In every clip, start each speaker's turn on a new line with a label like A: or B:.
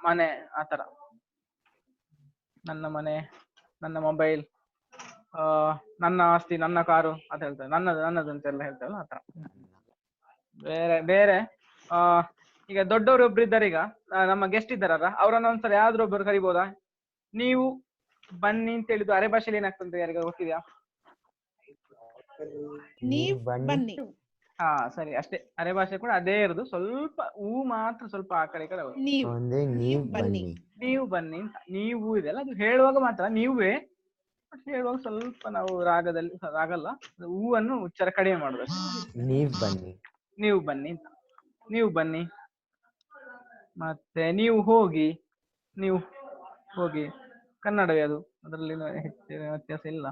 A: ಮನೆ ಆತರ, ನನ್ನ ಮನೆ, ನನ್ನ ಮೊಬೈಲ್, ನನ್ನ ಆಸ್ತಿ, ನನ್ನ ಕಾರು ಅಂತ ಹೇಳ್ತಾರೆ. ನನ್ನದು ಅಂತೆಲ್ಲ ಹೇಳ್ತಾರಲ್ಲ ಆತರ. ಬೇರೆ ಬೇರೆ ಈಗ ದೊಡ್ಡವರು ಒಬ್ರು ಇದ್ದಾರೆ, ಈಗ ನಮ್ಮ ಗೆಸ್ಟ್ ಇದ್ದಾರಲ್ಲ, ಅವ್ರನ್ನ ಒಂದ್ಸಲ ಯಾವ್ದಾದ್ರು ಒಬ್ಬರು ಕರಿಬೋದಾ? ನೀವು ಬನ್ನಿ ಅಂತ ಹೇಳಿದ್ದು ಅರೆ ಭಾಷೆಯಲ್ಲಿ ಏನಾಗ್ತದೆ ಯಾರಿಗ ಗೊತ್ತಿದ್ಯಾ?
B: ನೀವ್ ಬನ್ನಿ.
A: ಹಾ ಸರಿ, ಅಷ್ಟೇ. ಅರೆ ಭಾಷೆ ಕೂಡ ಅದೇ ಇರುದು, ಸ್ವಲ್ಪ ಮಾತ್ರ ಸ್ವಲ್ಪ ಆ ಕಡೆ ಕಡೆ.
B: ನೀವು ಬನ್ನಿ,
A: ನೀವು ಬನ್ನಿ ಅಂತ. ನೀವು ಇದೆಲ್ಲ ಅದು ಹೇಳುವಾಗ ಮಾತ್ರ ನೀವೇ, ಹೇಳುವಾಗ ಸ್ವಲ್ಪ ನಾವು ರಾಗದಲ್ಲಿ ರಾಗಲ್ಲ, ಹೂವನ್ನು ಉಚ್ಚಾರ ಕಡಿಮೆ ಮಾಡುದು.
C: ನೀವ್ ಬನ್ನಿ,
A: ನೀವು ಬನ್ನಿ ಅಂತ. ನೀವು ಬನ್ನಿ. ಮತ್ತೆ ನೀವು ಹೋಗಿ, ನೀವು ಹೋಗಿ ಕನ್ನಡವೇ ಅದು, ಅದರಲ್ಲಿ ಹೆಚ್ಚಿನ ವ್ಯತ್ಯಾಸ ಇಲ್ಲ.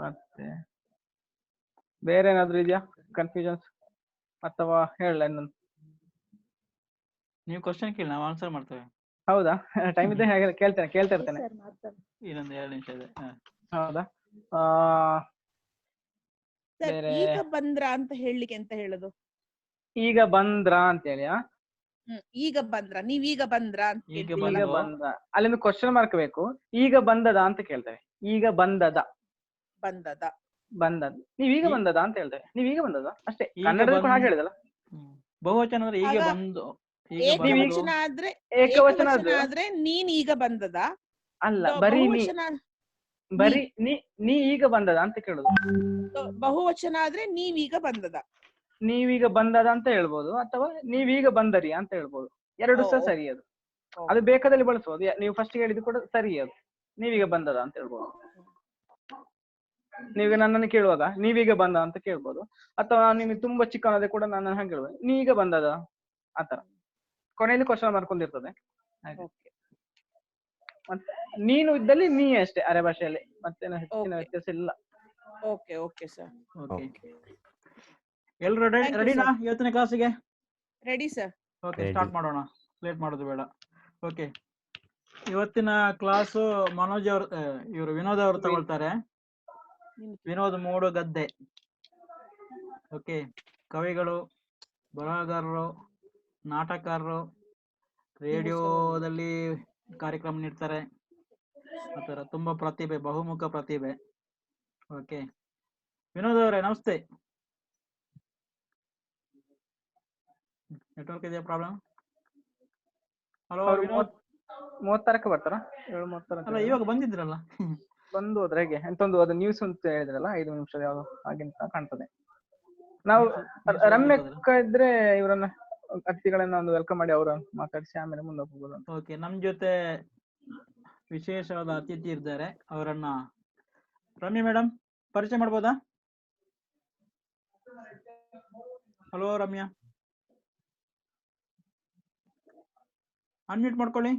A: ಮತ್ತೆ ಬೇರೆ ಏನಾದ್ರು ಇದೆಯಾ ಕನ್ಫ್ಯೂಷನ್ಸ್, ಅಥವಾ ಹೇಳ ಇನ್ನೊಂದು?
D: ನೀವು ಕ್ವಶನ್ ಕೇಳಿ, ನಾವು ಆನ್ಸರ್ ಮಾಡ್ತೇವೆ.
A: ಹೌದಾ? ಟೈಮ್ ಇದೆ, ಕೇಳ್ತಾ ಇರ್ತೇನೆ.
D: ಇನ್ನೊಂದು 2 ನಿಮಿಷ ಇದೆ.
A: ಹೌದಾ?
B: ಈಗ ಬಂದ್ರ ಅಂತ ಹೇಳಲಿಕ್ಕೆ ಎಂತ ಹೇಳುದು?
A: ಈಗ ಬಂದ್ರ ಅಂತ ಹೇಳಿ.
B: ಈಗ ಬಂದ್ರ, ನೀವೀಗ ಬಂದ್ರ ಅಂತ
A: ಈಗ ಬಂದ, ಅಲ್ಲಿಂದ ಕ್ವಶನ್ ಮಾರ್ಕ್ ಬೇಕು. ಈಗ ಬಂದದ ಅಂತ ಕೇಳ್ತೇವೆ. ಈಗ ಬಂದದ, ಬಂದದ. ನೀವೀಗ ಬಂದದ ಅಂತ ಹೇಳ್ತೇವೆ. ನೀವೀಗ ಬಂದದ ಅಷ್ಟೇ. ಕನ್ನಡದಲ್ಲಿ ಕೂಡ ಹಾಗೆ ಹೇಳಿದಲ್ಲ.
D: ಬಹುವಚನ ಅಂದ್ರೆ ಈಗ ಬಂದು,
B: ಏಕವಚನ ಆದ್ರೆ ನೀನ್ ಈಗ ಬಂದದ
A: ಅಲ್ಲ, ಬರೀ ನೀ ಈಗ ಬಂದದ ಅಂತ ಕೇಳುದು.
B: ಬಹುವಚನ ಆದ್ರೆ ನೀವೀಗ ಬಂದದ,
A: ನೀವೀಗ ಬಂದದ ಅಂತ ಹೇಳ್ಬೋದು, ಅಥವಾ ನೀವೀಗ ಬಂದರಿ ಅಂತ ಹೇಳ್ಬೋದು. ಎರಡು ಸಹ ಸರಿ. ಅದು ಬೇಕಾದಲ್ಲಿ ಬಳಸಬಹುದು. ನೀವು ಫಸ್ಟ್ ಹೇಳಿದ್ದು ಕೂಡ ಸರಿ. ಅದು ನೀವೀಗ ಬಂದದ ಅಂತ ಹೇಳ್ಬೋದು. ನೀವೀಗ ನನ್ನನ್ನು ಕೇಳುವಾಗ ನೀವೀಗ ಬಂದ ಅಂತ ಕೇಳ್ಬೋದು, ಅಥವಾ ನಿಮಗೆ ತುಂಬಾ ಚಿಕ್ಕನಾದ್ರೆ ಕೂಡ ನಾನು ಹಾಗೆ ಹೇಳ್ಬೋದು, ನೀಗ ಬಂದದ ಆತರ. ಕೊನೆಯಲ್ಲಿ ಕ್ವಶನ್ ಮಾಡ್ಕೊಂಡಿರ್ತದೆ. ಮತ್ತೆ ನೀನು ಇದ್ದಲ್ಲಿ ನೀ ಅಷ್ಟೇ ಅರೆ ಭಾಷೆಯಲ್ಲಿ, ಮತ್ತೆ ಹೆಚ್ಚಿನ ವ್ಯತ್ಯಾಸ ಇಲ್ಲ.
D: ಎಲ್ರು ರೆಡಿನಾ ಇವತ್ತಿನ ಕ್ಲಾಸಿಗೆ?
B: Ready sir.
D: ಓಕೆ, ಸ್ಟಾರ್ಟ್ ಮಾಡೋಣ, ಲೇಟ್ ಮಾಡೋದು ಬೇಡ. ಓಕೆ, ಇವತ್ತಿನ ಕ್ಲಾಸು ಮನೋಜ್ ಅವರು, ಇವರು ವಿನೋದ್ ಅವರು ತಗೊಳ್ತಾರೆ. ವಿನೋದ್ ಮೂಡು ಗದ್ದೆ. ಓಕೆ, ಕವಿಗಳು, ಬರಹಗಾರರು, ನಾಟಕಕಾರರು, ರೇಡಿಯೋದಲ್ಲಿ ಕಾರ್ಯಕ್ರಮ ನೀಡ್ತಾರೆ, ಆತರ ತುಂಬಾ ಪ್ರತಿಭೆ, ಬಹುಮುಖ ಪ್ರತಿಭೆ. ಓಕೆ, ವಿನೋದ್ ಅವರೇ ನಮಸ್ತೆ. ನೆಟ್ವರ್ಕ್ ಇದೆಯಾ ಪ್ರಾಬ್ಲಮ್? ಹಲೋ ವಿನೋದ್.
A: 30ಕ್ಕೆ ಬರ್ತಾರ?
D: ಅಲ್ಲ, ಇವಾಗ ಬಂದಿದ್ರಲ್ಲ.
A: ಬಂದು ಹೋದ್ರೆ ಹೇಗೆ? ಎಂತೊಂದು ಅದು ನ್ಯೂಸ್ ಅಂತ ಹೇಳಿದ್ರಲ್ಲ, 5 ನಿಮಿಷ ಯಾವ್ದು ಹಾಗೆಂತ ಕಾಣ್ತದೆ. ನಾವು ರಮ್ಯಕ್ಕ ಇದ್ರೆ ಇವರನ್ನ ಅತಿಥಿಗಳನ್ನ ಒಂದು ವೆಲ್ಕಮ್ ಮಾಡಿ ಅವ್ರ ಮಾತಾಡಿಸಿ ಆಮೇಲೆ ಮುಂದೆ ಹೋಗ್ಬೋದು.
D: ಓಕೆ, ನಮ್ ಜೊತೆ ವಿಶೇಷವಾದ ಅತಿಥಿ ಇದ್ದಾರೆ, ಅವರನ್ನ ರಮ್ಯಾ ಮೇಡಮ್ ಪರಿಚಯ ಮಾಡ್ಬೋದಾ? ಹಲೋ ರಮ್ಯಾ, ಅನ್ಮ್ಯೂಟ್ ಮಾಡ್ಕೊಳ್ಳಿ.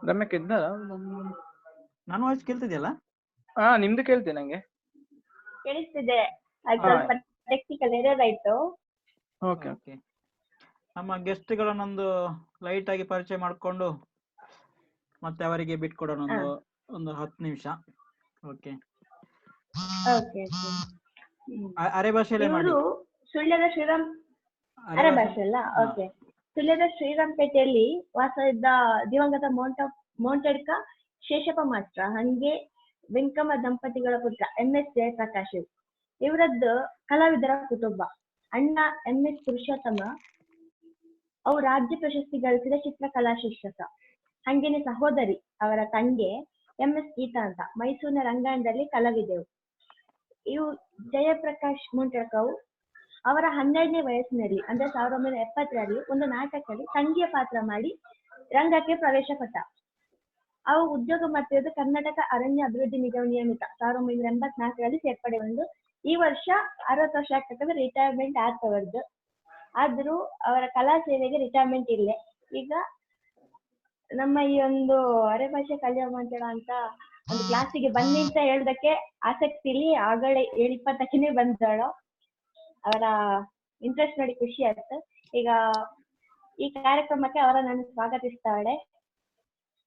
A: ರಮ್ಯಕ್ಕೆ ಇದ್ದಾರ?
D: ನಾನು ವಾಯ್ಸ್ ಕೇಳ್ತಿದ್ಯಲ್ಲ?
A: ಹಾ, ನಿಮ್ದು ಕೇಳ್ತೀನಿ, ನಂಗೆ
E: ಕೇಳಿಸ್ತಿದೆ. ಟೆಕ್ನಿಕಲ್ ಎರರ್ ಆಯ್ತು.
D: ಓಕೆ ಓಕೆ, ನಮ್ಮ ಗೆಸ್ಟ್ಗಳನ್ನೊಂದು ಲೈಟ್ ಆಗಿ ಪರಿಚಯ ಮಾಡಿಕೊಂಡು ಮತ್ತೆ ಅವರಿಗೆ ಬಿಟ್ಕೊಡೋಣ ಒಂದು 10 ನಿಮಿಷ. ಓಕೆ, ಅರೆ ಭಾಷೆಯಲ್ಲೇ ಮಾಡಿ.
E: ಸುಳ್ಯದ ಶ್ರೀರಾಮ್, ಅರೆ ಭಾಷೆ ಅಲ್ಲ? ಓಕೆ. ಸುಳ್ಯದ ಶ್ರೀರಾಮ್ಪೇಟೆಯಲ್ಲಿ ವಾಸ ಇದ್ದ ದಿವಂಗತ ಮೌಂಟೆಡ್ಕ ಶೇಷಪ್ಪ ಮಾಸ್ತ್ರ ಹಂಗೆ ವೆಂಕಮ್ಮ ದಂಪತಿಗಳ ಪುತ್ರ MS ಜಯಪ್ರಕಾಶ್. ಇವರದ್ದು ಕಲಾವಿದರ ಕುಟುಂಬ. ಅಣ್ಣ MS ಪುರುಷೋತ್ತಮ ಅವು ರಾಜ್ಯ ಪ್ರಶಸ್ತಿ ಗಳಿಸಿದ ಚಿತ್ರಕಲಾ ಶಿಕ್ಷಕ. ಹಂಗೇನೆ ಸಹೋದರಿ ಅವರ ತಂಗೆ MS ಗೀತಾ ಅಂತ ಮೈಸೂರಿನ ರಂಗಾಯಣದಲ್ಲಿ ಕಲಾವಿದೆವು. ಇವು ಜಯಪ್ರಕಾಶ್ ಮೌಂಟೆಡ್ಕವು ಅವರ 12ನೇ ವಯಸ್ಸಿನಲ್ಲಿ ಅಂದ್ರೆ 1970ರಲ್ಲಿ ಒಂದು ನಾಟಕದಲ್ಲಿ ತಂಗಿಯ ಪಾತ್ರ ಮಾಡಿ ರಂಗಕ್ಕೆ ಪ್ರವೇಶ ಕೊಟ್ಟ. ಅವು ಉದ್ಯೋಗ ಮಾಡ್ತಿರೋದು ಕರ್ನಾಟಕ ಅರಣ್ಯ ಅಭಿವೃದ್ಧಿ ನಿಗಮ ನಿಯಮಿತ 1984ರಲ್ಲಿ ಸೇರ್ಪಡೆಗೊಂಡು ಈ ವರ್ಷ 60 ವರ್ಷ ಆಗ್ತಕ್ಕಂಥ ರಿಟೈರ್ಮೆಂಟ್ ಆಗ್ತವರ್ದು. ಆದ್ರೂ ಅವರ ಕಲಾ ಸೇವೆಗೆ ರಿಟೈರ್ಮೆಂಟ್ ಇಲ್ಲೇ. ಈಗ ನಮ್ಮ ಈ ಒಂದು ಅರೆ ಭಾಷೆ ಕಲಿಯೋ ಮಂಟಳ ಅಂತ ಒಂದು ಕ್ಲಾಸಿಗೆ ಬನ್ನಿ ಅಂತ ಹೇಳೋದಕ್ಕೆ ಆಸಕ್ತಿಲಿ ಆಗಲೇ 20-ನೇ ಬಂದಳು. ಅವರ ಇಂಟ್ರೆಸ್ಟ್ ನೋಡಿ ಖುಷಿ ಆಯ್ತು. ಈಗ ಈ ಕಾರ್ಯಕ್ರಮಕ್ಕೆ ಅವರ ನಾನು ಸ್ವಾಗತಿಸ್ತಾಳೆ.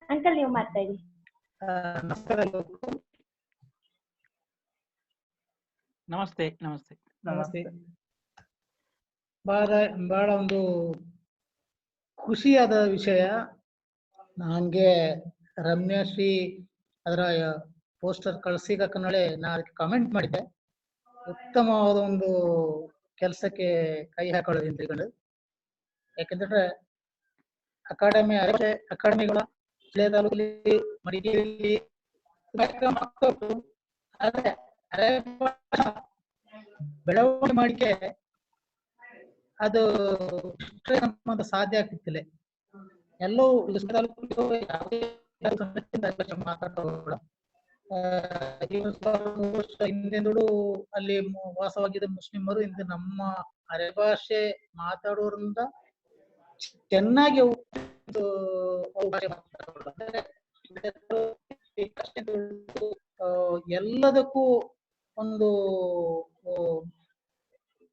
E: ಅಂಕಲ್, ನೀವು ಮಾತಾಡಿ.
D: ನಮಸ್ತೆ. ನಮಸ್ತೆ.
C: ನಮಸ್ತೆ. ಬಹಳ ಒಂದು ಖುಷಿಯಾದ ವಿಷಯ. ನಂಗೆ ರಮ್ಯಾಶ್ರೀ ಅದರ ಪೋಸ್ಟರ್ ಕಳ್ಸಿದ ಕನ್ನಡೆ ನಾ ಅದಕ್ಕೆ ಕಮೆಂಟ್ ಮಾಡಿದ್ದೆ. ಉತ್ತಮವಾದ ಒಂದು ಕೆಲಸಕ್ಕೆ ಕೈ ಹಾಕೊಳ್ಳೋದು ತಿಳ್ಕೊಂಡು. ಯಾಕಂದ್ರೆ ಅಕಾಡೆಮಿಗಳ ಜಿಲ್ಲೆ ತಾಲೂಕಲ್ಲಿ ಮಡಿಕೇರಿಯಲ್ಲಿ ಕಾರ್ಯಕ್ರಮ ಆಗ್ತಾ ಉಂಟು. ಆದ್ರೆ ಬೆಳವಣಿಗೆ ಮಾಡಿಕೆ ಅದು ನಮ್ಮಂತ ಸಾಧ್ಯ ಆಗ್ತಿತ್ತಿಲ್ಲ. ಎಲ್ಲೋ ಮಾತಾಡೋಣ. ಹಿಂದೆಂದಳು ಅಲ್ಲಿ ವಾಸವಾಗಿದ್ದ ಮುಸ್ಲಿಮರು ಇಂದು ನಮ್ಮ ಅರೆಭಾಷೆ ಮಾತಾಡೋದ್ರಿಂದ ಚೆನ್ನಾಗಿ ಎಲ್ಲದಕ್ಕೂ ಒಂದು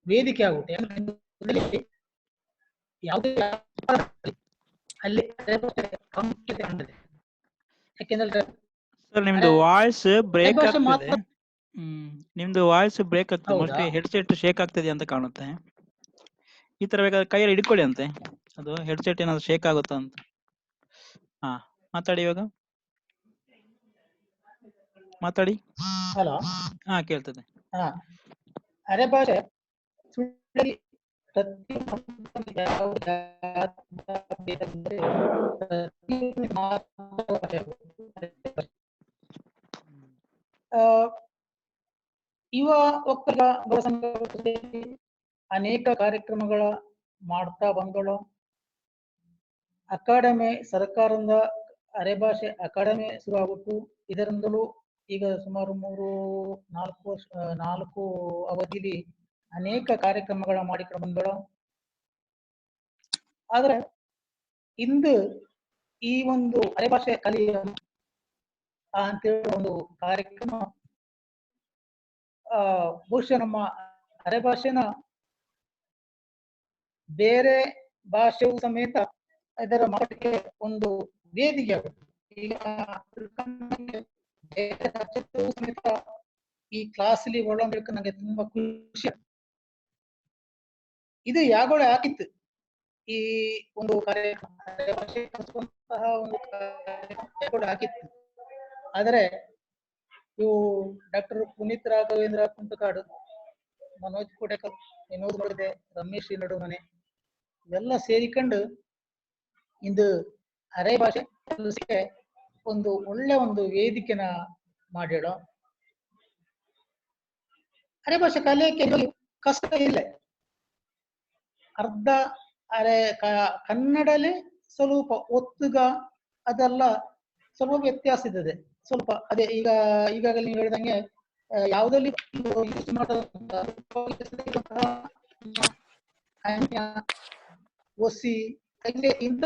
C: ವೇದಿಕೆ ಆಗುತ್ತೆ. ಯಾವುದೇ ಅಲ್ಲಿ ಪ್ರಾಮುಖ್ಯತೆ ಹೊಂದಿದೆ. ಯಾಕೆಂದ್ರೆ
D: ಸರ್ ನಿಮ್ದು ವಾಯ್ಸ್ ಬ್ರೇಕ್ ಆಗ್ತದೆ. ನಿಮ್ದು ವಾಯ್ಸ್ ಬ್ರೇಕ್ ಆಗ್ತದೆ. ಮೋಸ್ಟ್ಲಿ ಹೆಡ್ಸೆಟ್ ಶೇಕ್ ಆಗ್ತದೆ ಅಂತ ಕಾಣುತ್ತೆ. ಈ ತರ ಬೇಕಾದ್ರೆ ಕೈಯಲ್ಲಿ ಹಿಡ್ಕೊಳ್ಳಿ ಅಂತೆ. ಅದು ಹೆಡ್ಸೆಟ್ ಏನಾದ್ರು ಶೇಕ್ ಆಗುತ್ತಾ ಅಂತ. ಹಾ, ಮಾತಾಡಿ ಇವಾಗ. ಮಾತಾಡಿ.
C: ಹಲೋ.
D: ಹಾ, ಕೇಳ್ತದೆ.
C: ಅರೆಭಾಷೆ ಯುವ ಒಕ್ಕಲಿಗ ಸಂಘದಲ್ಲಿ ಅನೇಕ ಕಾರ್ಯಕ್ರಮಗಳ ಮಾಡ್ತಾ ಬಂದಳು. ಅಕಾಡೆಮಿ ಸರ್ಕಾರದಿಂದ ಅರೆಭಾಷೆ ಅಕಾಡೆಮಿ ಶುರುವಾಗುತ್ತು. ಇದರಿಂದಲೂ ಈಗ ಸುಮಾರು 3-4 ಅವಧಿಲಿ ಅನೇಕ ಕಾರ್ಯಕ್ರಮಗಳ ಮಾಡಿಕೊಂಡು ಬಂದಳು. ಆದ್ರೆ ಇಂದು ಈ ಒಂದು ಅರೆಭಾಷೆ ಕಲಿಯ ಅಂತೇಳಿ ಒಂದು ಕಾರ್ಯಕ್ರಮ ಬಹುಶಃ ನಮ್ಮ ಅರೆಭಾಷೆನ ಬೇರೆ ಭಾಷೆಯು ಸಮೇತ ಇದರ ಮಾತಿಗೆ ಒಂದು ವೇದಿಕೆ ಆಗುತ್ತೆ. ಈಗ ಬೇರೆ ರಾಜ್ಯಕ್ಕೂ ಸಮೇತ ಈ ಕ್ಲಾಸಲ್ಲಿ ಒಳಬೇಕು ನನಗೆ ತುಂಬಾ ಖುಷಿ. ಇದು ಯಾವಾಗ ಆಗಿತ್ತು ಈ ಒಂದು ಕಾರ್ಯಕ್ರಮ ಒಂದು ಆಗಿತ್ತು. ಆದರೆ ಇವು ಡಾಕ್ಟರ್ ಪುನೀತ್ ರಾಘವೇಂದ್ರ ಕುಂಟಕಾಡು, ಮನೋಜ್ ಕೋಟೆಕಲ್, ವಿನೋದ್ ಮಾಡಿದೆ, ರಮೇಶ್ ನಡುಮನೆ ಇವೆಲ್ಲ ಸೇರಿಕೊಂಡು ಇಂದು ಅರೆಭಾಷೆ ಕೆಲಸಕ್ಕೆ ಒಂದು ಒಳ್ಳೆ ಒಂದು ವೇದಿಕೆನ ಮಾಡ್ಯಾಳ. ಅರೆಭಾಷೆ ಕಲಿಯಕ್ಕೆ ಕಷ್ಟ ಇಲ್ಲ. ಅರ್ಧ ಕನ್ನಡಲ್ಲಿ ಸ್ವಲ್ಪ ಒತ್ತುಗ ಅದೆಲ್ಲ ಸ್ವಲ್ಪ ವ್ಯತ್ಯಾಸ ಇದ್ದದೆ. ಸ್ವಲ್ಪ ಅದೇ ಈಗಾಗಲೇ ನೀವು ಹೇಳಿದಂಗೆ ಯಾವುದಲ್ಲಿ ಒಸಿ ಇಂಥ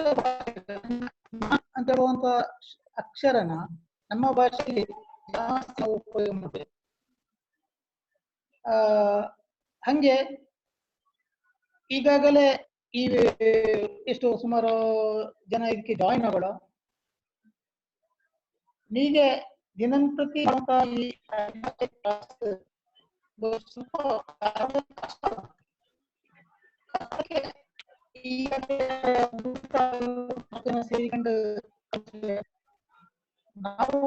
C: ಅಂತ ಹೇಳುವಂತ ಅಕ್ಷರನ ನಮ್ಮ ಭಾಷೆಯಲ್ಲಿ ಜಾಸ್ತಿ ಉಪಯೋಗ ಮಾಡ್ಬೇಕು. ಹಂಗೆ ಈಗಾಗಲೇ ಈ ಎಷ್ಟು ಸುಮಾರು ಜನ ಇದಕ್ಕೆ ಜಾಯಿನ್ ಆಗೋಣ. ಹೀಗೆ ದಿನಂಪ್ರತಿ ಸೇರಿಕೊಂಡು ನಾವು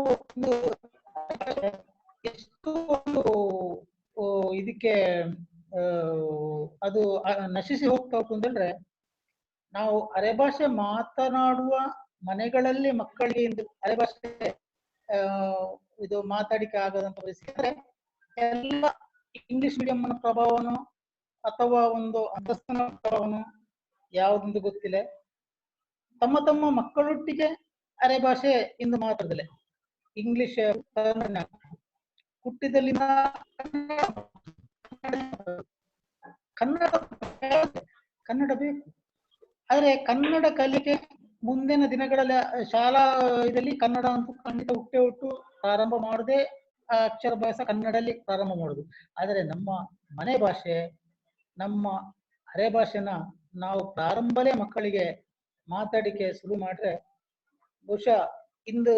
C: ಎಷ್ಟು ಒಂದು ಇದಕ್ಕೆ ಅದು ನಶಿಸಿ ಹೋಗ್ತಾ ಉಂಟು ಅಂತಂದ್ರೆ, ನಾವು ಅರೆಭಾಷೆ ಮಾತನಾಡುವ ಮನೆಗಳಲ್ಲಿ ಮಕ್ಕಳಿಗೆ ಅರೆಭಾಷೆ ಇದು ಮಾತಾಡಿಕೆ ಆಗದಂತ ಪರಿಸ್ಥಿತಿ. ಎಲ್ಲ ಇಂಗ್ಲಿಷ್ ಮೀಡಿಯಂ ಪ್ರಭಾವನು ಅಥವಾ ಒಂದು ಅಂತಸ್ತಿನ ಪ್ರಭಾವನು ಯಾವುದೊಂದು ಗೊತ್ತಿಲ್ಲ. ತಮ್ಮ ತಮ್ಮ ಮಕ್ಕಳೊಟ್ಟಿಗೆ ಅರೆಭಾಷೆ ಇಂದು ಮಾತಾಡದಿಲ್ಲ. ಇಂಗ್ಲಿಷ್ ಹುಟ್ಟಿದಲ್ಲಿನ ಕನ್ನಡ ಬೇಕು. ಆದ್ರೆ ಕನ್ನಡ ಕಲಿಕೆ ಮುಂದಿನ ದಿನಗಳಲ್ಲಿ ಶಾಲಾ ಇದರಲ್ಲಿ ಕನ್ನಡ ಅಂತೂ ಖಂಡಿತ ಹುಟ್ಟು ಪ್ರಾರಂಭ ಮಾಡದೆ ಅಕ್ಷರಾಭ್ಯಾಸ ಕನ್ನಡಲ್ಲಿ ಪ್ರಾರಂಭ ಮಾಡುದು. ಆದರೆ ನಮ್ಮ ಮನೆ ಭಾಷೆ ನಮ್ಮ ಅರೆಭಾಷೆನ ನಾವು ಪ್ರಾರಂಭಲೇ ಮಕ್ಕಳಿಗೆ ಮಾತಾಡಿಕೆ ಶುರು ಮಾಡ್ರೆ ಬಹುಶಃ ಇಂದು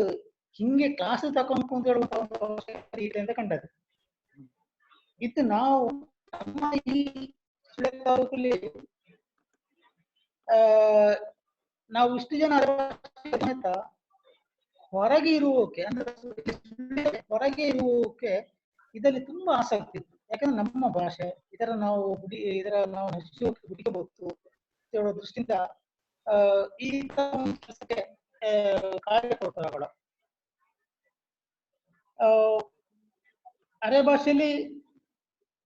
C: ಹಿಂಗೆ ಕ್ಲಾಸ್ ತಕೊಂಡ್ ಅಂತ ಹೇಳುವಂತ ಅಂತ ಕಂಡದ್ದು. ಇದು ನಾವು ನಮ್ಮ ಈ ಸುಳ್ಯ ತಾಲೂಕಲ್ಲಿ ನಾವು ಇಷ್ಟು ಜನ ಸಮೇತ ಹೊರಗೆ ಇರುವಕ್ಕೆ ಅಂದ್ರೆ ಹೊರಗೆ ಇರುವಕ್ಕೆ ಇದರಲ್ಲಿ ತುಂಬಾ ಆಸಕ್ತಿ ಇತ್ತು. ಯಾಕಂದ್ರೆ ನಮ್ಮ ಭಾಷೆ ಇದರ ನಾವು ಹುಡುಕಬಹುದು ಹೇಳೋ ದೃಷ್ಟಿಯಿಂದ ಈ ಕೆಲಸಕ್ಕೆ ಕಾರ್ಯಪ್ರವೃತ್ತರಾಗೋಣ. ಅರೆ ಭಾಷೆಯಲ್ಲಿ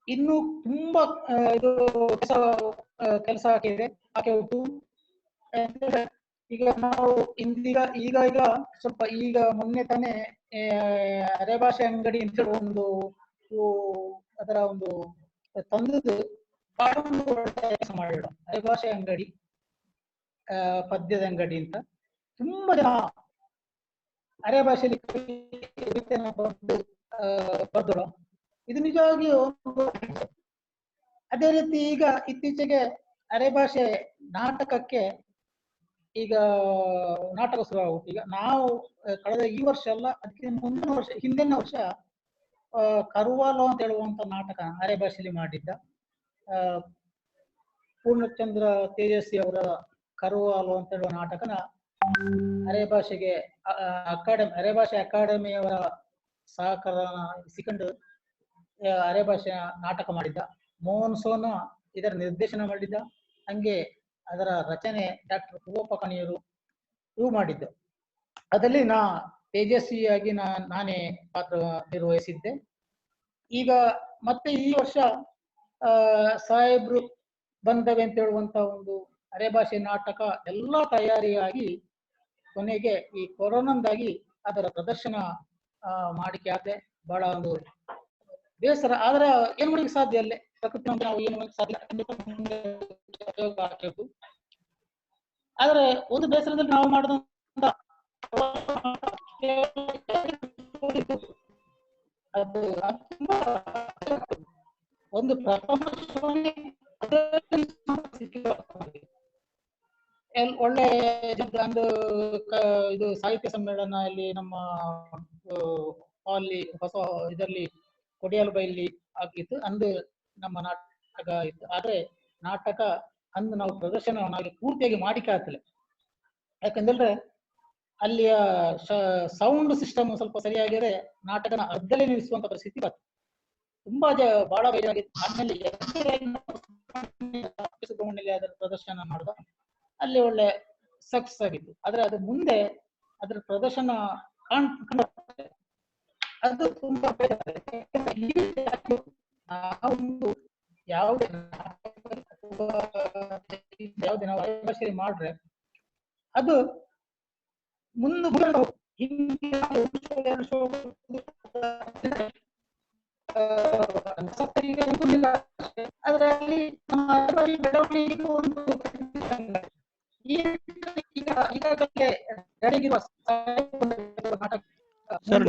C: ಇನ್ನೂ ತುಂಬಾ ಇದು ಕೆಲಸ ಹಾಕಿ ಉಂಟು. ಈಗ ನಾವು ಈಗ ಸ್ವಲ್ಪ ಈಗ ಮೊನ್ನೆ ತಾನೇ ಅರೆ ಭಾಷೆ ಅಂಗಡಿ ಅಂತ ಒಂದು ಅದರ ಒಂದು ತಂದದ್ದು ಬಹಳ ಒಂದು ಕೆಲಸ ಮಾಡಿಡ. ಅರೆ ಭಾಷೆ ಅಂಗಡಿ, ಪದ್ಯದ ಅಂಗಡಿ ಅಂತ ತುಂಬಾ ಜನ ಅರೆ ಭಾಷೆಯಲ್ಲಿ ಬರ್ದರು. ಇದು ನಿಜವಾಗಿ ಅದೇ ರೀತಿ ಈಗ ಇತ್ತೀಚೆಗೆ ಅರೆ ಭಾಷೆ ನಾಟಕಕ್ಕೆ ಈಗ ನಾಟಕ ಶುರುವಾಗುತ್ತೆ. ಈಗ ನಾವು ಕಳೆದ ಈ ವರ್ಷ ಅಲ್ಲ, ಅದಕ್ಕೆ ಮುಂದಿನ ವರ್ಷ, ಹಿಂದಿನ ವರ್ಷ ಕರುವಾಲೋ ಅಂತ ಹೇಳುವಂತ ನಾಟಕ ಅರೆ ಭಾಷೆಯಲ್ಲಿ ಮಾಡಿದ್ದ. ಪೂರ್ಣಚಂದ್ರ ತೇಜಸ್ವಿ ಅವರ ಕರುವಾಲೋ ಅಂತ ಹೇಳುವ ನಾಟಕನ ಅರೆ ಭಾಷೆಗೆ ಅರೆ ಭಾಷೆ ಅಕಾಡೆಮಿಯವರ ಸಹಕಾರ ಸಿಕೊಂಡು ಅರೆ ಭಾಷೆ ನಾಟಕ ಮಾಡಿದ್ದ. ಮೋಹನ್ ಸೋನ ಇದರ ನಿರ್ದೇಶನ ಮಾಡಿದ್ದ. ಹಂಗೆ ಅದರ ರಚನೆ ಡಾಕ್ಟರ್ ಹೂವಪ್ಪ ಕಣಿಯರು ಇವು ಮಾಡಿದ್ದೆ. ಅದರಲ್ಲಿ ತೇಜಸ್ವಿಯಾಗಿ ನಾನೇ ಪಾತ್ರ ನಿರ್ವಹಿಸಿದ್ದೆ. ಈಗ ಮತ್ತೆ ಈ ವರ್ಷ ಸಾಹೇಬ್ರು ಬಂದವೆ ಅಂತ ಹೇಳುವಂತ ಒಂದು ಅರೆ ಭಾಷೆ ನಾಟಕ ಎಲ್ಲ ತಯಾರಿಯಾಗಿ ಕೊನೆಗೆ ಈ ಕೊರೋನಾದಾಗಿ ಅದರ ಪ್ರದರ್ಶನ ಮಾಡಿಕೆ ಆದ್ರೆ ಬಹಳ ಒಂದು ಬೇಸರ. ಆದ್ರೆ ಏನ್ ಮಾಡಲಿಕ್ಕೆ ಸಾಧ್ಯ ಅಲ್ಲೇ, ಪ್ರಕೃತಿ ನಾವು ಏನು ಮಾಡಲಿಕ್ಕೆ ಸಾಧ್ಯ, ಹಾಕಬೇಕು. ಆದ್ರೆ ಒಂದು ಬೇಸರದಲ್ಲಿ ನಾವು ಮಾಡಿದಂತ ಅದು ಒಂದು ಪ್ರಥಮ ಒಳ್ಳೆ ಒಂದು ಇದು ಸಾಹಿತ್ಯ ಸಮ್ಮೇಳನ ಇಲ್ಲಿ ನಮ್ಮ ಅಲ್ಲಿ ಹೊಸ ಇದರಲ್ಲಿ ಕೊಡಿಯಾಲಬೈಲಿ ಆಗಿತ್ತು. ಅಂದು ನಮ್ಮ ನಾಟಕ ಇತ್ತು. ಆದ್ರೆ ನಾಟಕ ಅಂದು ನಾವು ಪ್ರದರ್ಶನ ಪೂರ್ತಿಯಾಗಿ ಮಾಡಿಕೆ ಆಗ್ತಿಲ್ಲ. ಯಾಕಂದ್ರೆ ಅಲ್ಲಿಯ ಸೌಂಡ್ ಸಿಸ್ಟಮ್ ಸ್ವಲ್ಪ ಸರಿಯಾಗಿದ್ರೆ ನಾಟಕನ ಅರ್ಧಲೇ ನಿಲ್ಲಿಸುವಂತ ಪರಿಸ್ಥಿತಿ ಬರ್ತದೆ. ತುಂಬಾ ಬಹಳ ಬೇಜಾರಾಗಿತ್ತು. ಆಮೇಲೆ ಅದರ ಪ್ರದರ್ಶನ ಮಾಡಿದ, ಅಲ್ಲಿ ಒಳ್ಳೆ ಸಕ್ಸಸ್ ಆಗಿತ್ತು. ಆದ್ರೆ ಅದು ಮುಂದೆ ಅದರ ಪ್ರದರ್ಶನ ಅದು ತುಂಬಾ ಯಾವುದೇ ನಾವು ಭಾಷೆಯಲ್ಲಿ ಮಾಡ್ರೆ ಅದು ಮುಂದೆ ಅದರಲ್ಲಿ ಬೆಳವಣಿಗೆ ಒಂದು
D: ಸರ್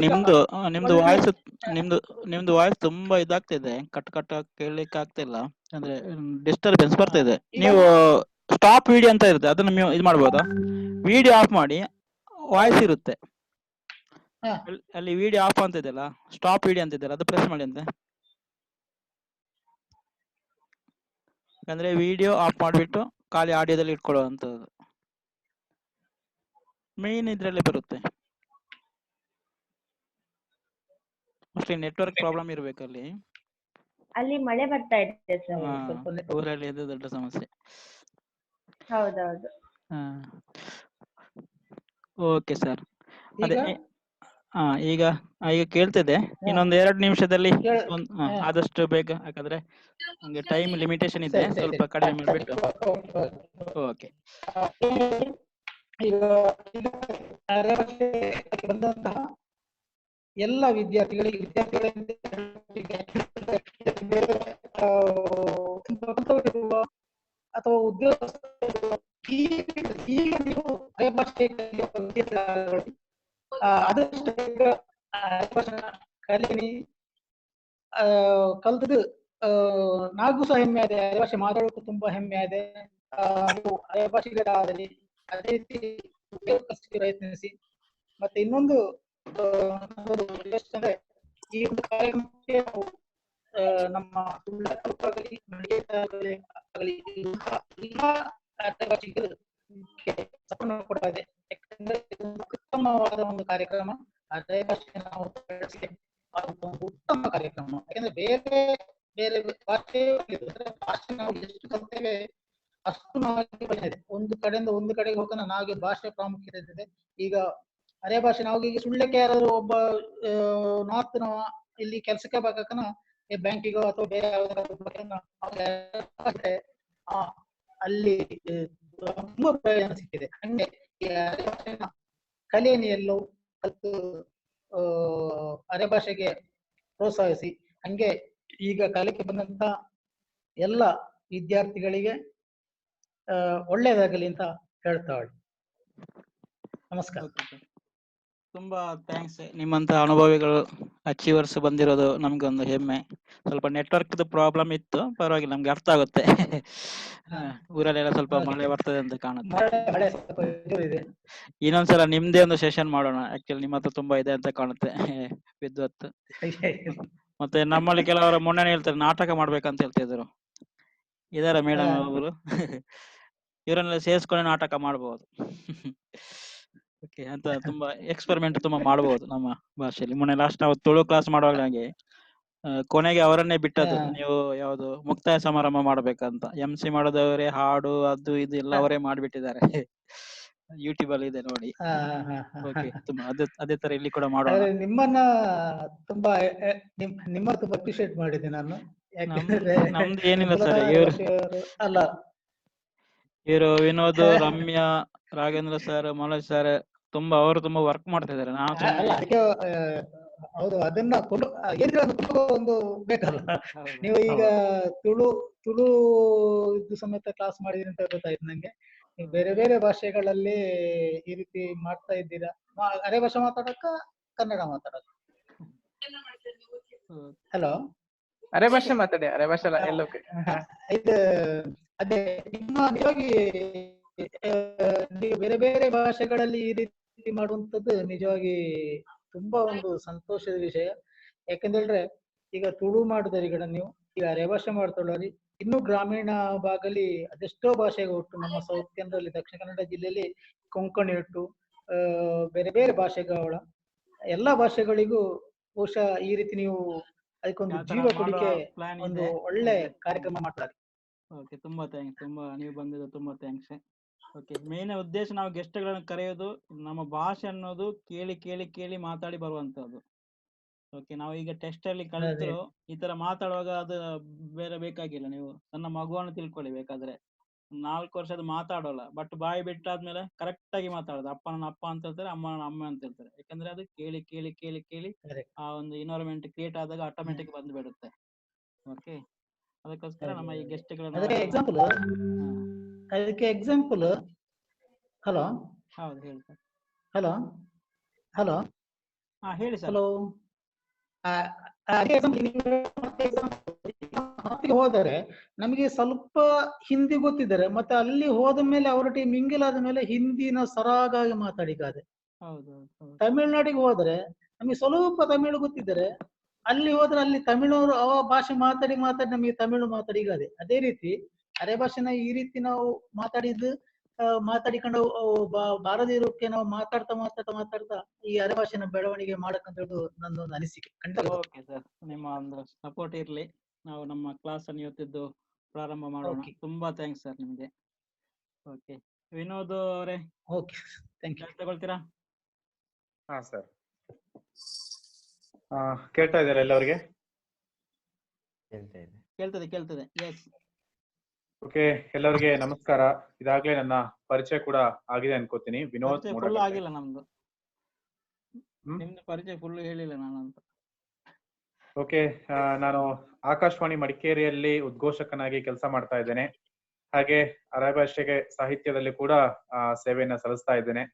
D: ನಿಮ್ದು ವಾಯ್ಸ್ ತುಂಬಾ ಇದಾಗ್ತಿದೆ, ಕಟ್ ಕೇಳಲಿಕ್ಕೆ ಆಗ್ತಿಲ್ಲ, ಅಂದ್ರೆ ಡಿಸ್ಟರ್ಬೆನ್ಸ್ ಬರ್ತಾ ಇದೆ. ನೀವು ಸ್ಟಾಪ್ ವಿಡಿಯೋ ಅಂತ ಇರುತ್ತೆ, ಅದನ್ನ ನೀವು ಇದು ಮಾಡ್ಬೋದಾ? ವಿಡಿಯೋ ಆಫ್ ಮಾಡಿ, ವಾಯ್ಸ್ ಇರುತ್ತೆ ಅಲ್ಲಿ, ವಿಡಿಯೋ ಆಫ್ ಅಂತ ಇದೆಯಲ್ಲ, ಸ್ಟಾಪ್ ವಿಡಿಯೋ ಅಂತ ಇದೆಯಲ್ಲ, ಅದು ಪ್ರೆಸ್ ಮಾಡಿ ಅಂತೆ. ಯಾಕಂದ್ರೆ ವಿಡಿಯೋ ಆಫ್ ಮಾಡಿಬಿಟ್ಟು ಖಾಲಿ ಆಡಿಯೋದಲ್ಲಿ ಇಟ್ಕೊಳ್ಳುವಂಥದ್ದು ಮೇನ್ ಇದ್ರಲ್ಲಿ ಬರುತ್ತೆ. ಮೋಸ್ಟ್ಲಿ ನೆಟ್ವರ್ಕ್ ಪ್ರಾಬ್ಲಮ್ ಇರ್ಬೇಕಲ್ಲಿ.
E: ಅಲ್ಲಿ ಮಳೆ ಬರ್ತಾ ಇದೆ ಸರ್.
D: ಊರಲ್ಲಿ ಇದು ದೊಡ್ಡ ಸಮಸ್ಯೆ.
E: ಹೌದೌದು.
D: Okay sir. ಅದೇ ಈಗ ಕೇಳ್ತಿದೆ. ಇನ್ನೊಂದು 2 ನಿಮಿಷದಲ್ಲಿ ಆದಷ್ಟು ಬೇಗ, ಯಾಕಂದ್ರೆ ನಮ್ಗೆ ಟೈಮ್ ಲಿಮಿಟೇಷನ್ ಇದೆ, ಸ್ವಲ್ಪ ಕಡಿಮೆ ಮಾಡಿಬಿಟ್ಟು. ಓಕೆ.
C: ಈಗ ಬಂದಂತಹ ಎಲ್ಲ ವಿದ್ಯಾರ್ಥಿಗಳಿಗೆ ಅಥವಾ ಉದ್ಯೋಗ ಈಗ ನೀವು ಆದಷ್ಟು ಕಲೀನಿ, ಕಲ್ತದ್ದು ನಾಲ್ಕು ಸಹ ಹೆಮ್ಮೆ ಇದೆ. ಅರೆ ಭಾಷೆ ಮಾತಾಡೋಕ್ಕೂ ತುಂಬಾ ಹೆಮ್ಮೆ ಇದೆ. ಅರೆ ಭಾಷೆಗಾದಲ್ಲಿ ಅದೇ ರೀತಿ ಪ್ರಯತ್ನಿಸಿ. ಮತ್ತೆ ಇನ್ನೊಂದು ಅಂದ್ರೆ ಈ ಒಂದು ಕಾರ್ಯಕ್ರಮಕ್ಕೆ ನಮ್ಮ ಸುಳ್ಯ ತಾಲೂಕಾಗಲಿ ಮಂಡ್ಯ ಆಗಲಿ ಎಲ್ಲಾ ಭಾಷೆಗೆ ಸಪೋರ್ಟ್ ಕೊಡ್ತಾ ಇದೆ. ಯಾಕಂದ್ರೆ ಇದೊಂದು ಉತ್ತಮವಾದ ಒಂದು ಕಾರ್ಯಕ್ರಮ. ಅದೇ ಭಾಷೆ ನಾವು ಬೆಳೆಸಲಿಕ್ಕೆ ಒಂದು ಉತ್ತಮ ಕಾರ್ಯಕ್ರಮ. ಯಾಕಂದ್ರೆ ಬೇರೆ ಬೇರೆ ಭಾಷೆ ನಾವು ಎಷ್ಟು ಕಲ್ತೇವೆ ಅಷ್ಟು ನಮಗೆ ಬಂದಿದೆ. ಒಂದು ಕಡೆಯಿಂದ ಒಂದು ಕಡೆಗೆ ಹೋಗೋಣ ನಾವಿಗೆ ಭಾಷೆ ಪ್ರಾಮುಖ್ಯತೆ ಇದೆ. ಈಗ ಅರೆ ಭಾಷೆ ನಾವು ಈಗ ಸುಳ್ಯಕ್ಕೆ ಯಾರಾದ್ರೂ ಒಬ್ಬ ನಾರ್ತ್ ಇಲ್ಲಿ ಕೆಲಸಕ್ಕೆ ಬರ್ಬೇಕನ ಬ್ಯಾಂಕಿಗೋ ಅಥವಾ ಬೇರೆ ಅಲ್ಲಿ ತುಂಬಾ ಪ್ರಯೋಜನ ಸಿಕ್ಕಿದೆ. ಹಂಗೆ ಕಲೆಯನ್ನು ಎಲ್ಲೋ ಕಲಿತು ಅರೆ ಭಾಷೆಗೆ ಪ್ರೋತ್ಸಾಹಿಸಿ ಹಂಗೆ ಈಗ ಕಾಲಕ್ಕೆ ಬಂದಂತ ಎಲ್ಲ ವಿದ್ಯಾರ್ಥಿಗಳಿಗೆ ಒಳ್ಳೇದಾಗಲಿ ಅಂತ ಹೇಳ್ತಾಳೆ. ನಮಸ್ಕಾರ.
D: ತುಂಬಾ ಥ್ಯಾಂಕ್ಸ್. ನಿಮ್ಮಂತ ಅನುಭವಿಗಳು ಅಚೀವರ್ಸ್ ಬಂದಿರೋದು ನಮ್ಗೊಂದು ಹೆಮ್ಮೆ. ಸ್ವಲ್ಪ ನೆಟ್ವರ್ಕ್ ಪ್ರಾಬ್ಲಮ್ ಇತ್ತು, ಪರವಾಗಿಲ್ಲ, ನಮ್ಗೆ ಅರ್ಥ ಆಗುತ್ತೆ. ಊರಲ್ಲೆಲ್ಲ ಸ್ವಲ್ಪ ಮಳೆ ಬರ್ತದೆ ಅಂತ ಕಾಣುತ್ತೆ. ಇನ್ನೊಂದ್ಸಲ ನಿಮ್ದೇ ಒಂದು ಸೆಷನ್ ಮಾಡೋಣ. ಆಕ್ಚುಲಿ ನಿಮ್ಮ ಹತ್ರ ತುಂಬಾ ಇದೆ ಅಂತ ಕಾಣುತ್ತೆ ವಿದ್ವತ್. ಮತ್ತೆ ನಮ್ಮಲ್ಲಿ ಕೆಲವರು ಮೊನ್ನೆ ಹೇಳ್ತಾರೆ ನಾಟಕ ಮಾಡ್ಬೇಕಂತ ಹೇಳ್ತಿದ್ರು. ಇದಾರ ಮೇಡಮ್ ಅವರು ಇವರನ್ನೆಲ್ಲ ಸೇರಿಸ್ಕೊಂಡು ನಾಟಕ ಮಾಡಬಹುದು. ಓಕೆ ಅಂತ ತುಂಬಾ ಎಕ್ಸ್ಪೆರಿಮೆಂಟ್ ತುಂಬಾ ಮಾಡಬಹುದು ನಮ್ಮ ಭಾಷೆಯಲ್ಲಿ. ಮೊನ್ನೆ ಲಾಸ್ಟ್ ನಾವು ತುಳು ಕ್ಲಾಸ್ ಮಾಡುವಾಗ ಹಾಗೆ ಕೊನೆಗೆ ಅವರನ್ನೇ ಬಿಟ್ಟದ್ದು, ನೀವು ಯಾವುದು ಮುಕ್ತಾಯ ಸಮಾರಂಭ ಮಾಡ್ಬೇಕಂತ. MC ಮಾಡೋದವರೇ, ಹಾಡು ಅದು ಇದು ಎಲ್ಲ ಅವರೇ ಮಾಡ್ಬಿಟ್ಟಿದ್ದಾರೆ. ಯೂಟ್ಯೂಬ್ ಅಲ್ಲಿ ಇದೆ ನೋಡಿ. ಓಕೆ, ತುಂಬಾ ಅದೇ ತರ ಇಲ್ಲಿ ಕೂಡ ಮಾಡೋಣ.
C: ನಿಮ್ಮನ್ನ ತುಂಬಾ ತುಂಬಾ ಅಪ್ರಿಶಿಯೇಟ್ ಮಾಡಿದೆ ನಾನು.
D: ನಮ್ದು ಏನಿಲ್ಲ ಸರ್, ಇವರು ವಿನೋದ್, ರಮ್ಯಾ, ರಾಘೇಂದ್ರ ಸರ್, ಮನೋಜ್ ಸರ್ ತುಂಬಾ ವರ್ಕ್ ಮಾಡ್ತಾ ಇದಾರೆ.
C: ಹೌದು, ಅದನ್ನ ಒಂದು ಬೇಕಲ್ಲ. ನೀವು ಈಗ ತುಳು ಇದು ಸಮೇತ ಕ್ಲಾಸ್ ಮಾಡಿದೀರಿ ಅಂತ ಗೊತ್ತಾಯ್ತು ನಂಗೆ. ನೀವು ಬೇರೆ ಬೇರೆ ಭಾಷೆಗಳಲ್ಲಿ ಈ ರೀತಿ ಮಾಡ್ತಾ ಇದ್ದೀರಾ. ಅರೆ ಭಾಷೆ ಮಾತಾಡಕ, ಕನ್ನಡ ಮಾತಾಡಕ. ಹಲೋ,
A: ಅರೆ ಭಾಷೆ ಮಾತಾಡಿ, ಅರೆ ಭಾಷೆ ಎಲ್ಲ
C: ಇದು ಅದೇ ನಿಮ್ಮ ನಿಜವಾಗಿ ಬೇರೆ ಬೇರೆ ಭಾಷೆಗಳಲ್ಲಿ ಈ ರೀತಿ ಮಾಡುವಂತದ್ದು ನಿಜವಾಗಿ ತುಂಬಾ ಒಂದು ಸಂತೋಷದ ವಿಷಯ. ಯಾಕಂದ್ರೆ ಈಗ ತುಳು ಮಾಡಿದಾರೆ ಈಗ ನೀವು, ಈಗ ಅರೆ ಭಾಷೆ ಮಾಡ್ಕೊಳ್ಳಿ. ಇನ್ನು ಗ್ರಾಮೀಣ ಭಾಗದಲ್ಲಿ ಅದೆಷ್ಟೋ ಭಾಷೆಗೆ ಒಟ್ಟು ನಮ್ಮ ಸೌತ್ ಕೇಂದ್ರದಲ್ಲಿ ದಕ್ಷಿಣ ಕನ್ನಡ ಜಿಲ್ಲೆಯಲ್ಲಿ ಕೊಂಕಣಿ ಒಟ್ಟು ಬೇರೆ ಬೇರೆ ಭಾಷೆಗಳ ಎಲ್ಲಾ ಭಾಷೆಗಳಿಗೂ ಬಹುಶಃ ಈ ರೀತಿ ನೀವು ಅದಕ್ಕೊಂದು ಜೀವ ಕೊಡಿಕೆ ಒಂದು ಒಳ್ಳೆ ಕಾರ್ಯಕ್ರಮ ಮಾಡ್ತಾರೆ.
D: ಓಕೆ, ತುಂಬಾ ಥ್ಯಾಂಕ್ಸ್. ನೀವು ಬಂದಿದ್ದು ತುಂಬಾ ಥ್ಯಾಂಕ್ಸ್. ಓಕೆ, ಮೇನ್ ಉದ್ದೇಶ ನಾವು ಗೆಸ್ಟ್ ಗಳನ್ನ ಕರೆಯೋದು ನಮ್ಮ ಭಾಷೆ ಅನ್ನೋದು ಕೇಳಿ ಕೇಳಿ ಕೇಳಿ ಮಾತಾಡಿ ಬರುವಂತದ್ದು. ಓಕೆ, ನಾವು ಈಗ ಟೆಸ್ಟ್ ಅಲ್ಲಿ ಕಲಿತರು ಈ ತರ ಮಾತಾಡುವಾಗ ಅದು ಬೇರೆ ಬೇಕಾಗಿಲ್ಲ. ನೀವು ನನ್ನ ಮಗುವನ್ನು ತಿಳ್ಕೊಳ್ಳಿ ಬೇಕಾದ್ರೆ. 4 ವರ್ಷದ ಮಾತಾಡೋಲ್ಲ, ಬಟ್ ಬಾಯಿ ಬಿಟ್ಟಾದ್ಮೇಲೆ ಕರೆಕ್ಟ್ ಆಗಿ ಮಾತಾಡೋದು. ಅಪ್ಪನ ಅಪ್ಪ ಅಂತ ಹೇಳ್ತಾರೆ, ಅಮ್ಮನ ಅಮ್ಮ ಅಂತ ಹೇಳ್ತಾರೆ. ಯಾಕಂದ್ರೆ ಅದು ಕೇಳಿ ಕೇಳಿ ಕೇಳಿ ಕೇಳಿ ಆ ಒಂದು ಎನ್ವೈರನ್ಮೆಂಟ್ ಕ್ರಿಯೇಟ್ ಆದಾಗ ಆಟೋಮೆಟಿಕ್ ಬಂದು ಬಿಡುತ್ತೆ. ಓಕೆ, ಅದಕ್ಕೋಸ್ಕರ ನಮ್ಮ ಈ ಗೆಸ್ಟ್ ಗಳನ್ನ
C: ಅದಕ್ಕೆ ಎಕ್ಸಾಂಪಲ್ ಹಲೋ.
D: ಹೌದು, ಹೇಳಿ ಸರ್.
C: ಹಲೋ ಹಲೋ
D: ಹೇಳಿ ಸರ್.
C: ಹಲೋ, ಹೋದರೆ ನಮಗೆ ಸ್ವಲ್ಪ ಹಿಂದಿ ಗೊತ್ತಿದ್ದಾರೆ, ಮತ್ತೆ ಅಲ್ಲಿ ಹೋದ ಮೇಲೆ ಅವರೊಟ್ಟಿಗೆ ಮಿಂಗಿಲ್ ಆದ ಮೇಲೆ ಹಿಂದಿನ ಸರಾಗಾಗಿ ಮಾತಾಡಿಕಾದೆ. ತಮಿಳ್ನಾಡಿಗೆ ಹೋದ್ರೆ ನಮಗೆ ಸ್ವಲ್ಪ ತಮಿಳು ಗೊತ್ತಿದ್ದಾರೆ, ಅಲ್ಲಿ ಹೋದ್ರೆ ಅಲ್ಲಿ ತಮಿಳವರು ಅವ ಭಾಷೆ ಮಾತಾಡಿ ನಮಗೆ ತಮಿಳು ಮಾತಾಡಿಗಾದೆ. ಅದೇ ರೀತಿ ಅರೆ ಭಾಷೆನ ಈ ರೀತಿ ನಾವು ಮಾತಾಡಿಕೊಂಡು ಬಾರದಿರೋಕೆ ನಾವು ಮಾತಾಡ್ತಾ ಈ ಅರೆ ಭಾಷೆನ ಬೆಳವಣಿಗೆ ಮಾಡಕ್ಕಂತ ಹೇಳುದು ನನ್ನೊಂದು ಅನಿಸಿಕೆ.
D: ಓಕೆ ಸರ್, ನಿಮ್ಮ ಒಂದು ಸಪೋರ್ಟ್ ಇರ್ಲಿ. ನಾವು ನಮ್ಮ ಕ್ಲಾಸ್ ಅನ್ನು ಇವತ್ತಿದ್ದು ಪ್ರಾರಂಭ ಮಾಡೋಣ. ತುಂಬಾ ಥ್ಯಾಂಕ್ಸ್ ಸರ್ ನಿಮಗೆ. ಓಕೆ, ವಿನೋದ್ ಅವರೇ,
C: ಓಕೆ, ಥ್ಯಾಂಕ್ ಯು.
D: ತಗೊಳ್ತೀರಾ?
F: ಹಾ ಸರ್, ಕೇಳ್ತಾ ಇದ್ದಾರೆ ಎಲ್ಲರಿಗೆ?
D: ಕೇಳ್ತದೆ. ಎಸ್.
F: ಓಕೆ, ಎಲ್ಲರಿಗೆ ನಮಸ್ಕಾರ. ಇದಾಗ್ಲೇ ನನ್ನ ಪರಿಚಯ ಕೂಡ ಆಗಿದೆ ಅನ್ಕೋತೀನಿ. ವಿನೋದ್
D: ಫುಲ್ ಆಗಿಲ್ಲ ನಮ್ದು, ನಿಮ್ದು ಪರಿಚಯ ಫುಲ್ ಹೇಳಿಲ್ಲ ನಾನಂತ.
F: ಓಕೆ, ನಾನು ಆಕಾಶವಾಣಿ ಮಡಿಕೇರಿಯಲ್ಲಿ ಉದ್ಘೋಷಕನಾಗಿ ಕೆಲಸ ಮಾಡ್ತಾ ಇದ್ದೇನೆ. ಹಾಗೆ ಅರೆ ಭಾಷೆಗೆ ಸಾಹಿತ್ಯದಲ್ಲಿ ಕೂಡ ಸೇವೆಯನ್ನ ಸಲ್ಲಿಸ್ತಾ ಇದ್ದೇನೆ.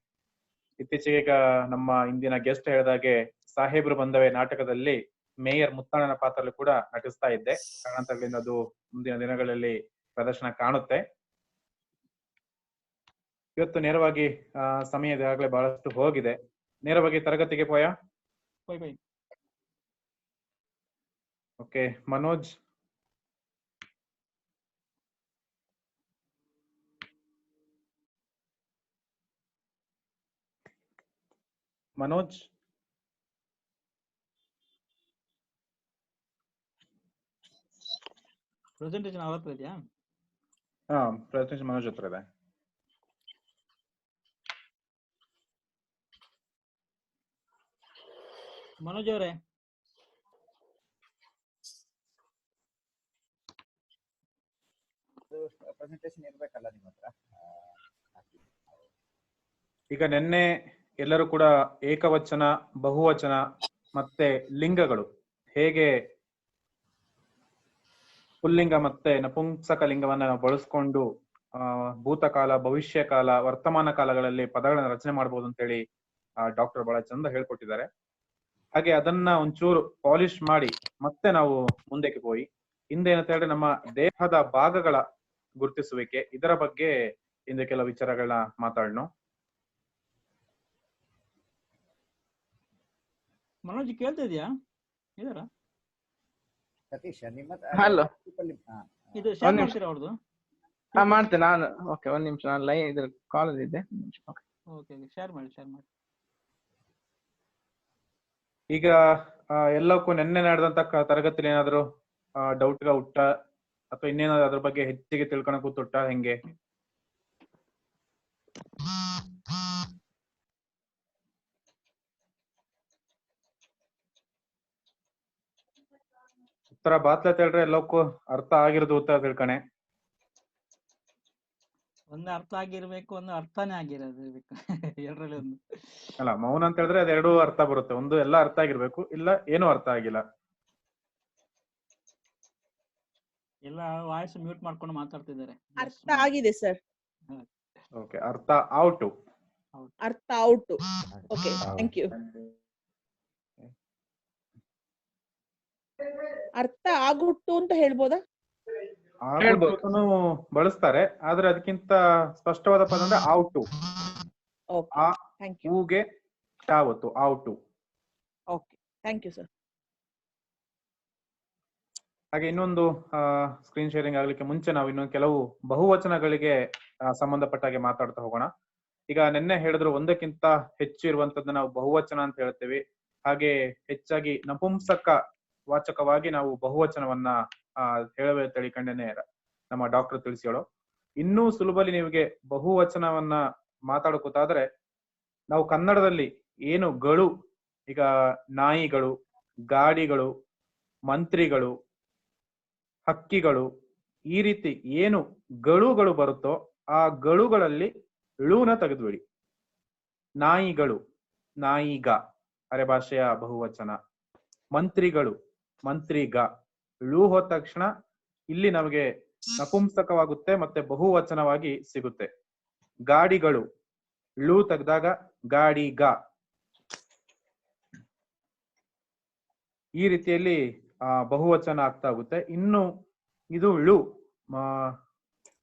F: ಇತ್ತೀಚೆಗೆ ನಮ್ಮ ಇಂದಿನ ಗೆಸ್ಟ್ ಹೇಳಿದಾಗೆ ಸಾಹೇಬ್ರು ಬಂದವೆ ನಾಟಕದಲ್ಲಿ ಮೇಯರ್ ಮುತ್ತಣ್ಣನ ಪಾತ್ರದಲ್ಲಿ ಕೂಡ ನಟಿಸ್ತಾ ಇದ್ದೆ. ಕಾರಣಾಂತರಗಳಿಂದ ಅದು ಮುಂದಿನ ದಿನಗಳಲ್ಲಿ ಪ್ರದರ್ಶನ ಕಾಣುತ್ತೆ. ಇವತ್ತು ನೇರವಾಗಿ ಸಮಯ ಈಗಾಗಲೇ ಬಹಳಷ್ಟು ಹೋಗಿದೆ. ನೇರವಾಗಿ ತರಗತಿಗೆ ಓಕೆ, ಮನೋಜ್. ಮನೋಜ್
D: ಪ್ರೆಸೆಂಟೇಷನ್ ಅವತ್ತು ಇದೆಯಾ?
F: ಹಾ, ಪ್ರೆಸೆಂಟೇಷನ್ ಮನೋಜ್ ಹತ್ರ ಇದೆ.
D: ಮನೋಜ್ ಅವರೇ,
G: ಪ್ರೆಸೆಂಟೇಷನ್ ಇರ್ಬೇಕಲ್ಲ ನಿಮ್ಮ ಹತ್ರ?
F: ಈಗ ನಿನ್ನೆ ಎಲ್ಲರೂ ಕೂಡ ಏಕವಚನ, ಬಹುವಚನ ಮತ್ತೆ ಲಿಂಗಗಳು ಹೇಗೆ ಪುಲ್ಲಿಂಗ ಮತ್ತೆ ನಪುಂಸಕ ಲಿಂಗವನ್ನ ನಾವು ಬಳಸ್ಕೊಂಡು ಭೂತಕಾಲ, ಭವಿಷ್ಯಕಾಲ, ವರ್ತಮಾನ ಕಾಲಗಳಲ್ಲಿ ಪದಗಳನ್ನ ರಚನೆ ಮಾಡಬಹುದು ಅಂತೇಳಿ ಡಾಕ್ಟರ್ ಬಹಳ ಚಂದ ಹೇಳ್ಕೊಟ್ಟಿದ್ದಾರೆ. ಹಾಗೆ ಅದನ್ನ ಒಂಚೂರು ಪಾಲಿಶ್ ಮಾಡಿ ಮತ್ತೆ ನಾವು ಮುಂದಕ್ಕೆ ಹೋಗಿ ಹಿಂದೆ ಏನಂತ ಹೇಳಿದ್ರೆ ನಮ್ಮ ದೇಹದ ಭಾಗಗಳ ಗುರುತಿಸುವಿಕೆ, ಇದರ ಬಗ್ಗೆ ಹಿಂದೆ ಕೆಲವು ವಿಚಾರಗಳನ್ನ ಮಾತಾಡೋಣ.
D: ಮನೋಜ್ ಕೇಳ್ತಾ ಇದೆಯಾ? ಇದಾರ
G: ಸತೀಶ್ ನಿಮ್ಮ
A: ಹಲೋ,
D: ಇದು ಶೇರ್ ಮಾಡ್ತೀರಾ ಅವ್ರದ್ದು?
A: ಹಾ ಮಾಡ್ತೇನೆ ನಾನು. ಓಕೆ, ಒಂದ್ ನಿಮಿಷ, ನಾನು ಲೈವ್ ಇದ್ರ ಕಾಲ್ ಇದೆ.
D: ಓಕೆ, ಶೇರ್ ಮಾಡಿ.
F: ಈಗ ಎಲ್ಲಕ್ಕೂ ನಿನ್ನೆ ನಡೆದಂತ ತರಗತಿಲಿ ಏನಾದ್ರು ಡೌಟ್ ಹುಟ್ಟ ಅಥವಾ ಇನ್ನೇನಾದ್ರು ಅದ್ರ ಬಗ್ಗೆ ಹೆಚ್ಚಿಗೆ ತಿಳ್ಕೊಳಕ್ ಕೂತುಟ್ಟ ಹೆಂಗೆ? ಉತ್ತರ ಬಾತ್ಲತ್ ಹೇಳ್ರೆ ಎಲ್ಲಕ್ಕೂ ಅರ್ಥ ಆಗಿರೋದು ಉತ್ತರ ತಿಳ್ಕಣೆ.
D: ಒಂದು ಅರ್ಥ ಆಗಿರ್ಬೇಕು, ಒಂದು ಅರ್ಥನೇ ಆಗಿರೋದಿರ್ಬೇಕು. ಎರಡರಲ್ಲಿ ಒಂದು.
F: ಅಲ್ಲ, ಮೌನ ಅಂತ ಹೇಳಿದ್ರೆ ಅದೆರಡು ಅರ್ಥ ಬರುತ್ತೆ. ಒಂದು ಎಲ್ಲ ಅರ್ಥ ಆಗಿರ್ಬೇಕು, ಇಲ್ಲ ಏನೂ ಅರ್ಥ ಆಗಿಲ್ಲ.
D: ಎಲ್ಲ ವಾಯ್ಸ್ ಮ್ಯೂಟ್ ಮಾಡ್ಕೊಂಡು ಮಾತಾಡ್ತಿದ್ದಾರೆ.
B: ಅರ್ಥ ಆಗಿದೆ ಸರ್.
F: ಓಕೆ, ಅರ್ಥ ಔಟು.
B: ಅರ್ಥ ಔಟು. Okay, thank you. ಅರ್ಥ ಆಗುಟ್ಟು ಅಂತ ಹೇಳ್ಬೋದಾ?
F: ಬಳಸ್ತಾರೆ, ಆದ್ರೆ ಅದಕ್ಕಿಂತ ಸ್ಪಷ್ಟವಾದ ಪದ ಅಂದ್ರೆ ಔಟು.
B: Okay, thank you.
F: ಹೂಗೆ ಟಾವತ್ತು, out.
B: Okay, thank you sir.
F: ಹಾಗೆ ಇನ್ನೊಂದು ಸ್ಕ್ರೀನ್ ಶೇರಿಂಗ್ ಆಗ್ಲಿಕ್ಕೆ ಮುಂಚೆ ನಾವು ಇನ್ನೊಂದು ಕೆಲವು ಬಹುವಚನಗಳಿಗೆ ಸಂಬಂಧಪಟ್ಟ ಹಾಗೆ ಮಾತಾಡ್ತಾ ಹೋಗೋಣ. ಈಗ ನಿನ್ನೆ ಹೇಳಿದ್ರು ಒಂದಕ್ಕಿಂತ ಹೆಚ್ಚು ಇರುವಂತದ್ದನ್ನ ನಾವು ಬಹುವಚನ ಅಂತ ಹೇಳ್ತೇವೆ. ಹಾಗೆ ಹೆಚ್ಚಾಗಿ ನಪುಂಸಕ ವಾಚಕವಾಗಿ ನಾವು ಬಹುವಚನವನ್ನ ಹೇಳವೇ ತಿಳ್ಕೊಂಡೇನೆ ನಮ್ಮ ಡಾಕ್ಟರ್ ತಿಳಿಸಿ ಹೇಳೋ. ಇನ್ನೂ ಸುಲಭದಲ್ಲಿ ನಿಮಗೆ ಬಹುವಚನವನ್ನ ಮಾತಾಡೋದಾದ್ರೆ ನಾವು ಕನ್ನಡದಲ್ಲಿ ಏನು ಗಳು, ಈಗ ನಾಯಿಗಳು, ಗಾಡಿಗಳು, ಮಂತ್ರಿಗಳು, ಹಕ್ಕಿಗಳು, ಈ ರೀತಿ ಏನು ಗಳುಗಳು ಬರುತ್ತೋ ಆ ಗಳುಗಳಲ್ಲಿ ಳುನ ತೆಗೆದುಬಿಡಿ. ನಾಯಿಗಳು, ನಾಯಿಗ ಅರೆಭಾಷೆಯ ಬಹುವಚನ. ಮಂತ್ರಿಗಳು, ಮಂತ್ರಿಗ. ಳು ಹೋದ ತಕ್ಷಣ ಇಲ್ಲಿ ನಮಗೆ ನಪುಂಸಕವಾಗುತ್ತೆ ಮತ್ತೆ ಬಹುವಚನವಾಗಿ ಸಿಗುತ್ತೆ. ಗಾಡಿಗಳು, ಳು ತೆಗೆದಾಗ ಗಾಡಿಗ. ಈ ರೀತಿಯಲ್ಲಿ ಬಹುವಚನ ಆಗ್ತಾ ಹೋಗುತ್ತೆ. ಇನ್ನು ಇದು ಳು,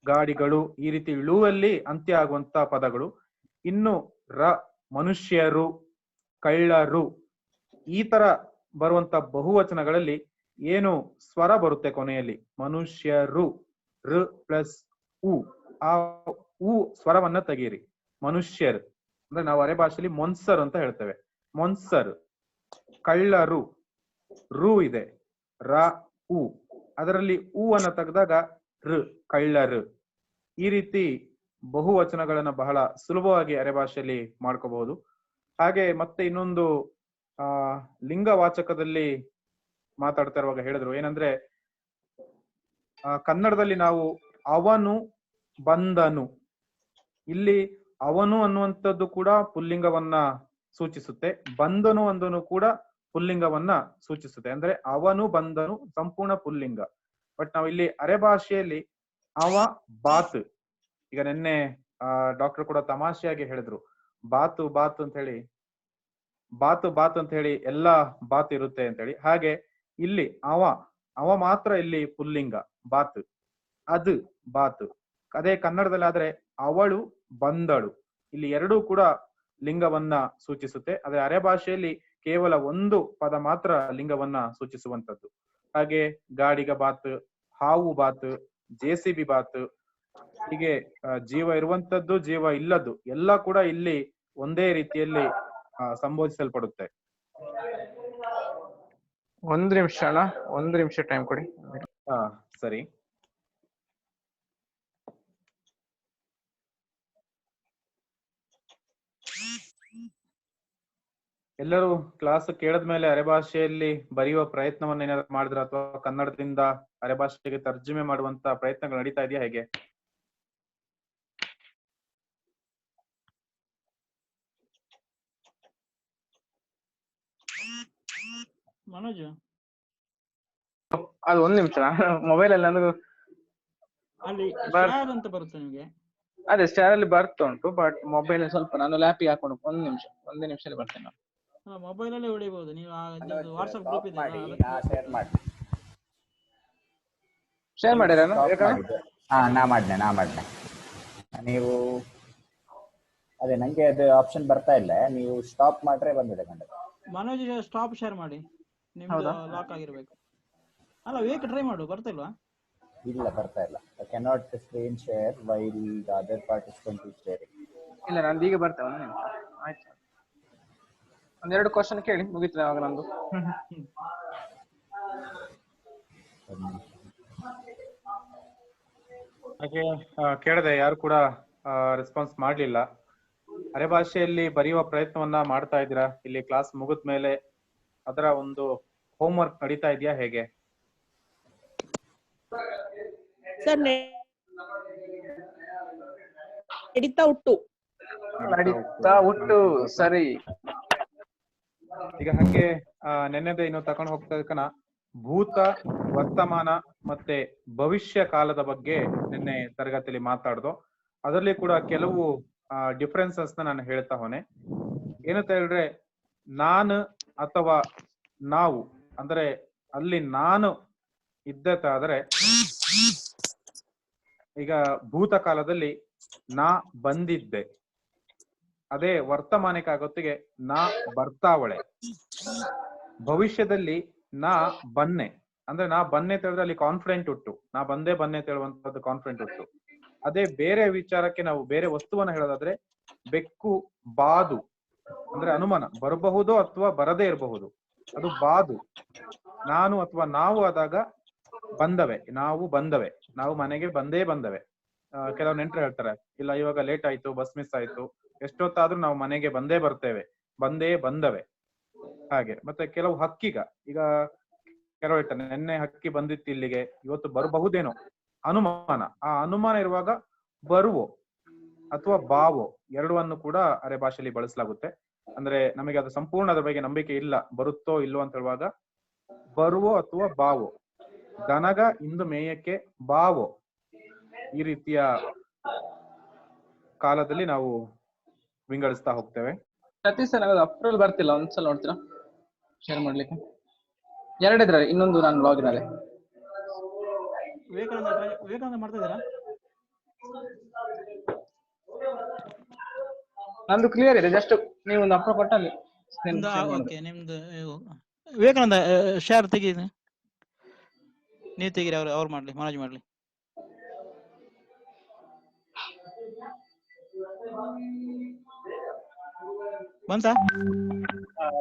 F: ಗಾಡಿಗಳು, ಈ ರೀತಿ ಳು ಅಲ್ಲಿ ಅಂತ್ಯ ಆಗುವಂತ ಪದಗಳು. ಇನ್ನು ರ, ಮನುಷ್ಯರು, ಕಳ್ಳರು, ಈ ತರ ಬರುವಂತ ಬಹುವಚನಗಳಲ್ಲಿ ಏನು ಸ್ವರ ಬರುತ್ತೆ ಕೊನೆಯಲ್ಲಿ, ಮನುಷ್ಯರು, ಋ ಪ್ಲಸ್ ಉ, ಆ ಉ ಸ್ವರವನ್ನ ತೆಗೀರಿ. ಮನುಷ್ಯರು ಅಂದ್ರೆ ನಾವು ಅರೆ ಭಾಷೆಯಲ್ಲಿ ಮೊನ್ಸರ್ ಅಂತ ಹೇಳ್ತೇವೆ, ಮೊನ್ಸರ್. ಕಳ್ಳರು, ರು ಇದೆ, ರ ಉ, ಅದರಲ್ಲಿ ಉ ಅನ್ನ ತೆಗೆದಾಗ ಋ, ಕಳ್ಳರು. ಈ ರೀತಿ ಬಹುವಚನಗಳನ್ನ ಬಹಳ ಸುಲಭವಾಗಿ ಅರೆಭಾಷೆಯಲ್ಲಿ ಮಾಡ್ಕೋಬಹುದು. ಹಾಗೆ ಮತ್ತೆ ಇನ್ನೊಂದು ಲಿಂಗವಾಚಕದಲ್ಲಿ ಮಾತಾಡ್ತಾ ಇರುವಾಗ ಹೇಳಿದ್ರು ಏನಂದ್ರೆ, ಕನ್ನಡದಲ್ಲಿ ನಾವು ಅವನು, ಬಂದನು, ಇಲ್ಲಿ ಅವನು ಅನ್ನುವಂಥದ್ದು ಕೂಡ ಪುಲ್ಲಿಂಗವನ್ನ ಸೂಚಿಸುತ್ತೆ, ಬಂದನು ಅಂದನು ಕೂಡ ಪುಲ್ಲಿಂಗವನ್ನ ಸೂಚಿಸುತ್ತೆ. ಅಂದ್ರೆ ಅವನು, ಬಂದನು ಸಂಪೂರ್ಣ ಪುಲ್ಲಿಂಗ. ಬಟ್ ನಾವು ಇಲ್ಲಿ ಅರೆಭಾಷೆಯಲ್ಲಿ ಅವ, ಬಾತ್. ಈಗ ನಿನ್ನೆ ಡಾಕ್ಟರ್ ಕೂಡ ತಮಾಷೆಯಾಗಿ ಹೇಳಿದ್ರು, ಬಾತು ಬಾತು ಅಂತ ಹೇಳಿ, ಬಾತು ಬಾತು ಅಂತ ಹೇಳಿ ಎಲ್ಲಾ ಬಾತ್ ಇರುತ್ತೆ ಅಂತ ಹೇಳಿ. ಹಾಗೆ ಇಲ್ಲಿ ಅವ ಮಾತ್ರ ಇಲ್ಲಿ ಪುಲ್ಲಿಂಗ, ಬಾತ್. ಅದು ಬಾತು. ಅದೇ ಕನ್ನಡದಲ್ಲಿ ಆದ್ರೆ ಅವಳು, ಬಂದಳು, ಇಲ್ಲಿ ಎರಡೂ ಕೂಡ ಲಿಂಗವನ್ನ ಸೂಚಿಸುತ್ತೆ. ಆದ್ರೆ ಅರೆ ಭಾಷೆಯಲ್ಲಿ ಕೇವಲ ಒಂದು ಪದ ಮಾತ್ರ ಲಿಂಗವನ್ನ ಸೂಚಿಸುವಂತದ್ದು. ಹಾಗೆ ಗಾಡಿಗ ಬಾತ್, ಹಾವು ಬಾತ್, JCB ಬಾತ್, ಹೀಗೆ ಜೀವ ಇರುವಂತದ್ದು ಜೀವ ಇಲ್ಲದ್ದು ಎಲ್ಲ ಕೂಡ ಇಲ್ಲಿ ಒಂದೇ ರೀತಿಯಲ್ಲಿ ಸಂಬೋಧಿಸಲ್ಪಡುತ್ತೆ.
A: ಒಂದು ನಿಮಿಷ ಅಣ್ಣ, ಒಂದು ನಿಮಿಷ ಟೈಮ್ ಕೊಡಿ.
F: ಸರಿ. ಎಲ್ಲರೂ ಕ್ಲಾಸ್ ಕೇಳದ್ಮೇಲೆ ಅರೆಭಾಷೆಯಲ್ಲಿ ಬರೆಯುವ ಪ್ರಯತ್ನವನ್ನ ಏನಾದ್ರು ಮಾಡಿದ್ರ ಅಥವಾ ಕನ್ನಡದಿಂದ ಅರೆಭಾಷೆಗೆ ತರ್ಜುಮೆ ಮಾಡುವಂತ ಪ್ರಯತ್ನಗಳು ನಡೀತಾ ಇದೆಯಾ ಹೇಗೆ?
D: ಮನೋಜ್
A: ಅದು ಒಂದು ನಿಮಿಷ, ಮೊಬೈಲ್ ಅಲ್ಲಿ ನಂದು
D: ಅಲ್ಲಿ ಶೇರ್ ಅಂತ ಬರುತ್ತೆ ನಿಮಗೆ.
A: ಅದೇ ಸ್ಟಾರ್ ಅಲ್ಲಿ ಬರ್ತಾ ಉಂಟು, ಬಟ್ ಮೊಬೈಲ್ ಸ್ವಲ್ಪ ನಾನು ಲ್ಯಾಪಿಗೆ ಹಾಕೊಂಡು ಒಂದೇ ನಿಮಿಷದಲ್ಲಿ ಬರ್ತೇನೆ ನಾನು.
D: ಮೊಬೈಲ್ ಅಲ್ಲೇ ಹೊಡಿಬಹುದು ನೀವು. ವಾಟ್ಸ್ಆಪ್ ಗ್ರೂಪ್ ಇದೆ,
G: ಶೇರ್ ಮಾಡಿ.
A: ಶೇರ್ ಮಾಡಿರ?
G: ನಾ ಮಾಡ್ದೆ. ನೀವು ಅದೇ ನಂಗೆ ಅದು ಆಪ್ಷನ್ ಬರ್ತಾ ಇಲ್ಲ, ನೀವು ಸ್ಟಾಪ್ ಮಾಡ್ರೆ ಬಂದಿದೆ ಕಂಡ.
D: ಮನೋಜ್ ಸ್ಟಾಪ್ ಶೇರ್ ಮಾಡಿ, ನಿಮ್ದು ಲಾಕ್ ಆಗಿರ್ಬೇಕು. ಅಲ್ಲ ವೇಕ್ ಟ್ರೈ ಮಾಡು, ಬರ್ತಾ ಇಲ್ವಾ?
G: ಇಲ್ಲ ಬರ್ತಾ ಇಲ್ಲ. I cannot screen share while the other participant is sharing.
A: ಇಲ್ಲ ನಂದು ಈಗ ಬರ್ತೇವೆ, ಒಂದು ನಿಮಿಷ ಆಯ್ತು. ಒಂದೆರಡು ಕ್ವಶನ್ ಕೇಳಿ ಮುಗಿತದೆ ಆವಾಗ ನಂದು.
F: ಹಾಗೆ ಕೇಳದೆ ಯಾರು ಕೂಡ ರೆಸ್ಪಾನ್ಸ್ ಮಾಡ್ಲಿಲ್ಲ. ಅರೆಭಾಷೆಯಲ್ಲಿ ಬರೆಯುವ ಪ್ರಯತ್ನವನ್ನ ಮಾಡ್ತಾ ಇದ್ದೀರಾ? ಇಲ್ಲಿ ಕ್ಲಾಸ್ ಮುಗಿದ ಮೇಲೆ ಅದರ ಒಂದು ಹೋಮ್ ವರ್ಕ್ ನಡೀತಾ ಇದೆಯಾ ಹೇಗೆ?
B: ಸರ್ ನಡೀತಾ ಉಂಟು.
A: ಸರಿ.
F: ಈಗ ಹಾಗೆ ನೆನ್ನೆದೆ ಇನ್ನು ತಕೊಂಡು ಹೋಗ್ತಕ್ಕನ ಭೂತ, ವರ್ತಮಾನ ಮತ್ತೆ ಭವಿಷ್ಯ ಕಾಲದ ಬಗ್ಗೆ ನಿನ್ನೆ ತರಗತಿಯಲ್ಲಿ ಮಾತಾಡ್ದು. ಅದರಲ್ಲಿ ಕೂಡ ಕೆಲವು ಡಿಫ್ರೆನ್ಸಸ್ ನಾನು ಹೇಳ್ತಾ ಹೋನೆ. ಏನಂತ ಹೇಳಿದ್ರೆ, ನಾನು ಅಥವಾ ನಾವು ಅಂದ್ರೆ ಅಲ್ಲಿ ನಾನು ಇದ್ದತಾದ್ರೆ, ಈಗ ಭೂತ ಕಾಲದಲ್ಲಿ ನಾ ಬಂದಿದ್ದೆ, ಅದೇ ವರ್ತಮಾನಿಕ ಆಗೊತ್ತಿಗೆ ನಾ ಬರ್ತಾವಳೆ. ಭವಿಷ್ಯದಲ್ಲಿ ನಾ ಬನ್ನೆ ಅಂದ್ರೆ ನಾ ಬನ್ನೆ ಅಂತ ಹೇಳಿದ್ರೆ ಅಲ್ಲಿ ಕಾನ್ಫಿಡೆಂಟ್ ಉಂಟು, ನಾ ಬಂದೆ ಅಂತ ಹೇಳುವಂತದ್ದು ಕಾನ್ಫಿಡೆಂಟ್ ಉಂಟು. ಅದೇ ಬೇರೆ ವಿಚಾರಕ್ಕೆ ನಾವು ಬೇರೆ ವಸ್ತುವನ್ನ ಹೇಳೋದಾದ್ರೆ ಬೆಕ್ಕು ಬಾದು ಅಂದ್ರೆ ಅನುಮಾನ, ಬರಬಹುದು ಅಥವಾ ಬರದೇ ಇರಬಹುದು, ಅದು ಬಾದು. ನಾನು ಅಥವಾ ನಾವು ಆದಾಗ ಬಂದವೆ, ನಾವು ಮನೆಗೆ ಬಂದವೆ. ಕೆಲವು ನೆಂಟರು ಹೇಳ್ತಾರೆ, ಇಲ್ಲ ಇವಾಗ ಲೇಟ್ ಆಯ್ತು, ಬಸ್ ಮಿಸ್ ಆಯ್ತು, ಎಷ್ಟೊತ್ತಾದ್ರೂ ನಾವು ಮನೆಗೆ ಬರ್ತೇವೆ, ಬಂದವೆ. ಹಾಗೆ ಮತ್ತೆ ಕೆಲವು ಹಕ್ಕಿಗ, ಈಗ ಕೆಲವು ಹೇಳ್ತಾರೆ ನೆನ್ನೆ ಹಕ್ಕಿ ಬಂದಿತ್ತು ಇಲ್ಲಿಗೆ, ಇವತ್ತು ಬರಬಹುದೇನೋ, ಅನುಮಾನ. ಆ ಅನುಮಾನ ಇರುವಾಗ ಬರುವೋ ಅಥವಾ ಬಾವೋ ಎರಡನ್ನು ಕೂಡ ಅರೆ ಭಾಷೆಯಲ್ಲಿ ಬಳಸಲಾಗುತ್ತೆ. ಅಂದ್ರೆ ನಮಗೆ ಅದು ಸಂಪೂರ್ಣ ಅದ್ರ ಬಗ್ಗೆ ನಂಬಿಕೆ ಇಲ್ಲ, ಬರುತ್ತೋ ಇಲ್ಲೋ ಅಂತ ಹೇಳುವಾಗ ಬರುವೋ ಅಥವಾ ಬಾವೋ. ದನಗ ಇಂದು ಮೇಯಕ್ಕೆ ಬಾವೋ, ಈ ರೀತಿಯ ಕಾಲದಲ್ಲಿ ನಾವು ವಿಂಗಡಿಸ್ತಾ ಹೋಗ್ತೇವೆ.
A: ಸತೀಶ್ ಸರ್ ನನಗೆ ಅಪ್ರೂವಲ್ ಬರ್ತಿಲ್ಲ, ಒಂದ್ಸಲ ನೋಡ್ತೀರಾ ಶೇರ್ ಮಾಡ್ಲಿಕ್ಕೆ? ಎರಡಿದ್ರೆ ಇನ್ನೊಂದು ನಾನು ಲಾಗಿನ್ ಅಲ್ಲಿ
D: ವಿವೇಕಾನಂದ ಮಾಡ್ತಾ ಇದ್ದೀರಾ?
A: ನಂದು ಕ್ಲಿಯರ್ ಇದೆ, ಜಸ್ಟ್ ನೀವು ಒಂದು ಅಪ್ರೂವ್ ಕೊಟ್ಟಲ್ಲಿ.
D: ನಿಮ್ದು ವಿವೇಕಾನಂದ ಶೇರ್ ತೆಗೀರಿ, ನೀವು ತೆಗೀರಿ, ಅವ್ರು ಮಾಡ್ಲಿ, ಮನೋಜ್ ಮಾಡ್ಲಿ. ಬಂತಾ?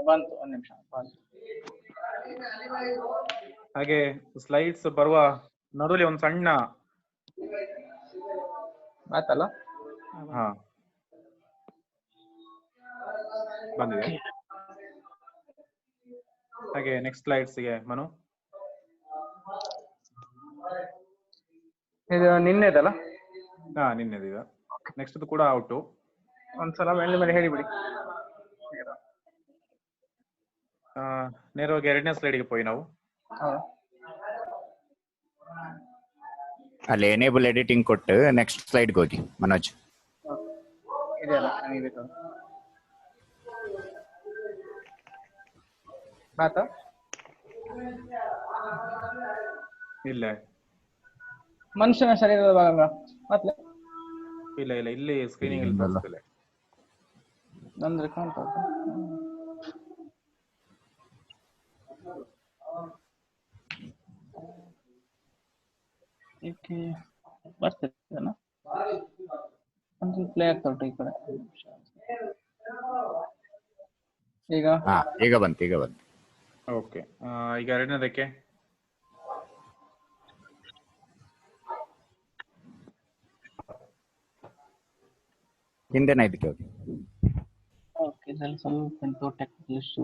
A: ಬಂತು, ಒಂದ್ ನಿಮಿಷ ಬಂತು.
F: ಹಾಗೆ ಸ್ಲೈಡ್ಸ್ ಬರುವ ನಡುವೆ ಒಂದು ಸಣ್ಣ
A: ಆಯ್ತಲ್ಲ?
F: ಹಾ ಬಂದಿದೆ. ಹಾಗೆ ನೆಕ್ಸ್ಟ್ ಸ್ಲೈಡ್ಸ್ ಗೆ ಮನು.
A: ಇದು ನಿನ್ನೆದಲ್ಲ?
F: ನಿನ್ನೆದಿದೆ. ನೆಕ್ಸ್ಟ್ ಕೂಡ ಔಟು.
A: ಒಂದ್ಸಲ ಮೇಲೆ ಹೇಳಿಬಿಡಿ.
F: ನೇರವಾಗಿ ಎರಡನೇ ಸ್ಲೈಡ್ಗೆ ಹೋಗಿ ನಾವು.
G: ಅಲ್ಲಿ ಎನೇಬಲ್ ಎಡಿಟಿಂಗ್ ಕೊಟ್ಟು ನೆಕ್ಸ್ಟ್ ಸ್ಲೈಡ್ಗೆ ಹೋಗಿ ಮನೋಜ್.
F: ಇಲ್ಲ
A: ಮನುಷ್ಯನ ಶರೀರದ ಭಾಗ ಮತ್ತೆ
F: ಇಲ್ಲ ಇಲ್ಲಿ ಸ್ಕ್ರೀನಿಂಗ್ ಅಲ್ಲಿ ತೋರಿಸ್ತಿಲ್ಲ.
A: ಅಂದ್ರೆ ಕಾಣ್ತಾ ಏಕೆ ಬರ್ತಿದ್ದೇನಾ ಒಂದು ಪ್ಲೇ ಆಗ್ತಾ ಉಂಟು ಈ ಕಡೆ. ಈಗ
G: ಈಗ ಬಂತು.
F: ಓಕೆ, ಈಗ ಎರಡನೇದಕ್ಕೆ
G: ಹಿಂದೆನ ಇದಕ್ಕೆ ಹೋಗಿ.
A: ಓಕೆ, ಇದರಲ್ಲಿ ಸ್ವಲ್ಪ ಎಂಟು ಟೆಕ್ನಿಕಲ್ ಇಶ್ಯೂ.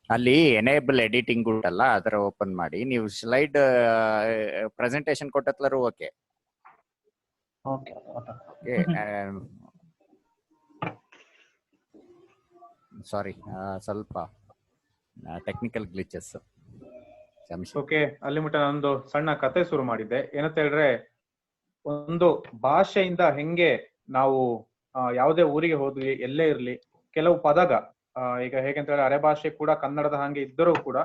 G: ಅಲ್ಲಿ ಎನೇಬಲ್ ಎಡಿಟಿಂಗ್ ಉಂಟಲ್ಲ, ಅದರ ಓಪನ್ ಮಾಡಿ. ನೀವು ಸ್ಲೈಡ್ ಪ್ರೆಸೆಂಟೇಶನ್ ಕೊಟ್ಟತ್ಲರೂ ಓಕೆ.
A: ಓಕೆ
G: ಸಾರಿ, ಸ್ವಲ್ಪ ಟೆಕ್ನಿಕಲ್ ಗ್ಲಿಚಸ್.
F: ಓಕೆ, ಅಲ್ಲಿ ಮುಟ್ಟ ನಾನೊಂದು ಸಣ್ಣ ಕತೆ ಶುರು ಮಾಡಿದ್ದೆ. ಏನಂತ ಹೇಳಿದ್ರೆ, ಒಂದು ಭಾಷೆಯಿಂದ ಹೆಂಗೆ ನಾವು ಯಾವುದೇ ಊರಿಗೆ ಹೋದ್ವಿ, ಎಲ್ಲೇ ಇರ್ಲಿ, ಕೆಲವು ಪದಗ ಈಗ ಹೇಗಂತ ಹೇಳಿದ್ರೆ ಅರೆ ಭಾಷೆ ಕೂಡ ಕನ್ನಡದ ಹಾಗೆ ಇದ್ದರೂ ಕೂಡ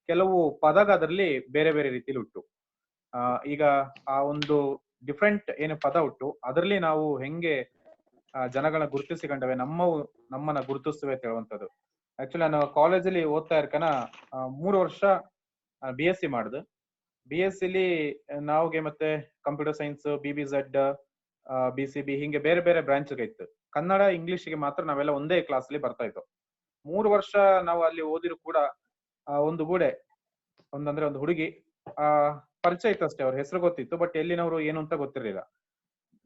F: ಕೆಲವು ಪದಗ ಅದರಲ್ಲಿ ಬೇರೆ ಬೇರೆ ರೀತಿಲಿ ಉಂಟು. ಈಗ ಆ ಒಂದು ಡಿಫ್ರೆಂಟ್ ಏನು ಪದ ಉಂಟು, ಅದರಲ್ಲಿ ನಾವು ಹೆಂಗೆ ಜನಗಳನ್ನ ಗುರುತಿಸಿಕೊಂಡವೆ, ನಮ್ಮನ್ನ ಗುರುತಿಸ್ತವೆ ಅಂತ ಹೇಳುವಂಥದ್ದು. ಆಕ್ಚುಲಿ ನಾನು ಕಾಲೇಜಲ್ಲಿ ಓದ್ತಾ ಇರ್ಕನ 3 ವರ್ಷ BSc ಮಾಡುದು. BSc ನಾವ್ಗೆ ಮತ್ತೆ ಕಂಪ್ಯೂಟರ್ ಸೈನ್ಸ್, BBZ, BCB ಹಿಂಗೆ ಬೇರೆ ಬೇರೆ ಬ್ರಾಂಚ್ ಇತ್ತು. ಕನ್ನಡ ಇಂಗ್ಲಿಷ್ಗೆ ಮಾತ್ರ ನಾವೆಲ್ಲ ಒಂದೇ ಕ್ಲಾಸ್ ಅಲ್ಲಿ ಬರ್ತಾ ಇದ್ದೋ. 3 ವರ್ಷ ನಾವು ಅಲ್ಲಿ ಓದಿರು ಕೂಡ ಒಂದು ಗೂಡೆ ಒಂದು ಹುಡುಗಿ ಪರಿಚಯ ಇತ್ತು ಅಷ್ಟೇ. ಅವ್ರ ಹೆಸರು ಗೊತ್ತಿತ್ತು, ಬಟ್ ಎಲ್ಲಿನವರು ಏನು ಅಂತ ಗೊತ್ತಿರಲಿಲ್ಲ.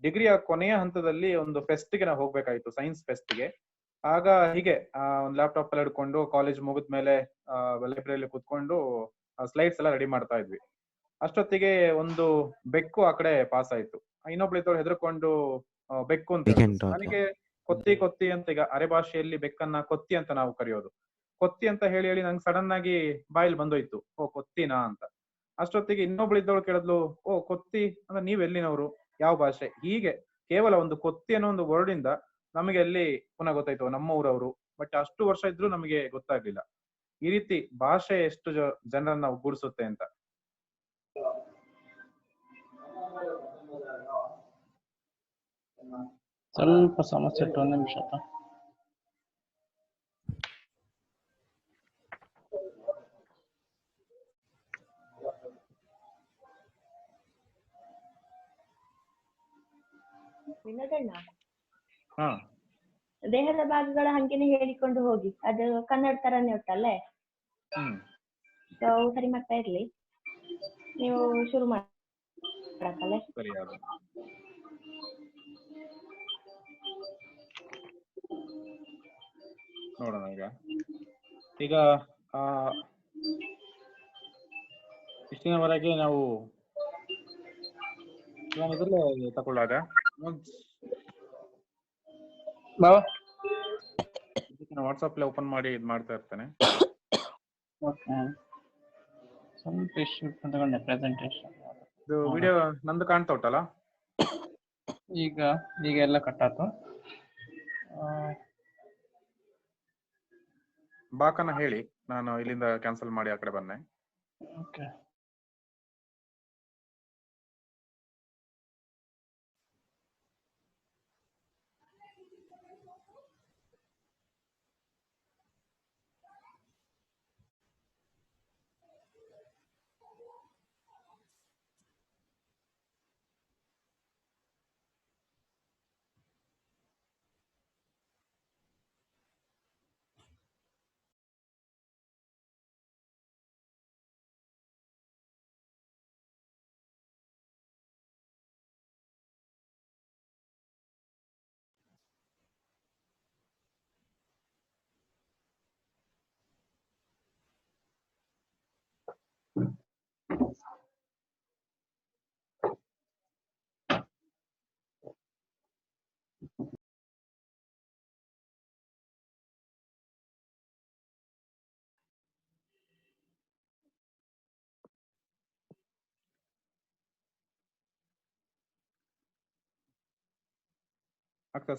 F: ಡಿಗ್ರಿಯ ಕೊನೆಯ ಹಂತದಲ್ಲಿ ಒಂದು ಫೆಸ್ಟ್ಗೆ ನಾವು ಹೋಗ್ಬೇಕಾಯ್ತು, ಸೈನ್ಸ್ ಫೆಸ್ಟ್ಗೆ. ಆಗ ಹೀಗೆ ಒಂದು ಲ್ಯಾಪ್ಟಾಪ್ ಎಲ್ಲ ಹಿಡ್ಕೊಂಡು ಕಾಲೇಜ್ ಮುಗಿದ್ಮೇಲೆ ಲೈಬ್ರರಿಯಲ್ಲಿ ಕೂತ್ಕೊಂಡು ಸ್ಲೈಡ್ಸ್ ಎಲ್ಲ ರೆಡಿ ಮಾಡ್ತಾ ಇದ್ವಿ. ಅಷ್ಟೊತ್ತಿಗೆ ಒಂದು ಬೆಕ್ಕು ಆ ಕಡೆ ಪಾಸ್ ಆಯ್ತು. ಇನ್ನೊಬ್ಳಿದ್ದವ್ರು ಹೆದರ್ಕೊಂಡು ಬೆಕ್ಕು ಅಂತ, ನನಗೆ ಕೊತ್ತಿ ಅಂತ, ಈಗ ಅರೆ ಭಾಷೆಯಲ್ಲಿ ಬೆಕ್ಕನ್ನ ಕೊತ್ತಿ ಅಂತ ನಾವು ಕರೆಯೋದು. ಕೊತ್ತಿ ಅಂತ ಹೇಳಿ ನಂಗೆ ಸಡನ್ ಆಗಿ ಬಾಯಲ್ಲಿ ಬಂದೋಯ್ತು, ಓ ಕೊತ್ತಿನಾ ಅಂತ. ಅಷ್ಟೊತ್ತಿಗೆ ಇನ್ನೊಬ್ಳಿದ್ದವಳು ಕೇಳಿದ್ಲು, ಓ ಕೊತ್ತಿ ಅಂದ್ರೆ ನೀವ್ ಎಲ್ಲಿನವರು, ಯಾವ ಭಾಷೆ? ಹೀಗೆ ಕೇವಲ ಒಂದು ಕೊತ್ತಿ ಅನ್ನೋ ಒಂದು ವರ್ಡ್ ಇಂದ ನಮಗೆ ಅಲ್ಲಿ ಪುನಃ ಗೊತ್ತಾಯ್ತು ನಮ್ಮ ಊರವರು. ಬಟ್ ಅಷ್ಟು ವರ್ಷ ಇದ್ರೂ ನಮಗೆ ಗೊತ್ತಾಗ್ಲಿಲ್ಲ. ಈ ರೀತಿ ಭಾಷೆ ಎಷ್ಟು ಜನರನ್ನ ಒಗ್ಗೂಡಿಸುತ್ತೆ ಅಂತ.
A: ಸ್ವಲ್ಪ ಸಮಸ್ಯೆ ಇತ್ತು, 1 ನಿಮಿಷ.
E: ವಿನೋದಣ್ಣ,
F: ಹಾ,
E: ದೇಹದ ಭಾಗಗಳ ಹಂಗೇನೆ ಹೇಳಿಕೊಂಡು ಹೋಗಿ, ಅದು ಕನ್ನಡ ತರನೇ ಉಂಟಲ್ಲೇ. ಸರಿ ಮಾಡ್ತಾ ಇರ್ಲಿ, ನೀವು ಶುರು ಮಾಡಕ್ಕಲ್ಲೇ.
F: ಸರಿ. ನೋಡೋಣ. ಈಗ ಇಷ್ಟಿನವರೆಗೆ ನಾವು ಇದರಲ್ಲೇ ತಗೊಳ್ಳಾಗ ವಾಟ್ಸಪ್ ಓಪನ್ ಮಾಡಿ ಇದು ಮಾಡ್ತಾ ಇರ್ತೇನೆ.
A: ಸ್ವಲ್ಪ ಇಶ್ಯೂ ತಗೊಂಡೆ ಪ್ರೆಸೆಂಟೇಶನ್.
F: ಇದು ವಿಡಿಯೋ ನಂದು ಕಾಣ್ತಾ ಉಂಟಲ್ಲ
A: ಈಗ ಎಲ್ಲ ಕಟ್ಟಾತು.
F: ಬಾಕನ ಹೇಳಿ, ನಾನು ಇಲ್ಲಿಂದ ಕ್ಯಾನ್ಸಲ್ ಮಾಡಿ ಆ ಕಡೆ ಬಂದೆ.
A: ಓಕೆ,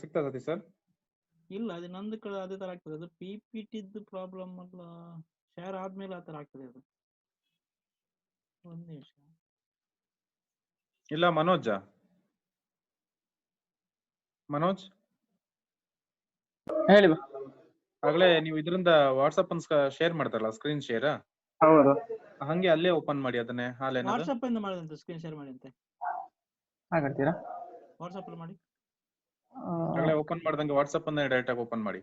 F: ಸಿಗ್ತಾ ಸತೀಶ್ ಸರ್?
D: ಇಲ್ಲ, ಅದು ನಂದು ಕಡೆ ಅದೇ ತರ ಆಗ್ತದೆ. ಅದು PPT ಪ್ರಾಬ್ಲಮ್ ಅಲ್ಲ, ಶೇರ್ ಆದ್ಮೇಲೆ ಆ ತರ ಆಗ್ತದೆ ಅದು. 1 ನಿಮಿಷ.
F: ಇಲ್ಲ ಮನೋಜ್
A: ಹೇಳಿ.
F: ಆಗ್ಲೇ ನೀವು ಇದರಿಂದ ವಾಟ್ಸಪ್ ಶೇರ್ ಮಾಡ್ತಾರಲ್ಲ, ಸ್ಕ್ರೀನ್ ಶೇರ್.
A: ಹೌದು.
F: ಹಂಗೆ ಅಲ್ಲೇ ಓಪನ್ ಮಾಡಿ ಅದನ್ನೇ ಹಾಲೇನದು
D: ವಾಟ್ಸಪ್ ಇಂದ ಮಾಡಿದಂತೆ ಸ್ಕ್ರೀನ್ ಶೇರ್ ಮಾಡಿ ಅಂತೆ.
A: ಹಾಗಾಡ್ತೀರಾ?
D: ವಾಟ್ಸಪ್ ಅಲ್ಲಿ ಮಾಡಿ.
F: ಆಗಲೇ ಓಪನ್ ಮಾಡ್ದಂಗೆ ವಾಟ್ಸಪ್ ಅನ್ನ ಡೈರೆಕ್ಟ್ ಆಗಿ ಓಪನ್ ಮಾಡಿ.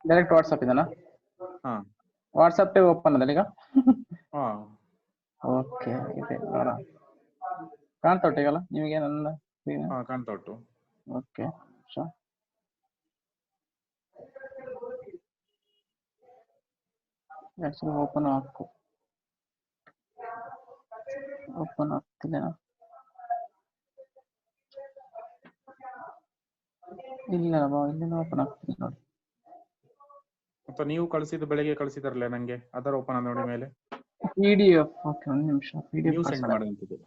A: ಡೈರೆಕ್ಟ್ ವಾಟ್ಸಪ್ ಇದೆನಾ?
F: ಹಾ
A: ವಾಟ್ಸಪ್ ಓಪನ್ ಅದಲ್ಲ ಈಗ?
F: ಹಾ
A: ಓಕೆ ಇದೆ ನೋಡ ಕಾಣ್ತಾ ಉಂಟಲ್ಲ ನಿಮಗೆ ನನ್ನ screen?
F: ಹಾ ಕಾಣ್ತಾ ಉಂಟು.
A: ಓಕೆ ಆಕ್ಚುಲಿ ಓಪನ್ ಆಗ್ತಿಲ್ಲ. ಇಲ್ಲ ಇಲ್ಲಿನ ಓಪನ್ ಆಗ್ತಿಲ್ಲ ನೋಡಿ.
F: ಅಥವಾ ನೀವು ಕಳಿಸಿದ್ದು ಬೆಳಿಗ್ಗೆ ಕಳಿಸಿದಾರಲ್ಲ ನಂಗೆ ಅದರ ಓಪನ್ ನೋಡಿ ಮೇಲೆ
A: PDF. ಓಕೆ ಒಂದು ನಿಮಿಷ PDF
F: ನೀವು ಸೆಂಡ್ ಮಾಡಿದಂಥದ್ದು.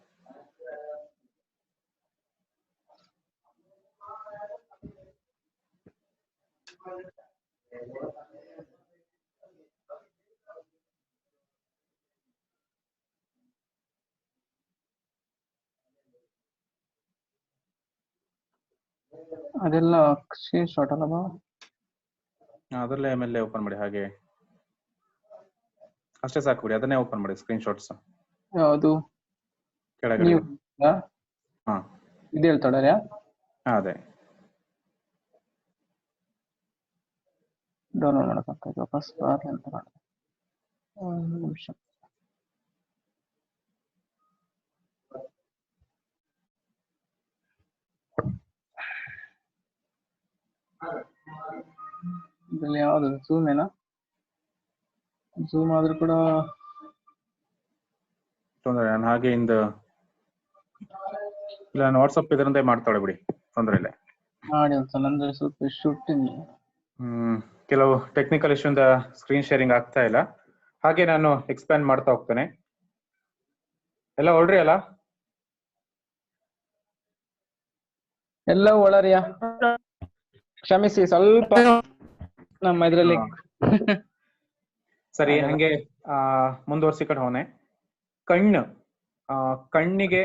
A: ಅದೆಲ್ಲ ಸ್ಕ್ರೀನ್ ಶಾಟ್ ಅಲ್ಲ?
F: ಅದರಲ್ಲೇ ಮೇಲೆ ಓಪನ್ ಮಾಡಿ, ಹಾಗೆ ಅಷ್ಟೇ ಸಾಕು ಬಿಡಿ, ಅದನ್ನೇ ಓಪನ್ ಮಾಡಿ ಸ್ಕ್ರೀನ್ ಶಾಟ್ಸ್.
A: ಯಾವುದು
F: ಕೆಳಗಡೆ ಹಾ
A: ಇದು ಹೇಳ್ತಾಳೆ
F: ಅದೇ
A: ಡೌನ್ಲೋಡ್ ಮಾಡಬೇಕಾಗ್ತದೆ ವಾಪಸ್ ಬಾರ್ಲಿ ಅಂತ ಮಾಡಿ. ಒಂದು ನಿಮಿಷ ಇದರಲ್ಲಿ ಯಾವ್ದು ಝೂಮ್ ಏನಾ? ಝೂಮ್ ಆದ್ರೂ ಕೂಡ
F: ತೊಂದರೆ ನಾನು ಹಾಗೆ ಇಂದ ಇಲ್ಲ, ನಾನು ವಾಟ್ಸಪ್ ಇದರಂತೆ ಮಾಡ್ತಾಳೆ ಬಿಡಿ, ತೊಂದರೆ ಇಲ್ಲ.
A: ಮಾಡಿ ಒಂದ್ಸಲ ಅಂದ್ರೆ ಸ್ವಲ್ಪ ಶೂಟಿಂಗ್
F: ಕೆಲವು ಟೆಕ್ನಿಕಲ್ ಇಶ್ಯೂ ಇಂದ ಸ್ಕ್ರೀನ್ ಶೇರಿಂಗ್ ಆಗ್ತಾ ಇಲ್ಲ. ಹಾಗೆ ನಾನು ಎಕ್ಸ್ಪ್ಯಾಂಡ್ ಮಾಡ್ತಾ ಹೋಗ್ತೇನೆ. ಎಲ್ಲ ಹೊರಡ್ರಿ ಅಲ್ಲ?
A: ಎಲ್ಲ ಒಳರಿಯ ಕ್ಷಮಿಸಿ ಸ್ವಲ್ಪ ನಮ್ಮ ಇದ್ರಲ್ಲಿ
F: ಸರಿ, ಹಂಗೆ ಮುಂದುವರ್ಸಿ ಕಡೆ ಹೋನೆ. ಕಣ್ಣು, ಕಣ್ಣಿಗೆ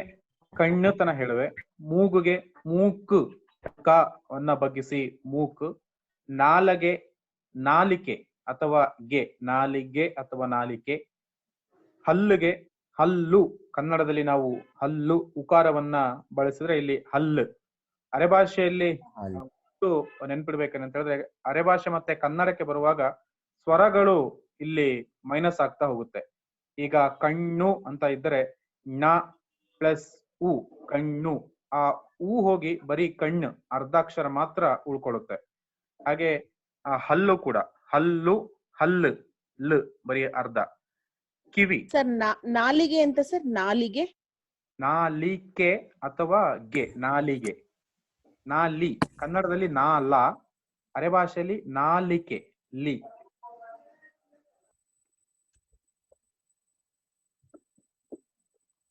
F: ಕಣ್ಣು ತನ ಹೇಳುವೆ. ಮೂಗುಗೆ ಮೂಕು ಕನ್ನ ಬಗ್ಗಿಸಿ ಮೂಕು. ನಾಲಗೆ ನಾಲಿಕೆ ಅಥವಾ ಗೆ, ನಾಲಿಗೆ ಅಥವಾ ನಾಲಿಕೆ. ಹಲ್ಲುಗೆ ಹಲ್ಲು, ಕನ್ನಡದಲ್ಲಿ ನಾವು ಹಲ್ಲು ಉಕಾರವನ್ನ ಬಳಸಿದ್ರೆ ಇಲ್ಲಿ ಹಲ್ಲು. ಅರೆಭಾಷೆಯಲ್ಲಿ ನೆನ್ಪಿಡ್ಬೇಕಂತ ಹೇಳಿದ್ರೆ ಅರೆಭಾಷೆ ಮತ್ತೆ ಕನ್ನಡಕ್ಕೆ ಬರುವಾಗ ಸ್ವರಗಳು ಇಲ್ಲಿ ಮೈನಸ್ ಆಗ್ತಾ ಹೋಗುತ್ತೆ. ಈಗ ಕಣ್ಣು ಅಂತ ಇದ್ದರೆ ನ ಪ್ಲಸ್ ಉ, ಕಣ್ಣು. ಆ ಊ ಹೋಗಿ ಬರೀ ಕಣ್ಣು ಅರ್ಧಾಕ್ಷರ ಮಾತ್ರ ಉಳ್ಕೊಳ್ಳುತ್ತೆ. ಹಾಗೆ ಹಲ್ಲು ಕೂಡ ಹಲ್ಲು, ಹಲ್ಲು, ಲ್ ಬರೀ ಅರ್ಧ. ಕಿವಿ
B: ಸರ್ ನಾಲಿಗೆ ಅಂತ ಸರ್, ನಾಲಿಗೆ
F: ನಾಲಿಕೆ ಅಥವಾ ಗೆ, ನಾಲಿಗೆ. ನಾಲಿ ಕನ್ನಡದಲ್ಲಿ ನಾಲ, ಅರೆಭಾಷೆಯಲ್ಲಿ ನಾಲಿಕೆ ಲಿ.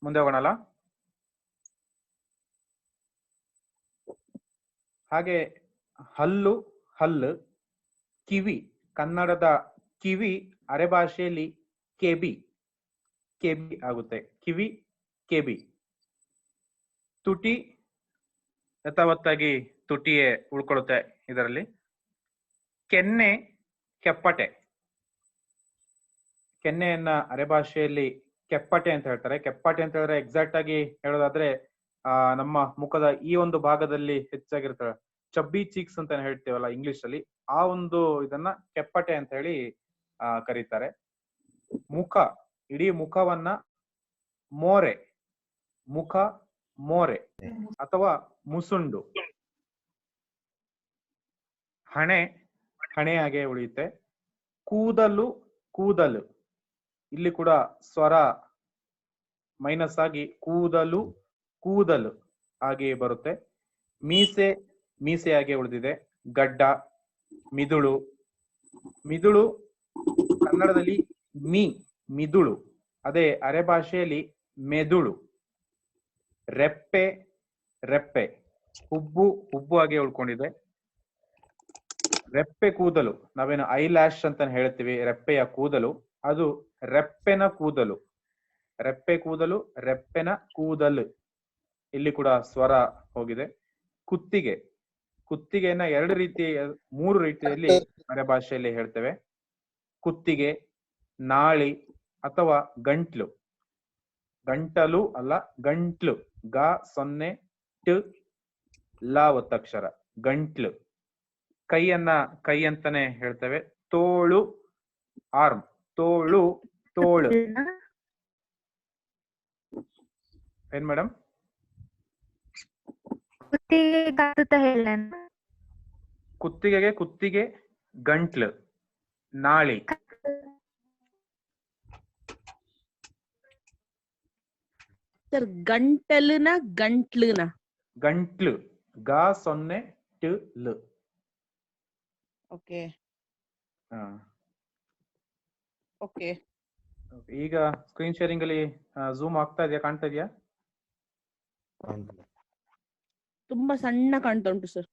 F: ಮುಂದೆ ಹೋಗೋಣಲ್ಲ? ಹಾಗೆ ಹಲ್ಲು, ಹಲ್ಲು. ಕಿವಿ, ಕನ್ನಡದ ಕಿವಿ ಅರೆಭಾಷೆಯಲ್ಲಿ ಕೆಬಿ, ಕೆಬಿ ಆಗುತ್ತೆ. ಕಿವಿ, ಕೆಬಿ. ತುಟಿ ಯಥಾವತ್ತಾಗಿ ತುಟಿಯೇ ಉಳ್ಕೊಳ್ಳುತ್ತೆ ಇದರಲ್ಲಿ. ಕೆನ್ನೆ, ಕೆಪ್ಪಟೆ. ಕೆನ್ನೆಯನ್ನ ಅರೆಭಾಷೆಯಲ್ಲಿ ಕೆಪ್ಪಟೆ ಅಂತ ಹೇಳ್ತಾರೆ. ಕೆಪ್ಪಟೆ ಅಂತ ಹೇಳಿದ್ರೆ ಎಕ್ಸಾಕ್ಟ್ ಆಗಿ ಹೇಳೋದಾದ್ರೆ ನಮ್ಮ ಮುಖದ ಈ ಒಂದು ಭಾಗದಲ್ಲಿ ಹೆಚ್ಚಾಗಿರ್ತಾರೆ, ಚಬ್ಬಿ ಚೀಕ್ಸ್ ಅಂತ ಹೇಳ್ತೇವಲ್ಲ ಇಂಗ್ಲಿಷ್ ಅಲ್ಲಿ, ಆ ಒಂದು ಇದನ್ನ ಕೆಪ್ಪಟೆ ಅಂತ ಹೇಳಿ ಕರೀತಾರೆ. ಮುಖ, ಇಡೀ ಮುಖವನ್ನ ಮೋರೆ, ಮುಖ ಮೋರೆ ಅಥವಾ ಮುಸುಂಡು. ಹಣೆ, ಹಣೆಯಾಗೆ ಉಳಿಯುತ್ತೆ. ಕೂದಲು, ಕೂದಲು. ಇಲ್ಲಿ ಕೂಡ ಸ್ವರ ಮೈನಸ್ ಆಗಿ ಕೂದಲು, ಕೂದಲು ಹಾಗೆ ಬರುತ್ತೆ. ಮೀಸೆ, ಮೀಸೆಯಾಗೆ ಉಳಿದಿದೆ. ಗಡ್ಡ, ಮಿದುಳು. ಮಿದುಳು ಕನ್ನಡದಲ್ಲಿ ಮಿದುಳು, ಅದೇ ಅರೆಭಾಷೆಯಲ್ಲಿ ಮೆದುಳು. ರೆಪ್ಪೆ, ರೆಪ್ಪೆ. ಹುಬ್ಬು, ಹುಬ್ಬು ಹಾಗೆ ಉಳ್ಕೊಂಡಿದೆ. ರೆಪ್ಪೆ ಕೂದಲು, ನಾವೇನು ಐ ಲ್ಯಾಶ್ ಅಂತ ಹೇಳ್ತೀವಿ, ರೆಪ್ಪೆಯ ಕೂದಲು, ಅದು ರೆಪ್ಪೆನ ಕೂದಲು. ರೆಪ್ಪೆ ಕೂದಲು, ರೆಪ್ಪೆನ ಕೂದಲು. ಇಲ್ಲಿ ಕೂಡ ಸ್ವರ ಹೋಗಿದೆ. ಕುತ್ತಿಗೆ, ಕುತ್ತಿಗೆಯನ್ನ ಮೂರು ರೀತಿಯಲ್ಲಿ ಅರೆ ಭಾಷೆಯಲ್ಲಿ ಹೇಳ್ತೇವೆ. ಕುತ್ತಿಗೆ, ನಾಳಿ ಅಥವಾ ಗಂಟ್ಲು. ಗಂಟಲು ಅಲ್ಲ, ಗಂಟ್ಲು. ಗ 0 ಟ ಲ ಒತ್ತಕ್ಷರ, ಗಂಟ್ಲು. ಕೈಯನ್ನ ಕೈ ಅಂತಾನೆ ಹೇಳ್ತೇವೆ. ತೋಳು, ಆರ್ಮ್. ತೋಳು, ತೋಳು. ಏನ್ ಮೇಡಮ್? ಕುತ್ತಿಗೆಗೆ ಕುತ್ತಿಗೆ, ಗಂಟ್ಲು, ನಾಳಿ.
B: ಸರ್ ಗಂಟಲುನ ಗಂಟ್ಲುನ?
F: ಗಂಟ್ಲು. ಗ 0 ಟ ಲ.
B: Okay okay.
F: ಈಗ ಸ್ಕ್ರೀನ್ ಶೇರಿಂಗ್ ಅಲ್ಲಿ ಝೂಮ್ ಆಗ್ತಾ ಇದೆಯಾ? ಕಾಣ್ತಾ ಇದೆಯಾ?
B: ತುಂಬಾ ಸಣ್ಣ ಕಾಣ್ತಾ ಉಂಟು ಸರ್.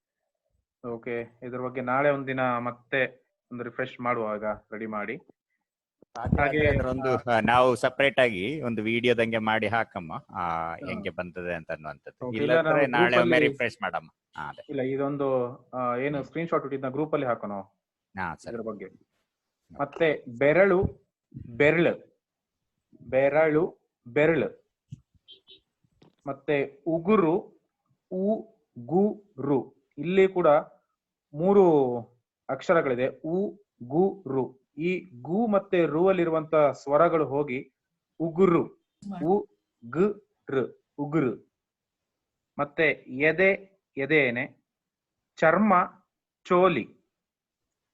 F: ಓಕೆ, ಇದ್ರ ಬಗ್ಗೆ ನಾಳೆ ಒಂದಿನ ಮತ್ತೆ ಒಂದು ರಿಫ್ರೆಶ್ ಮಾಡುವಾಗ ರೆಡಿ ಮಾಡಿ.
G: ಹಾಗೆ ಒಂದು ನಾವು ಸಪರೇಟ್ ಆಗಿ ಒಂದು ವಿಡಿಯೋದಂಗೆ ಮಾಡಿ ಹಾಕಮ್ಮ, ಹೆಂಗೆ ಬಂತದೆ ಅಂತ ಅನ್ನುವಂಥದ್ದು. ಇಲ್ಲಾಂದ್ರೆ ನಾಳೆ ಒಮ್ಮೆ ರಿಫ್ರೆಶ್ ಮಾಡಮ್ಮ.
F: ಇಲ್ಲ, ಇದೊಂದು ಏನು ಸ್ಕ್ರೀನ್ ಶಾಟ್ ಇಟ್ಟಿದ್ದ ಗ್ರೂಪ್ ಅಲ್ಲಿ ಹಾಕೋಣ ಇದ್ರ ಬಗ್ಗೆ. ಮತ್ತೆ ಬೆರಳು, ಬೆರಳು. ಬೆರಳು, ಬೆರಳು. ಮತ್ತೆ ಉಗುರು, ಉ ಗು ರು. ಇಲ್ಲಿ ಕೂಡ 3 ಅಕ್ಷರಗಳಿದೆ. ಉ ಗು ರು. ಈ ಗು ಮತ್ತೆ ರು ಅಲ್ಲಿರುವಂತ ಸ್ವರಗಳು ಹೋಗಿ ಉಗುರು, ಉ ಗ ರು, ಉಗುರು. ಮತ್ತೆ ಎದೆ, ಎದೆನೆ. ಚರ್ಮ, ಚೋಲಿ.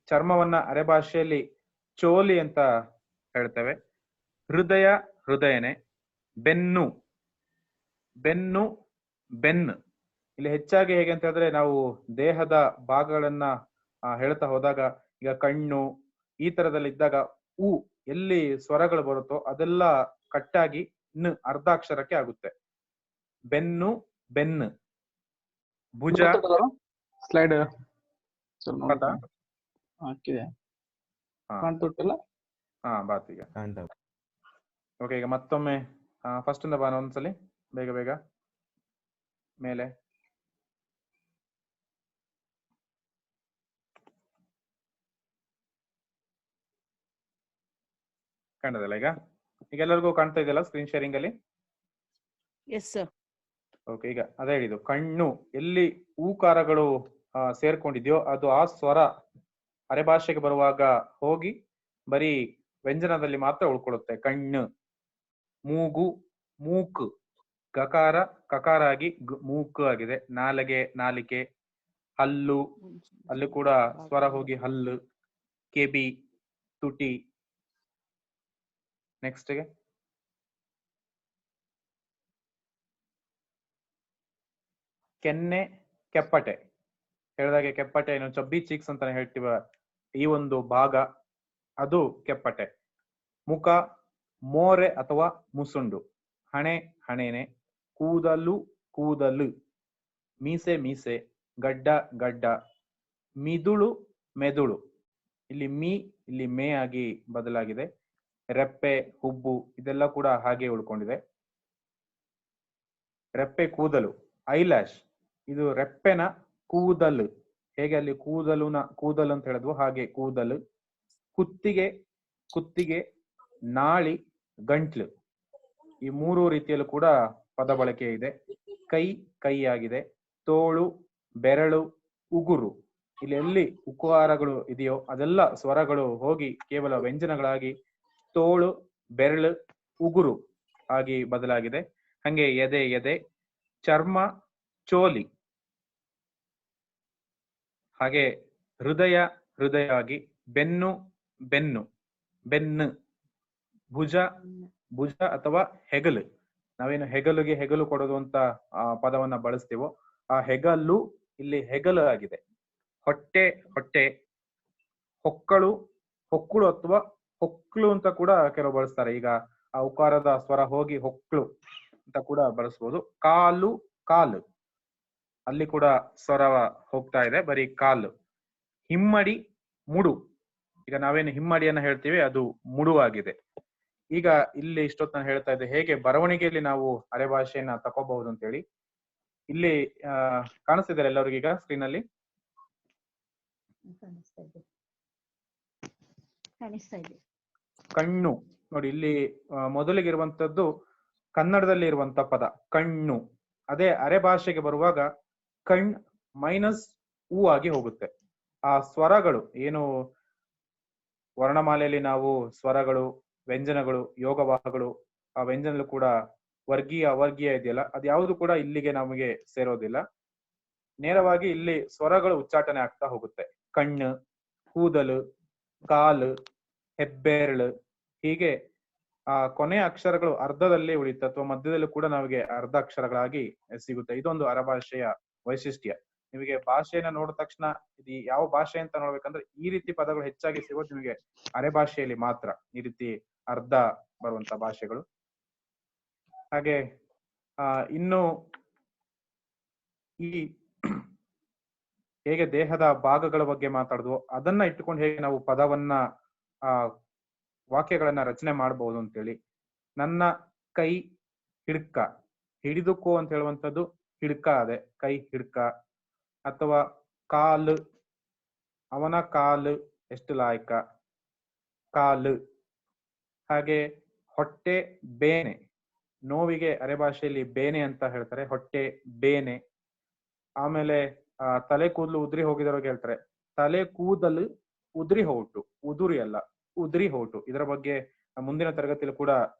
F: ಚರ್ಮವನ್ನ ಅರೆ ಭಾಷೆಯಲ್ಲಿ ಚೋಲಿ ಅಂತ ಹೇಳ್ತೇವೆ. ಹೃದಯ, ಹೃದಯನೆ. ಬೆನ್ನು, ಬೆನ್ನು, ಬೆನ್ನು. ಇಲ್ಲಿ ಹೆಚ್ಚಾಗಿ ಹೇಗೆ ಅಂತ ಹೇಳಿದ್ರೆ, ನಾವು ದೇಹದ ಭಾಗಗಳನ್ನ ಹೇಳ್ತಾ ಹೋದಾಗ, ಈಗ ಕಣ್ಣು ಈ ತರದಲ್ಲಿ ಇದ್ದಾಗ ಉ ಎಲ್ಲಿ ಸ್ವರಗಳು ಬರುತ್ತೋ ಅದೆಲ್ಲ ಕಟ್ಟಾಗಿ ನ ಅರ್ಧಾಕ್ಷರಕ್ಕೆ ಆಗುತ್ತೆ. ಬೆನ್ನು, ಬೆನ್ನು. ಭುಜ.
A: ಸ್ಲೈಡ್
F: ಬಾತ್ ಈಗ. ಓಕೆ, ಈಗ ಮತ್ತೊಮ್ಮೆ ಫಸ್ಟ್ ಇಂದ ಬಾನ ಒಂದ್ಸಲಿ ಬೇಗ ಬೇಗ ಮೇಲೆ. ಕಾಣದಲ್ಲ ಈಗ? ಈಗ ಎಲ್ಲರಿಗೂ ಕಾಣ್ತಾ ಇದೆಯಲ್ಲ ಸ್ಕ್ರೀನ್ ಶೇರಿಂಗ್ ಅಲ್ಲಿ?
B: Yes sir.
F: ಓಕೆ, ಈಗ ಅದೇ ಹೇಳಿದ್ದು, ಕಣ್ಣು ಎಲ್ಲಿ ಊಕಾರಗಳು ಸೇರ್ಕೊಂಡಿದ್ಯೋ ಅದು ಆ ಸ್ವರ ಅರೆ ಭಾಷೆಗೆ ಬರುವಾಗ ಹೋಗಿ ಬರೀ ವ್ಯಂಜನದಲ್ಲಿ ಮಾತ್ರ ಉಳ್ಕೊಳ್ಳುತ್ತೆ. ಕಣ್ಣು. ಮೂಗು, ಮೂಕು. ಗಕಾರ, ಕಕಾರ ಆಗಿ ಮೂಕು ಆಗಿದೆ. ನಾಲಗೆ, ನಾಲಿಕೆ. ಹಲ್ಲು, ಅಲ್ಲಿ ಕೂಡ ಸ್ವರ ಹೋಗಿ ಹಲ್ಲು. ಕೆಬಿ, ತುಟಿ. ನೆಕ್ಸ್ಟ್ ಗೆ ಕೆನ್ನೆ, ಕೆಪ್ಪಟೆ. ಹೇಳಿದಾಗೆ ಕೆಪ್ಪಟೆ ಏನು ಚಬ್ಬಿ ಚೀಕ್ಸ್ ಅಂತಾನೆ ಹೇಳ್ತೀವ ಈ ಒಂದು ಭಾಗ, ಅದು ಕೆಪ್ಪಟೆ. ಮುಖ, ಮೋರೆ ಅಥವಾ ಮುಸುಂಡು. ಹಣೆ, ಹಣೆನೆ. ಕೂದಲು, ಕೂದಲು. ಮೀಸೆ, ಮೀಸೆ. ಗಡ್ಡ, ಗಡ್ಡ. ಮಿದುಳು, ಮೆದುಳು. ಇಲ್ಲಿ ಮೀ, ಇಲ್ಲಿ ಮೇ ಆಗಿ ಬದಲಾಗಿದೆ. ರೆಪ್ಪೆ, ಹುಬ್ಬು, ಇದೆಲ್ಲ ಕೂಡ ಹಾಗೆ ಉಳ್ಕೊಂಡಿದೆ. ರೆಪ್ಪೆ, ಕೂದಲು. ಐಲ್ಯಾಶ್, ಇದು ರೆಪ್ಪೆನ ಕೂದಲು. ಹೇಗೆ ಅಲ್ಲಿ ಕೂದಲು ಅಂತ ಹೇಳಿದ್ವು ಹಾಗೆ ಕೂದಲು. ಕುತ್ತಿಗೆ, ಕುತ್ತಿಗೆ. ನಾಳಿ, ಗಂಟ್ಲು. ಈ 3 ರೀತಿಯಲ್ಲೂ ಕೂಡ ಪದ ಬಳಕೆ ಇದೆ. ಕೈ, ಕೈ ಆಗಿದೆ. ತೋಳು, ಬೆರಳು, ಉಗುರು. ಇಲ್ಲಿ ಎಲ್ಲಿ ಉಕಾರಗಳು ಇದೆಯೋ ಅದೆಲ್ಲ ಸ್ವರಗಳು ಹೋಗಿ ಕೇವಲ ವ್ಯಂಜನಗಳಾಗಿ ತೋಳು, ಬೆರಳು, ಉಗುರು ಆಗಿ ಬದಲಾಗಿದೆ. ಹಂಗೆ ಎದೆ, ಎದೆ. ಚರ್ಮ, ಚೋಲಿ. ಹಾಗೆ ಹೃದಯ, ಹೃದಯ ಆಗಿ. ಬೆನ್ನು, ಬೆನ್ನು, ಬೆನ್ನು. ಭುಜ, ಭುಜ ಅಥವಾ ಹೆಗಲು. ನಾವೇನು ಹೆಗಲುಗೆ ಹೆಗಲು ಕೊಡೋದು ಅಂತ ಪದವನ್ನ ಬಳಸ್ತೀವೋ ಆ ಹೆಗಲು ಇಲ್ಲಿ ಹೆಗಲು ಆಗಿದೆ. ಹೊಟ್ಟೆ, ಹೊಟ್ಟೆ. ಹೊಕ್ಕಳು, ಹೊಕ್ಕಳು ಅಥವಾ ಹೊಕ್ಳು ಅಂತ ಕೂಡ ಕೆಲವು ಬಳಸ್ತಾರೆ. ಈಗ ಆ ಉಕಾರದ ಸ್ವರ ಹೋಗಿ ಹೊಕ್ಳು ಅಂತ ಕೂಡ ಬಳಸ್ಬೋದು. ಕಾಲು, ಕಾಲು. ಅಲ್ಲಿ ಕೂಡ ಸ್ವರ ಹೋಗ್ತಾ ಇದೆ, ಬರೀ ಕಾಲು. ಹಿಮ್ಮಡಿ, ಮುಡು. ಈಗ ನಾವೇನು ಹಿಮ್ಮಡಿಯನ್ನ ಹೇಳ್ತೀವಿ ಅದು ಮುಡುವಾಗಿದೆ. ಈಗ ಇಲ್ಲಿ ಇಷ್ಟೊತ್ತು ನಾನು ಹೇಳ್ತಾ ಇದ್ದೆ ಹೇಗೆ ಬರವಣಿಗೆಯಲ್ಲಿ ನಾವು ಅರೆ ಭಾಷೆಯನ್ನ ತಕೋಬಹುದು ಅಂತ ಹೇಳಿ. ಇಲ್ಲಿ ಕಾಣಿಸ್ತಿದ್ದಾರೆ ಎಲ್ಲರಿಗೂ ಈಗ ಸ್ಕ್ರೀನ್ ಅಲ್ಲಿ?
H: ಕಾಣಿಸ್ತಾ ಇದೆ.
F: ಕಣ್ಣು ನೋಡಿ ಇಲ್ಲಿ ಮೊದಲಿಗೆ ಇರುವಂತದ್ದು ಕನ್ನಡದಲ್ಲಿ ಇರುವಂತ ಪದ ಕಣ್ಣು. ಅದೇ ಅರೆ ಭಾಷೆಗೆ ಬರುವಾಗ ಕಣ್ ಮೈನಸ್ ಹೂ ಆಗಿ ಹೋಗುತ್ತೆ. ಆ ಸ್ವರಗಳು ಏನು ವರ್ಣಮಾಲೆಯಲ್ಲಿ ನಾವು ಸ್ವರಗಳು, ವ್ಯಂಜನಗಳು, ಯೋಗವಾಹಗಳು, ಆ ವ್ಯಂಜನಗಳು ಕೂಡ ವರ್ಗೀಯ ಅವರ್ಗೀಯ ಇದೆಯಲ್ಲ, ಅದು ಯಾವುದು ಕೂಡ ಇಲ್ಲಿಗೆ ನಮಗೆ ಸೇರೋದಿಲ್ಲ. ನೇರವಾಗಿ ಇಲ್ಲಿ ಸ್ವರಗಳು ಉಚ್ಚಾಟನೆ ಆಗ್ತಾ ಹೋಗುತ್ತೆ. ಕಣ್ಣು, ಕೂದಲು, ಕಾಲು, ಹೆಬ್ಬೆರಳು, ಹೀಗೆ ಆ ಕೊನೆಯ ಅಕ್ಷರಗಳು ಅರ್ಧದಲ್ಲಿ ಉಳಿಯುತ್ತೆ ಅಥವಾ ಮಧ್ಯದಲ್ಲೂ ಕೂಡ ನಮಗೆ ಅರ್ಧ ಅಕ್ಷರಗಳಾಗಿ ಸಿಗುತ್ತೆ. ಇದೊಂದು ಅರಭಾಷೆಯ ವೈಶಿಷ್ಟ್ಯ. ನಿಮಗೆ ಭಾಷೆಯನ್ನ ನೋಡಿದ ತಕ್ಷಣ ಇದು ಯಾವ ಭಾಷೆ ಅಂತ ನೋಡ್ಬೇಕಂದ್ರೆ ಈ ರೀತಿ ಪದಗಳು ಹೆಚ್ಚಾಗಿ ಸಿಗೋದು ನಿಮಗೆ ಅರೆ ಭಾಷೆಯಲ್ಲಿ ಮಾತ್ರ, ಈ ರೀತಿ ಅರ್ಧ ಬರುವಂತ ಭಾಷೆಗಳು. ಹಾಗೆ ಇನ್ನು ಈ ಹೇಗೆ ದೇಹದ ಭಾಗಗಳ ಬಗ್ಗೆ ಮಾತಾಡಿದ್ವು ಅದನ್ನ ಇಟ್ಟುಕೊಂಡು ಹೇಗೆ ನಾವು ಪದವನ್ನ ವಾಕ್ಯಗಳನ್ನ ರಚನೆ ಮಾಡಬಹುದು ಅಂತೇಳಿ. ನನ್ನ ಕೈ ಹಿಡ್ಕ, ಹಿಡಿದುಕೋ ಅಂತ ಹೇಳುವಂಥದ್ದು ಹಿಡ್ಕ ಅದೆ, ಕೈ ಹಿಡ್ಕ. ಅಥವಾ ಕಾಲು, ಅವನ ಕಾಲು ಎಷ್ಟು ಲಾಯಕ, ಕಾಲು. ಹಾಗೆ ಹೊಟ್ಟೆ ಬೇನೆ, ನೋವಿಗೆ ಅರೆ ಭಾಷೆಯಲ್ಲಿ ಬೇನೆ ಅಂತ ಹೇಳ್ತಾರೆ, ಹೊಟ್ಟೆ ಬೇನೆ. ಆಮೇಲೆ ತಲೆ ಕೂದಲು ಉದುರಿ ಹೋಗಿದವ್ರಿಗೆ ಹೇಳ್ತಾರೆ ತಲೆ ಕೂದಲು ಉದುರಿ ಹೊರಟು, ಉದುರಿ ಅಲ್ಲ ಉದುರಿ ಹೊರಟು. ಇದರ ಬಗ್ಗೆ ಮುಂದಿನ ತರಗತಿಯಲ್ಲಿ ಕೂಡ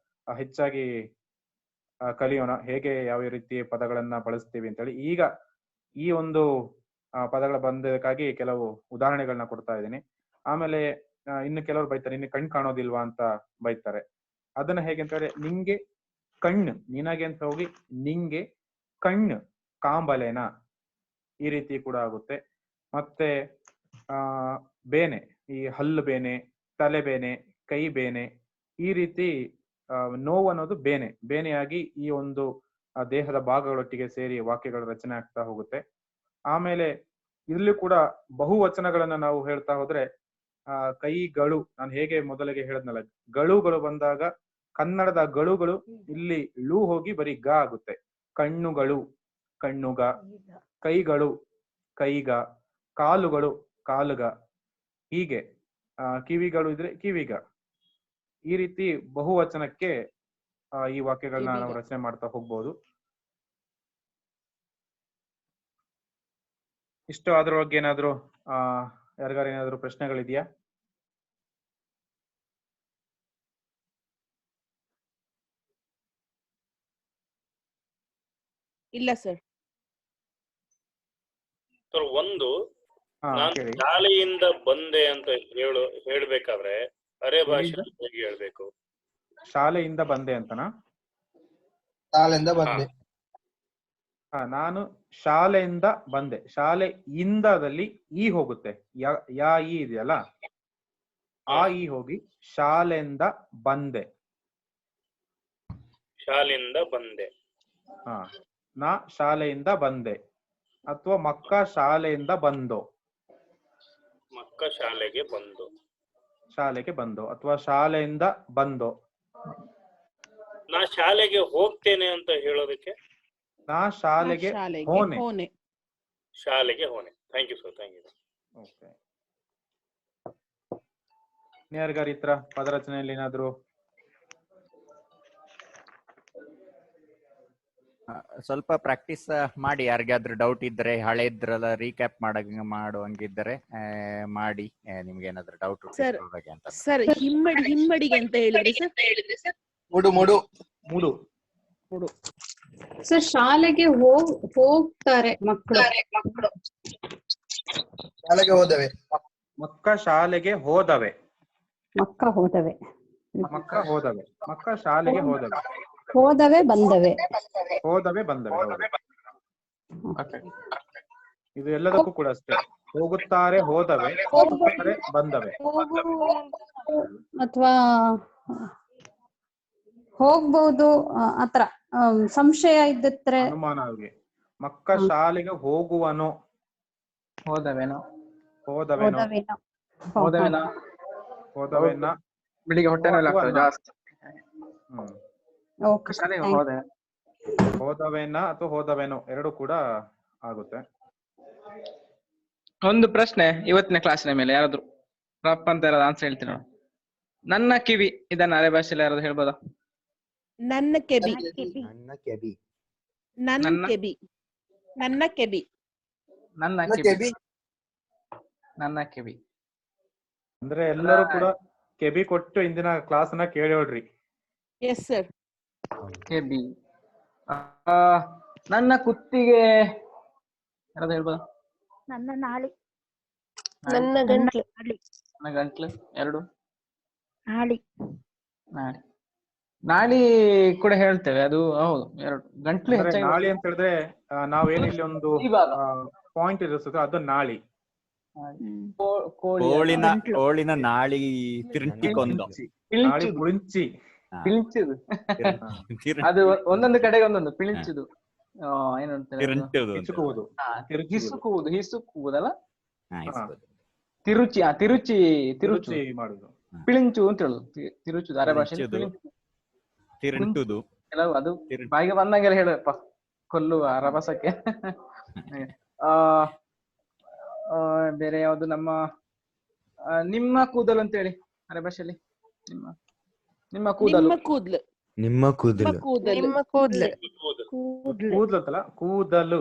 F: ಹೆಚ್ಚಾಗಿ ಕಲಿಯೋಣ, ಹೇಗೆ ಯಾವ ರೀತಿ ಪದಗಳನ್ನ ಬಳಸ್ತೀವಿ ಅಂತೇಳಿ. ಈಗ ಈ ಒಂದು ಪದಗಳ ಬಂದಕ್ಕಾಗಿ ಕೆಲವು ಉದಾಹರಣೆಗಳನ್ನ ಕೊಡ್ತಾ ಇದ್ದೀನಿ. ಆಮೇಲೆ ಇನ್ನು ಕೆಲವರು ಬೈತಾರೆ, ಇನ್ನು ಕಣ್ ಕಾಣೋದಿಲ್ವಾ ಅಂತ ಬೈತಾರೆ. ಅದನ್ನ ಹೇಗೆ ಅಂತ ಹೇಳಿ, ನಿಂಗೆ ಕಣ್ಣು, ನಿನಗೆ ಅಂತ ಹೋಗಿ ನಿಂಗೆ ಕಣ್ಣು ಕಾಂಬಲೆನ, ಈ ರೀತಿ ಕೂಡ ಆಗುತ್ತೆ. ಮತ್ತೆ ಬೇನೆ, ಈ ಹಲ್ಲು ಬೇನೆ, ತಲೆ ಬೇನೆ, ಕೈ ಬೇನೆ, ಈ ರೀತಿ ನೋವು ಅನ್ನೋದು ಬೇನೆ, ಬೇನೆಯಾಗಿ ಈ ಒಂದು ದೇಹದ ಭಾಗಗಳೊಟ್ಟಿಗೆ ಸೇರಿ ವಾಕ್ಯಗಳ ರಚನೆ ಆಗ್ತಾ ಹೋಗುತ್ತೆ. ಆಮೇಲೆ ಇಲ್ಲಿ ಕೂಡ ಬಹುವಚನಗಳನ್ನ ನಾವು ಹೇಳ್ತಾ ಹೋದ್ರೆ ಕೈಗಳು, ನಾನು ಹೇಗೆ ಮೊದಲಿಗೆ ಹೇಳಿದ್ನಲ್ಲ, ಗಳುಗಳು ಬಂದಾಗ ಕನ್ನಡದ ಗಳುಗಳು ಇಲ್ಲಿ ಳು ಹೋಗಿ ಬರೀ ಗ ಆಗುತ್ತೆ. ಕಣ್ಣುಗಳು, ಕಣ್ಣುಗ. ಕೈಗಳು, ಕೈಗ. ಕಾಲುಗಳು, ಕಾಲುಗ. ಹೀಗೆ ಕಿವಿಗಳು ಇದ್ರೆ ಕಿವಿಗ. ಈ ರೀತಿ ಬಹುವಚನಕ್ಕೆ ಈ ವಾಕ್ಯಗಳನ್ನ ನಾವು ರಚನೆ ಮಾಡ್ತಾ ಹೋಗ್ಬೋದು. ಇಷ್ಟು ಅದ್ರ ಬಗ್ಗೆ ಏನಾದ್ರು ಯಾರಿಗಾರ ಏನಾದ್ರು ಪ್ರಶ್ನೆಗಳಿದೆಯಾ?
B: ಇಲ್ಲ ಸರ್.
I: ಒಂದು ನಾನು ಶಾಲೆಯಿಂದ ಬಂದೆ ಅಂತ ಹೇಳ್ಬೇಕಾದ್ರೆ ಅರೆ ಭಾಷೆ ಹೇಗೆ ಹೇಳ್ಬೇಕು?
F: ಶಾಲೆಯಿಂದ ಬಂದೆ ಅಂತನಾ?
J: ಶಾಲೆಯಿಂದ ಬಂದೆ.
F: ನಾನು ಶಾಲೆಯಿಂದ ಬಂದೆ. ಶಾಲೆ ಇಂದದಲ್ಲಿ ಈ ಹೋಗುತ್ತೆ, ಯಾ ಈ ಇದೆಯಲ್ಲ, ಆ ಈ ಹೋಗಿ ಶಾಲೆಯಿಂದ ಬಂದೆ.
I: ಶಾಲೆಯಿಂದ ಬಂದೆ.
F: ನಾ ಶಾಲೆಯಿಂದ ಬಂದೆ. ಅಥವಾ ಮಕ್ಕ ಶಾಲೆಯಿಂದ ಬಂದೋ,
I: ಮಕ್ಕ ಶಾಲೆಗೆ ಬಂದು,
F: ಶಾಲೆಗೆ ಬಂದೋ. ಅಥವಾ ಶಾಲೆಯಿಂದ ಬಂದೋ.
I: ನಾ ಶಾಲೆಗೆ ಹೋಗ್ತೇನೆ ಅಂತ ಹೇಳೋದಕ್ಕೆ
F: ನಾ ಶಾಲೆಗೆ ಹೋನೆ.
I: ಶಾಲೆಗೆ ಹೋನೆ. Thank you sir, thank you.
F: Okay, ಯಾರಿಗಾರ ಈ ತರ ಪದರಚನೆಯಲ್ಲಿ ಏನಾದ್ರು
G: ಸ್ವಲ್ಪ ಪ್ರಾಕ್ಟೀಸ್ ಮಾಡಿ, ಯಾರಿಗಾದ್ರೂ ಡೌಟ್ ಇದ್ರೆ ಹಳೆದ್ರೆಲ್ಲ ರೀಕ್ಯಾಪ್ ಮಾಡುವಂಗಿದ್ರೆ ಮಾಡಿ. ನಿಮ್ಗೆ ಏನಾದ್ರು ಡೌಟ್ ಅಂತ
B: ಸರ್, ಹಿಮ್ಮಡಿಗೆ ಅಂತ ಹೇಳಿದ್ರೆ ಸರ್,
J: ಮುಡು ಮುಡು
F: ಮುಡು
B: ಮುಡು
H: ಸರ್, ಶಾಲೆಗೆ ಹೋಗ್ತಾರೆ ಮಕ್ಕಳು.
J: ಶಾಲೆಗೆ ಹೋದವೆ.
F: ಮಕ್ಕ ಶಾಲೆಗೆ ಹೋದವೆ.
H: ಮಕ್ಕ ಹೋದವೆ.
F: ಮಕ್ಕ ಹೋದವೆ. ಮಕ್ಕ ಶಾಲೆಗೆ ಹೋದವೆ.
H: ಹೋದವೆ ಬಂದವೆ.
F: ಹೋದವೆ ಬಂದವೆ. ಇದು ಎಲ್ಲದಕ್ಕೂ ಕೂಡ ಅಷ್ಟೇ. ಹೋಗುತ್ತಾರೆ, ಹೋದವೆ, ಹೋಗುತ್ತಾರೆ, ಬಂದವೆ.
H: ಅಥವಾ ಹೋಗ್ಬಹುದು ಆತರ ಸಂಶಯ ಇದ್ದಿದ್ರೆ
F: ಅನುಮಾನ ಅವ್ರಿಗೆ. ಮಕ್ಕ ಶಾಲೆಗೆ ಹೋಗುವನೋ,
A: ಹೋದವೇನೋ,
F: ಹೋದವೇನೋ,
A: ಹೋದವೇನ,
F: ಹೋದವೇನ.
A: ಬೆಳಿಗ್ಗೆ ಹೊಟ್ಟೆ ನೋವು ಆಗ್ತದೆ ಜಾಸ್ತಿ. ಹೋದೆ,
F: ಹೋದವೇನ ಅಥವಾ ಹೋದವೇನೋ ಎರಡು ಕೂಡ ಆಗುತ್ತೆ.
A: ಒಂದು ಪ್ರಶ್ನೆ ಇವತ್ತಿನ ಕ್ಲಾಸಿನ ಮೇಲೆ ಯಾರಾದ್ರು ರಪ್ಪ ಅಂತ ಯಾರಾದ್ರು ಆನ್ಸರ್ ಹೇಳ್ತೀನಿ ನೋಡು. ನನ್ನ ಕಿವಿ, ಇದನ್ನ ಅರೆ ಭಾಷೆಯಲ್ಲಿ ಯಾರಾದ್ರು ಹೇಳ್ಬೋದಾ?
B: ನನ್ನ ಕೆಬಿ.
K: ನನ್ನ ಕೆಬಿ.
B: ನನ್ನ ಕೆಬಿ. ನನ್ನ ಕೆಬಿ.
A: ನನ್ನ ಕಿವಿ. ನನ್ನ ಕಿವಿ
F: ಅಂದ್ರೆ ಎಲ್ಲರೂ ಕೂಡ ಕೆಬಿ ಕೊಟ್ಟು ಇಂದಿನ ಕ್ಲಾಸ್ ನ ಕೇಳೋಡ್ರಿ.
B: Yes sir.
A: ಕೆಬಿ. ನನ್ನ ಕುತ್ತಿಗೆ ಯಾರಾದ್ರು ಹೇಳ್ಬೋದಾ?
L: ನನ್ನ ನಾಳಿ.
E: ನನ್ನ ಗಂಟ್ಲು.
A: ನನ್ನ ಗಂಟ್ಲು. ಎರಡು
L: ನಾಳಿ.
A: ನಾಳಿ. ನಾಳಿ ಕೂಡ ಹೇಳ್ತೇವೆ, ಅದು ಹೌದು. ಎರಡು ಗಂಟ್ಲು
F: ಅಂದ್ರೆ
A: ಹೆಚ್ಚಾಗಿ
F: ನಾಳಿ ಅಂತ ಹೇಳಿದ್ರೆ ನಾವೇನಿಲ್ಲಿ ಒಂದು ಪಾಯಿಂಟ್ ಇರಿಸುತ್ತೆ ಅದು ನಾಳಿ.
G: ಕೋಳಿನ ನಾಳಿ ತಿರುಂಟಿಕೊಂದು
F: ನಾಳಿ ಪುಳಿಂಚಿ.
A: ಪಿಳಿಂಚುದು. ಅದು ಒಂದೊಂದು ಕಡೆಗೆ ಒಂದೊಂದು ಪಿಳಿಂಚುದು. ಏನು
F: ಹಿಸುಕುವುದು.
A: ಹಿಸುಕುವುದು. ಹಿಸುಕುವುದಲ್ಲ, ತಿರುಚಿ. ತಿರುಚಿ. ತಿರುಚಿ
F: ಮಾಡುದು.
A: ಪಿಳಿಂಚು ಅಂತ ಹೇಳುದು. ತಿರುಚುದು ಅರೆ ಭಾಷೆಯಲ್ಲಿ
G: ತಿರುಂಟುದು.
A: ಕೆಲವು ಅದು ಬಾಯಿಗೆ ಬಂದಂಗೆಲ್ಲ ಹೇಳಪ್ಪ, ಕೊಲ್ಲುವ ರಭಸಕ್ಕೆ. ಬೇರೆ ಯಾವ್ದು? ನಿಮ್ಮ ಕೂದಲು ಅಂತ ಹೇಳಿ ಅರೆ ಭಾಷೆಯಲ್ಲಿ. ನಿಮ್ಮ ಕೂದಲು.
B: ಕೂದಲು.
K: ನಿಮ್ಮ ಕೂದಲು.
E: ನಿಮ್ಮ ಕೂದಲು.
F: ಕೂದಲು ಅಂತಲ್ಲ, ಕೂದಲು.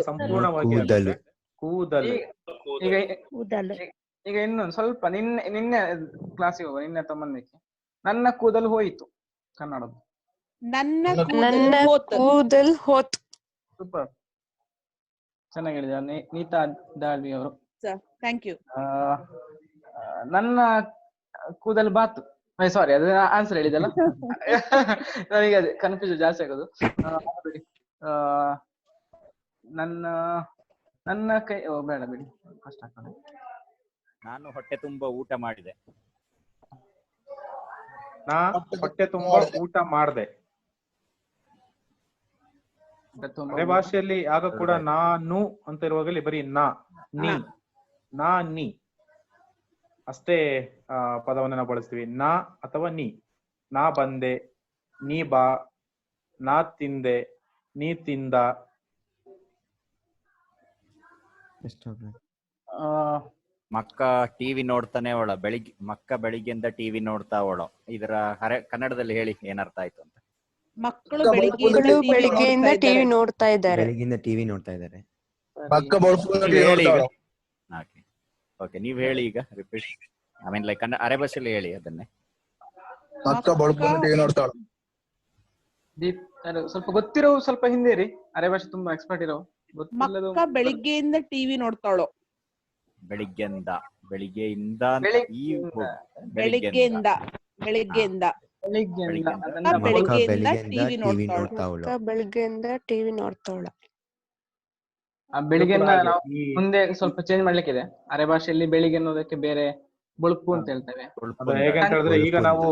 F: ಸಂಪೂರ್ಣವಾಗಿ
K: ಕೂದಲು.
F: ಕೂದಲು.
A: ಈಗ ಇನ್ನೊಂದು ಸ್ವಲ್ಪ ನಿನ್ನೆ ಕ್ಲಾಸಿಗೆ ಹೋಗುವ, ನಿನ್ನೆ ತಮ್ಮಂದಕ್ಕೆ ನನ್ನ ಕೂದಲು ಹೋಯಿತು ಕನ್ನಡದ್ದು.
B: ನನ್ನ
E: ಕೂದಲು ಹೋತು.
A: ಸೂಪರ್, ಚೆನ್ನಾಗಿ ಹೇಳಿದ ನೀತಾ ದಾಳ್ವಿ ಅವರು.
B: Thank you.
A: ನನ್ನ ಕೂದಲು ಬಾತು. ಸಾರಿ, ಅದು ಆನ್ಸರ್ ಹೇಳಿದಲ್ಲ. ನನಗೆ ಅದೇ ಕನ್ಫ್ಯೂಸ್ ಜಾಸ್ತಿ ಆಗೋದು. ನನ್ನ ಕೈ ಬೇಡ ಬಿಡಿ, ಕಷ್ಟ ಆಗ್ತದೆ.
G: ನಾನು ಹೊಟ್ಟೆ ತುಂಬಾ ಊಟ ಮಾಡಿದೆ.
F: ಹೊಟ್ಟೆ ತುಂಬಾ ಊಟ ಮಾಡಿದೆ. ಅರೆ ಭಾಷೆಯಲ್ಲಿ ಆಗ ಕೂಡ ನಾನು ಅಂತ ಇರುವಾಗಲಿ ಬರೀ ನೀ ಅಷ್ಟೇ ಪದವನ್ನು ನಾವು ಬಳಸ್ತೀವಿ. ನಾ ಅಥವಾ ನೀ. ನಾ ಬಂದೆ, ನೀ ಬಾ, ನಾ ತಿಂದೆ, ನೀ ತಿಂದ.
G: ಮಕ್ಕ ಟಿವಿ ನೋಡ್ತಾನೆ ಅವಳ ಬೆಳಿಗ್ಗೆಯಿಂದ ಟಿವಿ ನೋಡ್ತಾ ಅವಳು. ಇದರ ಕನ್ನಡದಲ್ಲಿ ಹೇಳಿ ಏನರ್ಥ ಆಯ್ತು ಅಂತ.
B: ಮಕ್ಕಳು
E: ಬೆಳಿಗ್ಗೆಯಿಂದ ಟಿವಿ ನೋಡ್ತಾ ಇದ್ದಾರೆ.
K: ಬೆಳಿಗ್ಗೆಯಿಂದ ಟಿವಿ ನೋಡ್ತಾ ಇದ್ದಾರೆ.
G: ಓಕೆ, ನೀವ್ ಹೇಳಿ ಈಗ ರಿಪೀಟ್. ಐ ಮೀನ್ ಲೈಕ್ ಅರೆ ಭಾಷೆಯಲ್ಲಿ ಹೇಳಿ ಅದನ್ನೇ.
A: ಸ್ವಲ್ಪ ಗೊತ್ತಿರೋ ಸ್ವಲ್ಪ ಹಿಂದೆ ರೀ. ಅರೆ ಭಾಷೆ ತುಂಬಾ ಎಕ್ಸ್ಪರ್ಟ್ ಇರೋ.
B: ಮಕ್ಕ ಬೆಳಿಗ್ಗೆಯಿಂದ ಟಿವಿ ನೋಡ್ತಾಳೋ.
G: ಬೆಳಿಗ್ಗೆಯಿಂದ
B: ಬೆಳಿಗ್ಗೆಯಿಂದ
E: ಟಿವಿ ನೋಡ್ತಾವಳ.
A: ಬೆಳಿಗ್ಗೆ ಮುಂದೆ ಸ್ವಲ್ಪ ಚೇಂಜ್ ಮಾಡ್ಲಿಕ್ಕಿದೆ. ಅರೆ ಭಾಷೆಯಲ್ಲಿ ಬೆಳಿಗ್ಗೆ ಅನ್ನೋದಕ್ಕೆ ಬೇರೆ ಬೊಳುಪು ಅಂತ ಹೇಳ್ತೇವೆ.
F: ಹೇಗಂತ ಹೇಳಿದ್ರೆ ಈಗ ನಾವು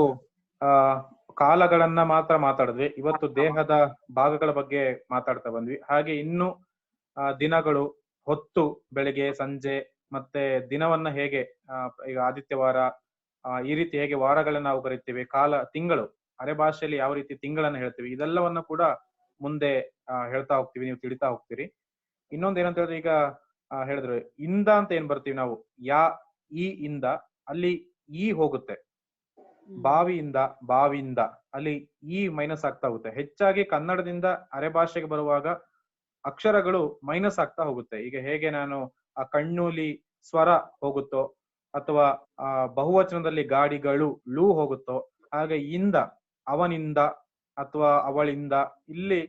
F: ಕಾಲಗಳನ್ನ ಮಾತ್ರ ಮಾತಾಡಿದ್ವಿ, ಇವತ್ತು ದೇಹದ ಭಾಗಗಳ ಬಗ್ಗೆ ಮಾತಾಡ್ತಾ ಬಂದ್ವಿ. ಹಾಗೆ ಇನ್ನು ದಿನಗಳು, ಹೊತ್ತು, ಬೆಳಿಗ್ಗೆ, ಸಂಜೆ, ಮತ್ತೆ ದಿನವನ್ನ ಹೇಗೆ ಈಗ ಆದಿತ್ಯವಾರ ಈ ರೀತಿ ಹೇಗೆ ವಾರಗಳನ್ನ ನಾವು ಕರಿತೀವಿ, ತಿಂಗಳು ಅರೆ ಭಾಷೆಯಲ್ಲಿ ಯಾವ ರೀತಿ ತಿಂಗಳನ್ನ ಹೇಳ್ತೀವಿ, ಇದೆಲ್ಲವನ್ನ ಕೂಡ ಮುಂದೆ ಹೇಳ್ತಾ ಹೋಗ್ತೀವಿ, ನೀವು ತಿಳಿತಾ ಹೋಗ್ತೀರಿ. ಇನ್ನೊಂದ್ ಏನಂತ ಹೇಳಿದ್ರೆ, ಈಗ ಹೇಳಿದ್ರು ಇಂದ ಅಂತ ಏನ್ ಬರ್ತೀವಿ ನಾವು, ಈ ಇಂದ ಅಲ್ಲಿ ಈ ಹೋಗುತ್ತೆ. ಬಾವಿಯಿಂದ ಅಲ್ಲಿ ಈ ಮೈನಸ್ ಆಗ್ತಾ ಹೋಗುತ್ತೆ. ಹೆಚ್ಚಾಗಿ ಕನ್ನಡದಿಂದ ಅರೆ ಭಾಷೆಗೆ ಬರುವಾಗ ಅಕ್ಷರಗಳು ಮೈನಸ್ ಆಗ್ತಾ ಹೋಗುತ್ತೆ. ಈಗ ಹೇಗೆ ನಾನು ಆ ಕಣ್ಣೂಲಿ ಸ್ವರ ಹೋಗುತ್ತೋ, ಅಥವಾ ಬಹುವಚನದಲ್ಲಿ ಗಾಡಿಗಳು ಲೂ ಹೋಗುತ್ತೋ, ಹಾಗೆ ಅವನಿಂದ ಅಥವಾ ಅವಳಿಂದ ಇಲ್ಲಿ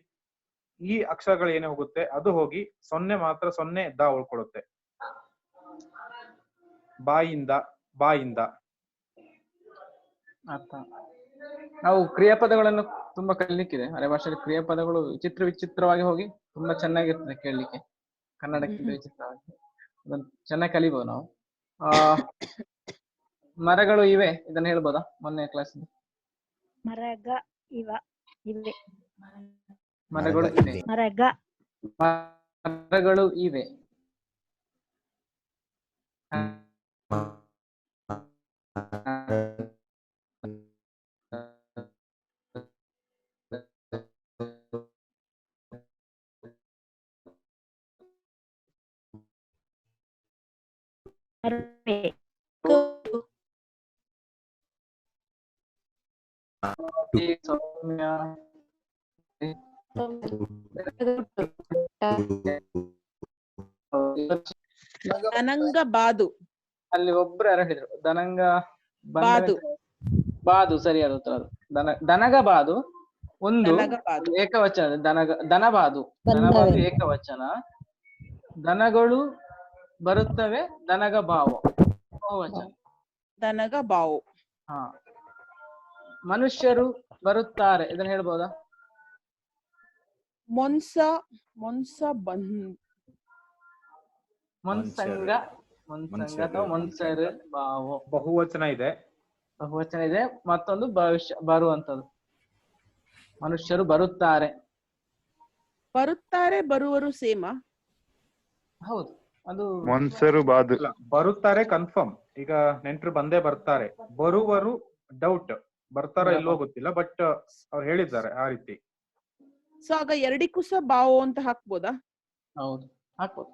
F: ಈ ಅಕ್ಷರಗಳು ಏನೇ ಹೋಗುತ್ತೆ ಅದು ಹೋಗಿ ಮಾತ್ರ ಸೊನ್ನೆ ದ ಉಳ್ಕೊಳ್ಳುತ್ತೆ. ಬಾಯಿಂದ
A: ನಾವು ಕ್ರಿಯಾಪದಗಳನ್ನು ತುಂಬಾ ಕಲಿಲಿಕ್ಕಿದೆ. ಅರೆ ಭಾಷೆಯಲ್ಲಿ ಕ್ರಿಯಾಪದಗಳು ವಿಚಿತ್ರವಾಗಿ ಹೋಗಿ ತುಂಬಾ ಚೆನ್ನಾಗಿರ್ತದೆ ಕೇಳಲಿಕ್ಕೆ. ಕನ್ನಡಕ್ಕಿಂತ ವಿಚಿತ್ರವಾಗಿ ಅದನ್ನು ಚೆನ್ನಾಗಿ ಕಲಿಬಹುದು ನಾವು. ಮರಗಳು ಇವೆ, ಇದನ್ನ ಹೇಳ್ಬೋದಾ? ಮೊನ್ನೆ ಕ್ಲಾಸ್ ಮರಗಳು ಇವೆ. ಸೌಮ್ಯ
B: ಅನಂಗ ಬಾದು.
A: ಅಲ್ಲಿ ಒಬ್ರು ಯಾರು ಹೇಳಿದ್ರು ದನಂಗ
B: ಬಾದು.
A: ಬಾದು ಸರಿಯಾದ ಉತ್ತರ ಅದು. ದನಗ ಬಾದು ಒಂದು
B: ದನಗಬಾದು.
A: ಏಕವಚನ ದನಬಾದು ಏಕವಚನ. ದನಗಳು ಬರುತ್ತವೆ ದನಗ ಬಾವು ಬಹುವಚನ.
B: ದನಗ ಬಾವು.
A: ಹಾ. ಮನುಷ್ಯರು ಬರುತ್ತಾರೆ ಇದನ್ನ ಹೇಳ್ಬೋದಾ?
B: ಮೊನ್ಸ
A: ಮೊನ್ಸಂಗ ಅಥವಾ ಮೊನ್ಸರು ಬಾವು
F: ಬಹುವಚನ ಇದೆ.
A: ಬಹುವಚನ ಇದೆ. ಮತ್ತೊಂದು ಭವಿಷ್ಯ ಬರುವಂತದ್ದು. ಮನುಷ್ಯರು ಬರುತ್ತಾರೆ.
B: ಬರುವರು ಸೇಮ.
A: ಹೌದು ಅದು
M: ಮೊನ್ಸರು ಬಾದು.
F: ಬರುತ್ತಾರೆ ಕನ್ಫರ್ಮ್. ಈಗ ನೆಂಟರು ಬಂದೇ ಬರ್ತಾರೆ. ಬರುವರು ಡೌಟ್, ಬರ್ತಾರ ಇಲ್ವೋ ಗೊತ್ತಿಲ್ಲ, ಬಟ್ ಅವ್ರು ಹೇಳಿದ್ದಾರೆ ಆ ರೀತಿ.
B: ಸೊ ಆಗ ಎರಡಕ್ಕೂ ಸಹ ಬಾವು ಅಂತ ಹಾಕ್ಬೋದಾ?
A: ಹೌದು ಹಾಕ್ಬೋದು.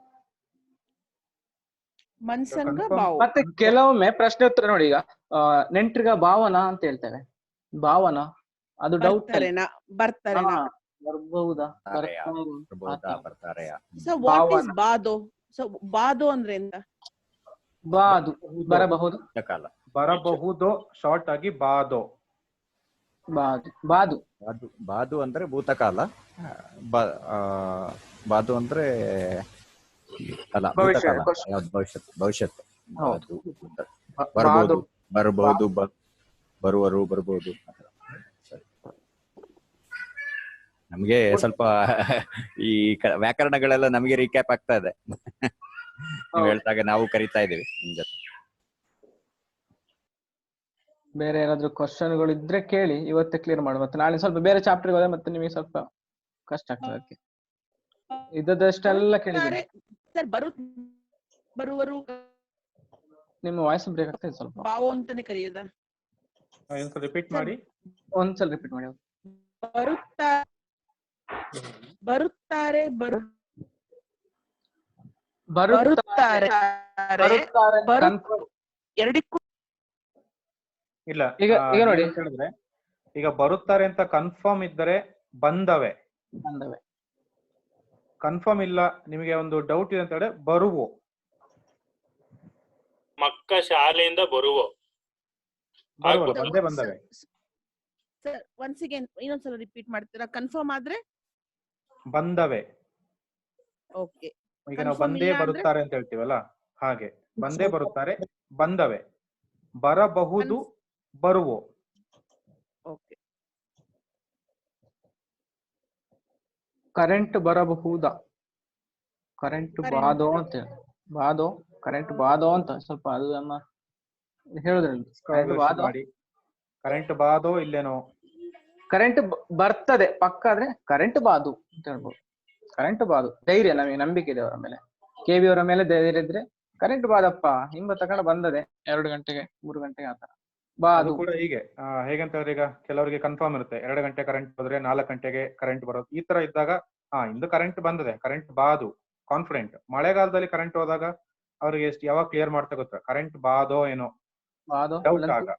B: ಮನ್ಸಂಗ ಬಾವು.
A: ಮತ್ತೆ ಕೆಲವೊಮ್ಮೆ ಪ್ರಶ್ನೆ ಉತ್ತರ ನೋಡಿ, ಈಗ ನೆಂಟ್ರಿಗ ಭಾವನ ಅಂತ ಹೇಳ್ತೇವೆ. ಭಾವನ ಅದು ಡೌಟ್
B: ಬರ್ತಾರೆ
A: ಬರ್ಬಹುದಾ?
B: ಸೊ ವಾಟ್ ಇಸ್ ಬಾದು? ಸೊ ಬಾದು ಅಂದ್ರೆ ಎಂತ?
A: ಬಾದು ಬರಬಹುದು.
F: ಬರಬಹುದು ಶಾರ್ಟ್ ಆಗಿ ಬಾದೋ.
G: ಬಾದು ಅಂದ್ರೆ ಭೂತಕಾಲ, ಬಾದು ಅಂದ್ರೆ ಅಲ್ಲ ಭೂತಕಾಲ, ಭವಿಷ್ಯತ್. ಬರಬಹುದು, ಬರಬಹುದು, ಬರುವರು, ಬರಬಹುದು. ನಮ್ಗೆ ಸ್ವಲ್ಪ ಈ ವ್ಯಾಕರಣಗಳೆಲ್ಲ ನಮಗೆ ರೀಕ್ಯಾಪ್ ಆಗ್ತಾ ಇದೆ. ನೀವು ಹೇಳ್ದಾಗ ನಾವು ಕರಿತಾ ಇದೀವಿ ನಿಮ್ ಜೊತೆ.
A: ಬೇರೆ ಏನಾದ್ರು ಕ್ವಶನ್ಗಳು ಇದ್ರೆ ಕೇಳಿ, ಇವತ್ತೇ ಕ್ಲಿಯರ್ ಮಾಡಿ. ಮತ್ತೆ ನಾಳೆ ಸ್ವಲ್ಪ ಬೇರೆ ಚಾಪ್ಟರ್ ಹೋದ್ರೆ ಮತ್ತೆ ನಿಮಗೆ ಸ್ವಲ್ಪ ಕಷ್ಟ ಆಗ್ತದೆ. ಅದಕ್ಕೆ ಇದ್ದದಷ್ಟೆಲ್ಲ ಕೇಳಿದ್ರೆ
B: ಬರುವರು
A: ನಿಮ್ಮ ವಾಯ್ಸ್ ಬ್ರೇಕ್ ಆಗ್ತದೆ ಸ್ವಲ್ಪ.
B: ಬಾವು ಅಂತಾನೆ ಕರೆಯೋದಾ?
F: ರಿಪೀಟ್ ಮಾಡಿ.
A: ಒಂದ್ಸಲ ರಿಪೀಟ್ ಮಾಡಿ.
B: ಬರುತ್ತಾರೆ ಎರಡಕ್ಕೂ
F: ಇಲ್ಲ.
A: ಈಗ ನೋಡಿ,
F: ಹೇಳಿದ್ರೆ ಈಗ ಬರುತ್ತಾರೆ ಅಂತ ಕನ್ಫರ್ಮ್ ಇದ್ದರೆ ಬಂದವೆ. ಕನ್ಫರ್ಮ್ ಇಲ್ಲ, ನಿಮಗೆ ಒಂದು ಡೌಟ್ ಇದೆ ಅಂತ ಹೇಳಿದ್ರೆ ಬರುವೋ.
I: ಮಕ್ಕ ಶಾಲೆಯಿಂದ ಬರುವೋ.
F: ಬಂದೇ ಬಂದವೆ.
B: ಸರ್ ಒನ್ಸ್ ಅಗೇನ್ ಇನ್ನೊಂದ್ಸಲ ರಿಪೀಟ್ ಮಾಡ್ತೀರಾ? ಕನ್ಫರ್ಮ್ ಆದ್ರೆ
F: ಬಂದವೆ.
B: ಓಕೆ.
F: ಈಗ ನಾವು ಬಂದೇ ಬರುತ್ತಾರೆ ಅಂತ ಹೇಳ್ತೀವಲ್ಲ, ಹಾಗೆ ಬಂದೇ ಬರುತ್ತಾರೆ, ಬಂದವೆ. ಬರಬಹುದು, ಬರುವೋ.
B: ಓಕೆ.
A: ಕರೆಂಟ್ ಬರಬಹುದಾ? ಕರೆಂಟ್ ಬಾದೋ ಅಂತ ಹೇಳಿ, ಬಾದೋ ಕರೆಂಟ್ ಬಾದೋ ಅಂತ ಸ್ವಲ್ಪ ಅದು ನಮ್ಮ ಹೇಳುದ್ರಲ್ಲಿ.
F: ಕರೆಂಟ್ ಬಾದೋ ಇಲ್ಲೇನೋ.
A: ಕರೆಂಟ್ ಬರ್ತದೆ ಪಕ್ಕ ಆದ್ರೆ ಕರೆಂಟ್ ಬಾದು ಅಂತ ಹೇಳ್ಬೋದು. ಕರೆಂಟ್ ಬಾದು ಧೈರ್ಯ, ನಮಗೆ ನಂಬಿಕೆ ಇದೆ ಅವರ ಮೇಲೆ, KV ಅವರ ಮೇಲೆ ಧೈರ್ಯ ಇದ್ರೆ ಕರೆಂಟ್ ಬಾದಪ್ಪ ಹಿಂಗ ತಗೊಂಡು ಬಂದದೆ 2 ಗಂಟೆಗೆ 3 ಗಂಟೆಗೆ ಆತರ ಬಾದು
F: ಕೂಡ ಹೀಗೆ. ಹೇಗಂತ ಹೇಳಿದ್ರೆ ಈಗ ಕೆಲವರಿಗೆ ಕನ್ಫರ್ಮ್ ಇರುತ್ತೆ 2 ಗಂಟೆ ಕರೆಂಟ್ ಹೋದ್ರೆ 4 ಗಂಟೆಗೆ ಕರೆಂಟ್ ಬರೋದು. ಈ ತರ ಇದ್ದಾಗ ಇಂದು ಕರೆಂಟ್ ಬಂದದೆ, ಕರೆಂಟ್ ಬಾದು ಕಾನ್ಫಿಡೆಂಟ್. ಮಳೆಗಾಲದಲ್ಲಿ ಕರೆಂಟ್ ಹೋದಾಗ ಅವ್ರಿಗೆ ಎಷ್ಟು ಯಾವಾಗ ಕ್ಲಿಯರ್ ಮಾಡ್ತಾ ಗೊತ್ತಾ, ಕರೆಂಟ್ ಬಾದೋ ಏನೋ ಡೌಟ್ ಆಗ.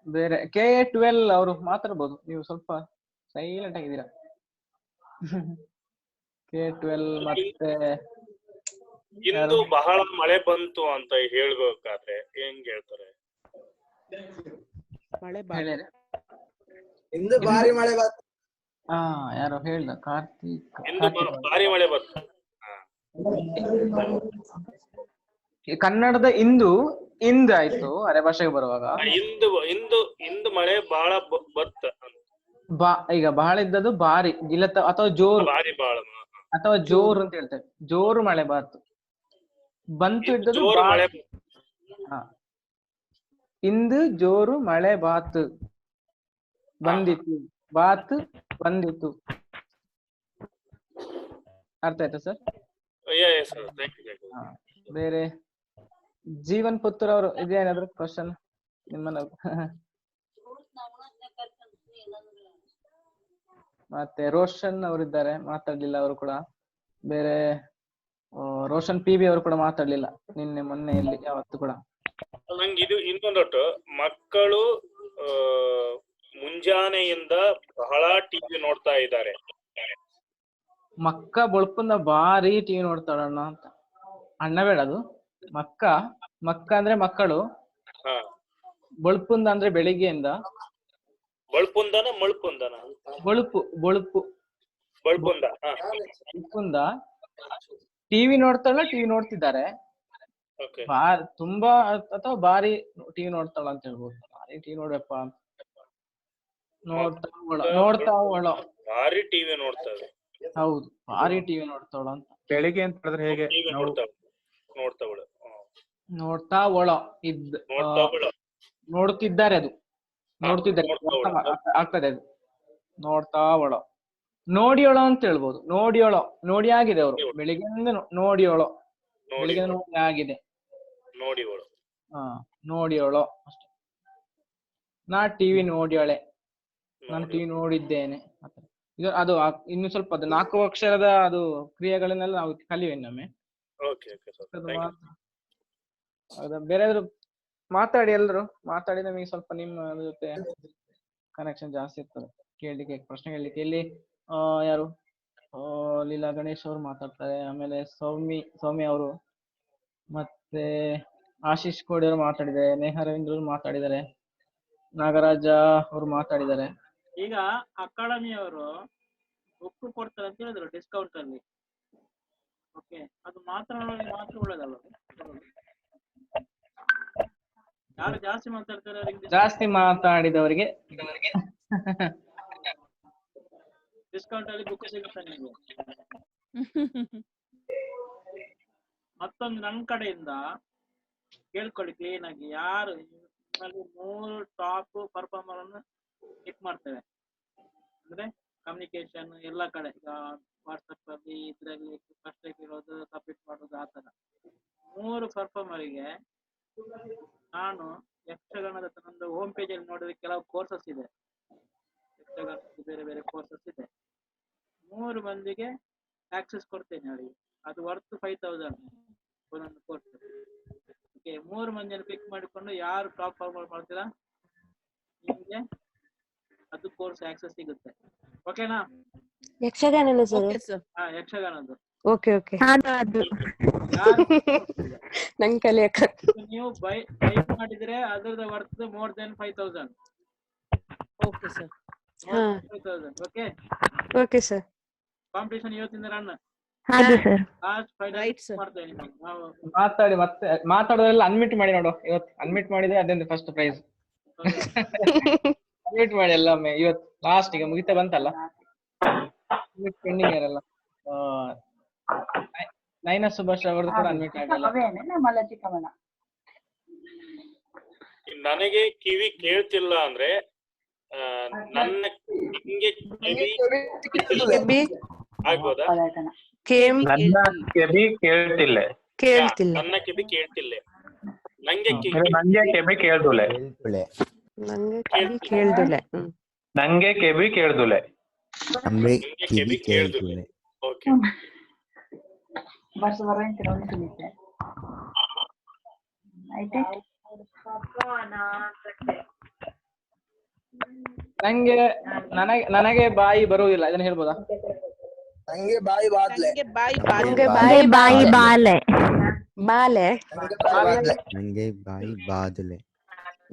A: ಬೇರೆ KA12 ಅವರು ಮಾತಾಡ್ಬೋದು, ನೀವು ಸ್ವಲ್ಪ ಸೈಲೆಂಟ್ ಆಗಿದ್ದೀರಾ. KA12 ಮತ್ತೆ
I: ಇಂದು ಬಹಳ ಮಳೆ ಬಂತು ಅಂತ ಹೇಳ್ಬೇಕಾದ್ರೆ ಹೆಂಗ್ ಹೇಳ್ತಾರೆ?
J: ಇಂದು ಭಾರಿ ಮಳೆ ಬಂತು.
A: ಯಾರೋ ಹೇಳ್ದ, ಕಾರ್ತಿಕ್.
I: ಭಾರಿ ಮಳೆ ಬಂತು.
A: ಕನ್ನಡದ ಇಂದು ಆಯ್ತು ಅರೆ ಭಾಷೆಗೆ ಬರುವಾಗ.
I: ಇಂದು ಮಳೆ ಬಹಳ ಬತ್ತ.
A: ಈಗ ಬಹಳ ಇದ್ದದ್ದು ಬಾರಿ ಇಲ್ಲ ಅಥವಾ ಜೋರು, ಅಥವಾ ಜೋರು ಅಂತ ಹೇಳ್ತೇವೆ. ಜೋರು ಮಳೆ ಬಾತು. ಬಂತು ಇದ್ದದ್ದು ಇಂದು ಜೋರು ಮಳೆ ಬಾತು, ಬಂದಿತ್ತು, ಬಾತು ಬಂದಿತ್ತು. ಅರ್ಥ ಆಯ್ತಾ ಸರ್? ಬೇರೆ ಜೀವನ್ ಪುತ್ರ ಅವರು ಇದೇನಾದ್ರು ಕ್ವಶನ್ ನಿಮ್ಮನ್ನ? ಮತ್ತೆ ರೋಷನ್ ಅವರಿದ್ದಾರೆ, ಮಾತಾಡ್ಲಿಲ್ಲ ಅವರು ಕೂಡ. ಬೇರೆ ರೋಷನ್ PB ಅವರು ಕೂಡ ಮಾತಾಡ್ಲಿಲ್ಲ ನಿನ್ನೆ ಮೊನ್ನೆಯಲ್ಲಿ ಯಾವತ್ತು ಕೂಡ.
I: ನಂಗೆ ಇದು ಇನ್ನೊಂದೊಟ್ಟು, ಮಕ್ಕಳು ಮುಂಜಾನೆಯಿಂದ ಬಹಳ ಟಿವಿ ನೋಡ್ತಾ ಇದ್ದಾರೆ.
A: ಮಕ್ಕ ಬೊಳ್ಪುಂದ ಬಾರಿ ಟಿವಿ ನೋಡ್ತಾಳಣ್ಣ ಅಂತ. ಅಣ್ಣ ಬೇಡ ಅದು. ಮಕ್ಕ ಅಂದ್ರೆ ಮಕ್ಕಳು, ಬೊಳ್ಪುಂದ ಅಂದ್ರೆ ಬೆಳಿಗ್ಗೆಯಿಂದ.
I: ಬಳ್ಪುಂದನ ಮಳ್ಪುಂದನ?
A: ಬೊಳುಪು
I: ಬಳ್ಪುಂದ
A: ಟಿವಿ ನೋಡ್ತಾಳ, ಟಿವಿ ನೋಡ್ತಿದ್ದಾರೆ. ತುಂಬಾ ಅಥವಾ ಬಾರಿ ಟಿವಿ ನೋಡ್ತಾಳ ಅಂತ ಹೇಳ್ಬೋದು. ಬಾರಿ ಟಿವಿ ನೋಡ್ಯಪ್ಪ ಅಂತ ನೋಡ್ತಾವಳ.
I: ಭಾರಿ ಟಿವಿ ನೋಡ್ತಾಳೆ.
A: ಹೌದು, ಭಾರಿ ಟಿವಿ ನೋಡ್ತಾವಳ ಅಂತ.
F: ಬೆಳಿಗ್ಗೆ ಅಂತ ಹೇಳಿದ್ರೆ ಹೇಗೆ?
A: ನೋಡ್ತಾವಳ ನೋಡ್ತಿದ್ದಾರೆ, ಅದು ನೋಡ್ತಿದ್ದಾರೆ ಆಗ್ತದೆ. ಅದು ನೋಡ್ತಾವಳ, ನೋಡಿಯೋಳ ಅಂತ ಹೇಳ್ಬೋದು. ನೋಡಿ ಆಗಿದೆ ಅವರು ಬೆಳಿಗ್ಗೆ ನೋಡಿಯೋಳ, ಬೆಳಿಗ್ಗೆ ನೋಡಿ ಆಗಿದೆ. ನೋಡಿಯೋಳು ಅಷ್ಟೆ. ನಾ ಟಿವಿ ನೋಡಿಯೋಳೆ, ನಾನು ಟಿವಿ ನೋಡಿದ್ದೇನೆ. ಇದು ಅದು ಇನ್ನು ಸ್ವಲ್ಪ ಅದು 4 ಅಕ್ಷರದ ಅದು ಕ್ರಿಯೆಗಳನ್ನೆಲ್ಲ ನಾವು ಕಲಿವೆ ಇನ್ನೊಮ್ಮೆ. ಹೌದಾ? ಬೇರೆಯಾದ್ರು ಮಾತಾಡಿ, ಎಲ್ರು ಮಾತಾಡಿ. ನಮಗೆ ಸ್ವಲ್ಪ ನಿಮ್ಮ ಜೊತೆ ಕನೆಕ್ಷನ್ ಜಾಸ್ತಿ ಇರ್ತದೆ, ಕೇಳಲಿಕ್ಕೆ, ಪ್ರಶ್ನೆ ಕೇಳಲಿಕ್ಕೆ. ಇಲ್ಲಿ ಯಾರು ಲೀಲಾ ಗಣೇಶ್ ಅವರು ಮಾತಾಡ್ತಾರೆ, ಆಮೇಲೆ ಸೌಮ್ಯ ಅವರು, ಮತ್ತೆ ಆಶೀಶ್ ಕೋಡಿ ಅವರು ಮಾತಾಡಿದ್ದಾರೆ, ನೇಹ ರವೀಂದ್ರ ಅವರು ಮಾತಾಡಿದ್ದಾರೆ, ನಾಗರಾಜ ಅವರು ಮಾತಾಡಿದ್ದಾರೆ.
D: ಈಗ ಅಕಾಡೆಮಿ ಅವರು ಬುಕ್ ಕೊಡ್ತಾರೆ ಅಂತ ಹೇಳಿದ್ರು ಡಿಸ್ಕೌಂಟ್ ಅಲ್ಲಿ. ಓಕೆ, ಅದು ಮಾತ್ರ ಒಳ್ಳೇದಲ್ಲ. ಯಾರು ಜಾಸ್ತಿ ಮಾತಾಡ್ತಾರೆ ಅವರಿಗೆ,
A: ಜಾಸ್ತಿ ಮಾತಾಡಿದವರಿಗೆ
D: ಡಿಸ್ಕೌಂಟ್ ಅಲ್ಲಿ ಬುಕ್ ಸಿಗುತ್ತೆ ನಿಮಗೆ. ಮತ್ತೊಂದು ನನ್ನ ಕಡೆಯಿಂದ ಕೇಳ್ಕೊಳ್ಳಿ ಕ್ಲೀನ್ ಆಗಿ, ಯಾರು ನಿಮ್ಮಲ್ಲಿ 3 ಟಾಪ್ ಪರ್ಫಾರ್ಮರ್ ಅನ್ನು ಪಿಕ್ ಮಾಡ್ತೇವೆ. ಅಂದ್ರೆ ಕಮ್ಯುನಿಕೇಶನ್ ಎಲ್ಲ ಕಡೆ, ಈಗ ವಾಟ್ಸಪ್ ಅಲ್ಲಿ ಇದ್ರಲ್ಲಿ ಫಸ್ಟ್ ಇರೋದು, ಸಬ್ಮಿಟ್ ಮಾಡೋದು, ಆ ತರ 3 ಪರ್ಫಾರ್ಮರಿಗೆ ನಾನು ಯಕ್ಷಗಾನದ ನಂದು ಹೋಮ್ ಪೇಜ್ ಅಲ್ಲಿ ನೋಡಿದ್ರೆ ಕೆಲವು ಕೋರ್ಸಸ್ ಇದೆ, ಯಕ್ಷಗಾನದ ಬೇರೆ ಬೇರೆ ಕೋರ್ಸಸ್ ಇದೆ. 3 ಮಂದಿಗೆ ಆಕ್ಸೆಸ್ ಕೊಡ್ತೇನೆ ಅವರಿಗೆ. ಅದು ವರ್ತ್ 5000 ಒಂದೊಂದು ಕೋರ್ಸ್. ಓಕೆ, 3 ಮಂದಿಯನ್ನು ಪಿಕ್ ಮಾಡಿಕೊಂಡು ಯಾರು ಟಾಪ್ ಪರ್ಫಾರ್ಮ್ ಮಾಡ್ತೀರಾ ನಿಮ್ಗೆ ಅದು ಕೋರ್ಸ್ ಆಕ್ಸೆಸ್ ಸಿಗುತ್ತೆ. ಓಕೆನಾ?
M: ಯಕ್ಷಗಾನ
D: ಯಕ್ಷಗಾನದ್ದು.
M: Okay okay. ನಂಗೆ ಕಲಿಯಕ
D: ನೀವು ಬೈ ಮಾಡಿದ್ರೆ ಅದರದ worth more than 5000.
B: Okay sir.
D: 5000. Okay
M: okay sir.
D: Competition ಇವತ್ತಿಂದ ರನ್.
L: ಹೌದು ಸರ್.
B: Right sir.
D: ಮಾಡ್ತೇವೆ ನಿಮಗೆ.
A: ಮಾತಾಡಿ, ಮತ್ತೆ ಮಾತಾಡೋದೆಲ್ಲ ಅನ್ಮಿಟ್ ಮಾಡಿ ನೋಡು. ಇವತ್ತು ಅನ್ಮಿಟ್ ಮಾಡಿದ್ರೆ ಅದೊಂದು ಫಸ್ಟ್ ಪ್ರೈಸ್. ಅನ್ಮಿಟ್ ಮಾಡಿ ಎಲ್ಲ ಒಮ್ಮೆ. ಇವತ್ತು ಲಾಸ್ಟ್ ಈಗ ಮುಗಿತಾ ಬಂತಲ್ಲ, ಪೆಂಡಿಂಗ್ ಇರಲ್ಲ. ನೈನಾ ಸುಭಾಷ್ ಅವರದ್ದು ಕೂಡ ಅನ್ಮಿಟ್ ಆಗಿಲ್ಲ.
I: ನನಗೆ ಕಿವಿ ಕೇಳ್ತಿಲ್ಲ ಅಂದ್ರೆ ನನಗೆ ಆಗ್ಬೋದಾ?
N: ನನ್ನ ಕಿವಿ ಕೇಳ್ತಿಲ್ಲ.
I: ನನ್ನ ಕಿವಿ ಕೇಳ್ತಿಲ್ಲ. ನಂಗೆ
N: ಕಿವಿ ಕೇಳ್ದುಲೆ. ನಂಗೆ ಕಿವಿ ಕೇಳ್ದುಲೆ.
I: ಓಕೆ.
A: ನನಗೆ ಬಾಯಿ ಬರುವುದಿಲ್ಲ, ಇದನ್ನ ಹೇಳ್ಬೋದಾ?
J: ನಂಗೆ ಬಾಯಿ ಬಾದ್ಲೆ.
L: ಬಾಯಿ ಬಾಲೆ.
M: ಬಾಲೆ.
K: ನಂಗೆ ಬಾಯಿ ಬಾದಲೆ.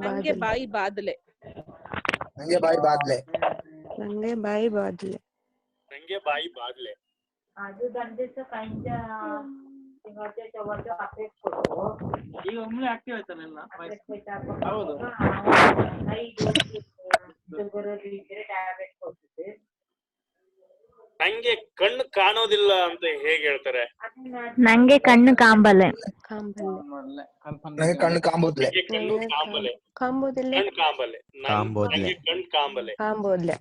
B: ನಂಗೆ ಬಾಯಿ ಬಾದಲೆ.
J: ನಂಗೆ ಬಾಯಿ ಬಾದ್ಲೆ.
M: ನಂಗೆ ಬಾಯಿ ಬಾದ್ಲೆ.
I: ನಂಗೆ ಬಾಯಿ ಬಾದ್ಲೆ.
D: ಈಗ ಒಮ್ಮೆ ಆಕ್ಟಿವ್ ಆಯ್ತಲ್ಲ ಎಲ್ಲ.
A: ಹೌದು.
I: ನಂಗೆ ಕಣ್ಣು ಕಾಣೋದಿಲ್ಲ ಅಂತ ಹೇಗೆ ಹೇಳ್ತಾರೆ?
L: ನಂಗೆ ಕಣ್ಣು ಕಾಂಬಲೆ.
J: ನಂಗೆ ಕಣ್ಣು ಕಾಂಬೋದ್ಲೆ.
I: ಕಣ್ಣು ಕಾಂಬಲೆ.
M: ಕಾಂಬೋದಿಲ್ಲ.
I: ಕಣ್ಣು ಕಾಂಬಲೆ. ನಂಗೆ ಕಣ್ಣು ಕಾಂಬಲೆ.
M: ಕಾಂಬೋದ್ಲೆ.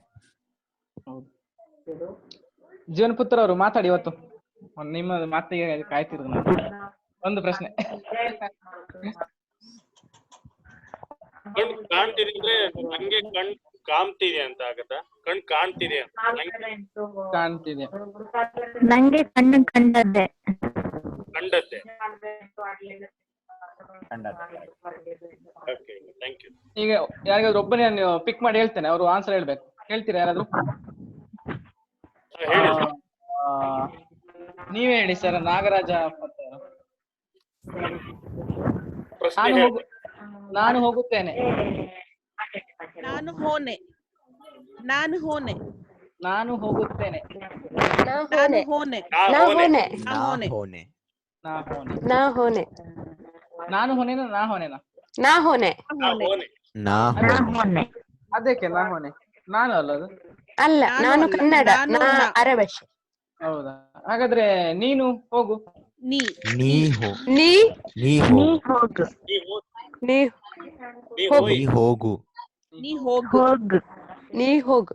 A: ಜೀವನ್ ಪುತ್ರ ಅವರು ಮಾತಾಡಿ. ಇವತ್ತು ನಿಮ್ಮ ಮಾತಿಗೆ ಕಾಯ್ತಿರೋದು ನಾನು. ಒಂದು ಪ್ರಶ್ನೆ.
I: ಕಣ್ಣು ಕಾಣ್ತಿದ್ರೆ ನಂಗೆ ಕಾಮ್ತಿದೆ ಅಂತ ಆಗತ್ತಾ? ಕಣ್ ಕಾಣ್ತಿದೆ ಅಂತ
A: ಕಾಣ್ತಿದೆ.
L: ನಂಗೆ ಕಣ್ಣು ಕಂಡದ್ದೆ.
I: ಕಂಡದ್ದೆ. Okay, thank you.
A: ಈಗ ಯಾರಿಗಾದ್ರು ಒಬ್ಬನೇ ನೀವು ಪಿಕ್ ಮಾಡಿ ಹೇಳ್ತೇನೆ, ಅವರು ಆನ್ಸರ್ ಹೇಳ್ಬೇಕು. ಹೇಳ್ತೀರಾ ಯಾರಾದ್ರು? ನೀವೇ ಹೇಳಿ ಸರ್. ನಾಗರಾಜ ನಾನು ಹೋಗುತ್ತೇನೆ.
B: ನಾನು ಹೋನೆ. ನಾನು ಹೋನೆ.
A: ನಾನು ಹೋಗುತ್ತೇನೆ.
B: ನಾನು ಹೋನೆ.
M: ನಾ ಹೋನೆ.
K: ನಾ ಹೋನೆ.
A: ನಾ ಹೋನೆ.
M: ನಾ ಹೋನೆ.
A: ನಾನು ಹೊನೆನಾ ನಾ ಹೊನೆನಾ?
M: ನಾ ಹೋನೆ.
K: ನಾ
L: ಮೊನ್ನೆ
A: ಅದಕ್ಕೆ ನಾ ಹೊನೆ. ನಾನು ಅಲ್ಲ ಅದು.
M: ಅಲ್ಲ, ನಾನು ಕನ್ನಡ. ನಾ ಅರೆಭಾಷೆ.
A: ಹೌದಾ? ಹಾಗಾದ್ರೆ ನೀನು ಹೋಗು.
B: ನೀ
K: ನೀ ಹೋ.
M: ನೀ
K: ನೀ ಹೋ.
L: ಹೋಗು.
M: ನೀ
K: ನೀ ಹೋಗು.
B: ನೀ ಹೋಗು.
L: ಹೋಗು.
M: ನೀ ಹೋಗು.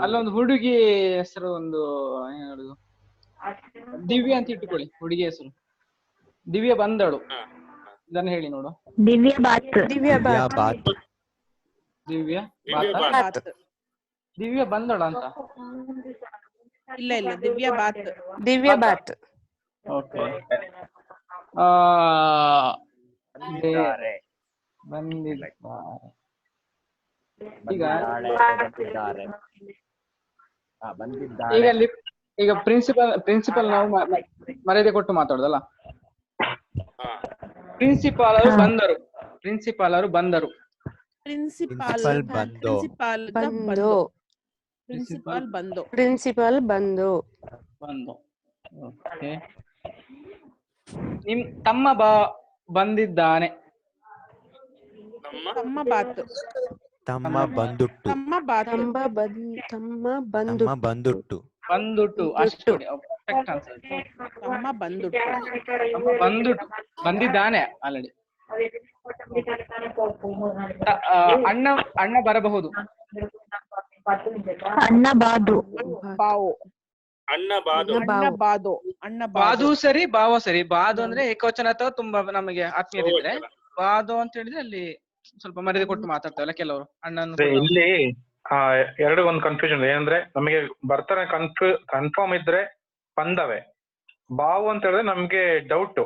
A: ಅಲ್ಲೊಂದು ಹುಡುಗಿ ಹೆಸರು ಒಂದು ಏನ್ ಹೇಳುದು, ದಿವ್ಯಾ ಅಂತ ಇಟ್ಟುಕೊಳ್ಳಿ. ಹುಡುಗಿ ಹೆಸರು ದಿವ್ಯಾ ಬಂದಳು. ಇದನ್ನ ಹೇಳಿ ನೋಡು.
L: ದಿವ್ಯಾ ಬಾತ್.
M: ದಿವ್ಯಾ ಬಾತ್.
A: ದಿವ್ಯಾ
B: ಬಾತ್.
A: ದಿವ್ಯಾ ಬಂದಳ ಅಂತ.
B: ಇಲ್ಲ ಇಲ್ಲ, ದಿವ್ಯಾ ಬಾತ್.
M: ದಿವ್ಯಾ ಬಾತ್.
A: ಓಕೆ. ಬಂದಿದ್ದಾರೆ. ಈಗ ಪ್ರಿನ್ಸಿಪಲ್ ನಾವು ಮರ್ಯಾದೆ ಕೊಟ್ಟು ಮಾತಾಡುದಲ್ಲ. ಪ್ರಿನ್ಸಿಪಾಲ್ ಅವರು ಬಂದರು. ಪ್ರಿನ್ಸಿಪಾಲ್ ಅವರು ಬಂದರು.
B: ಪ್ರಿನ್ಸಿಪಾಲ್
K: ಬಂದು.
M: ಬಂದು.
B: ಪ್ರಿನ್ಸಿಪಾಲ್ ಬಂದು.
M: ಪ್ರಿನ್ಸಿಪಾಲ್ ಬಂದು.
A: ಬಂದು. ಓಕೆ. ನಿಮ್ ತಮ್ಮ ಬಂದಿದ್ದಾನೆ.
B: ತಮ್ಮ ಬಾತ್.
K: ತಮ್ಮ ಬಂದುಟ್ಟು.
B: ತಮ್ಮ ಬಾತ್.
M: ತಮ್ಮ
K: ಬಂದುಟ್ಟು.
A: ಬಂದುಟ್ಟು ಅಷ್ಟು. Correct answer.
B: ತಮ್ಮ ಬಂದುಟ್ಟು.
A: ಬಂದುಟ್ಟು ಬಂದಿದ್ದಾನೆ ಆಲ್ರೆಡಿ. ಅಣ್ಣ ಬರಬಹುದು.
L: ಅಣ್ಣ ಬಾದು.
B: ಬಾವು.
I: ಅಣ್ಣ ಬಾದು.
B: ಅಣ್ಣ ಬಾದು. ಅಣ್ಣ
A: ಬಾದು ಸರಿ, ಬಾವೋ ಸರಿ. ಬಾದು ಅಂದ್ರೆ ಏಕವಚನ ಅಥವಾ ತುಂಬಾ ನಮಗೆ ಆತ್ಮೀಯತೆ ಇದ್ರೆ, ಬಾದು ಅಂತ ಹೇಳಿದ್ರೆ ಅಲ್ಲಿ ಸ್ವಲ್ಪ ಮರ್ಯಾದೆ ಕೊಟ್ಟು ಮಾತಾಡ್ತಾವಲ್ಲ ಕೆಲವರು. ಅಣ್ಣನ
N: ಇಲ್ಲಿ ಎರಡು ಒಂದು ಕನ್ಫ್ಯೂಷನ್ ಏನಂದ್ರೆ, ನಮಗೆ ಬರ್ತಾರೆ ಕನ್ಫರ್ಮ್ ಇದ್ರೆ ಬಂದವೆ. ಬಾವು ಅಂತ ಹೇಳಿದ್ರೆ ನಮ್ಗೆ ಡೌಟ್,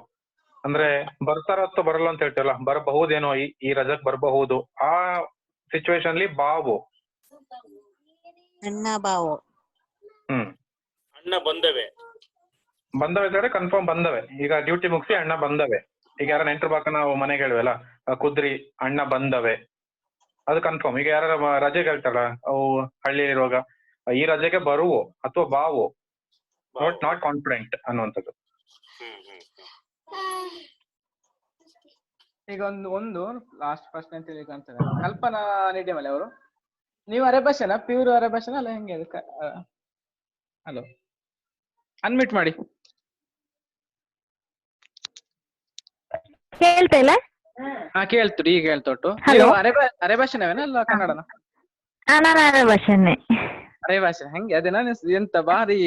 N: ಅಂದ್ರೆ ಬರ್ತಾರ ಅಥವಾ ಬರಲ್ಲ ಅಂತ ಹೇಳ್ತೀವಲ್ಲ, ಬರಬಹುದೇನೋ ಈ ರಜಕ್ ಬರಬಹುದು. ಆ ಸಿಚುವೇಶನ್ ಅಲ್ಲಿ ಬಾವು.
O: ಅಣ್ಣ ಬಾವು.
I: ಅಣ್ಣ ಬಂದವೆ.
N: ಬಂದವೆ ಅಂದ್ರೆ ಕನ್ಫರ್ಮ್ ಬಂದವೆ. ಈಗ ಡ್ಯೂಟಿ ಮುಗಿಸಿ ಅಣ್ಣ ಬಂದವೆ. ಈಗ ಯಾರ ನೆಂಟರು ಬಾಕ ನಾವು ಮನೆಗೆ ಹೇಳ್ವಲ್ಲ, ಕುದ್ರಿ ಅಣ್ಣ ಬಂದವೆ, ಅದು ಕನ್ಫರ್ಮ್. ಈಗ ಯಾರ ರಜೆಗೆ ಹೇಳ್ತಾರ ಅವು ಹಳ್ಳಿಯಲ್ಲಿರುವಾಗ, ಈ ರಜೆಗೆ ಬರುವು ಅಥವಾ ಬಾವು, ನಾಟ್ ಕಾನ್ಫಿಡೆಂಟ್ ಅನ್ನುವಂಥದ್ದು.
A: ಈಗ ಒಂದು ಲಾಸ್ಟ್ ಪ್ರಶ್ನೆ ಅಂತ ಹೇಳಿ ಕಾಣ್ತದೆ. ಕಲ್ಪನಾ ನಿಡಿಮಲೆ ಅವರು, ನೀವು ಅರೆಭಾಷೆನಾ? ಪ್ಯೂರ್ ಅರೆಭಾಷೆನಾ ಅಲ್ಲ ಹೆಂಗೆ? ಹಲೋ, ಅನ್ಮಿಟ್ ಮಾಡಿ.
L: ಕೇಳ್ತಾ ಇಲ್ಲ?
A: ಹಾ ಕೇಳ್ತು, ಈಗ ಕೇಳ್ತೊಟ್ಟು. ಅರೆಭಾಷೆನವೇನ ಅಲ್ಲ ಕನ್ನಡನ?
L: ನಾನು ಅರೆಭಾಷೆನೆ.
A: ಅರೆಭಾಷೆ ಹೆಂಗೆ? ಅದೇ ನಾನು ಎಂತ ಬಾರಿ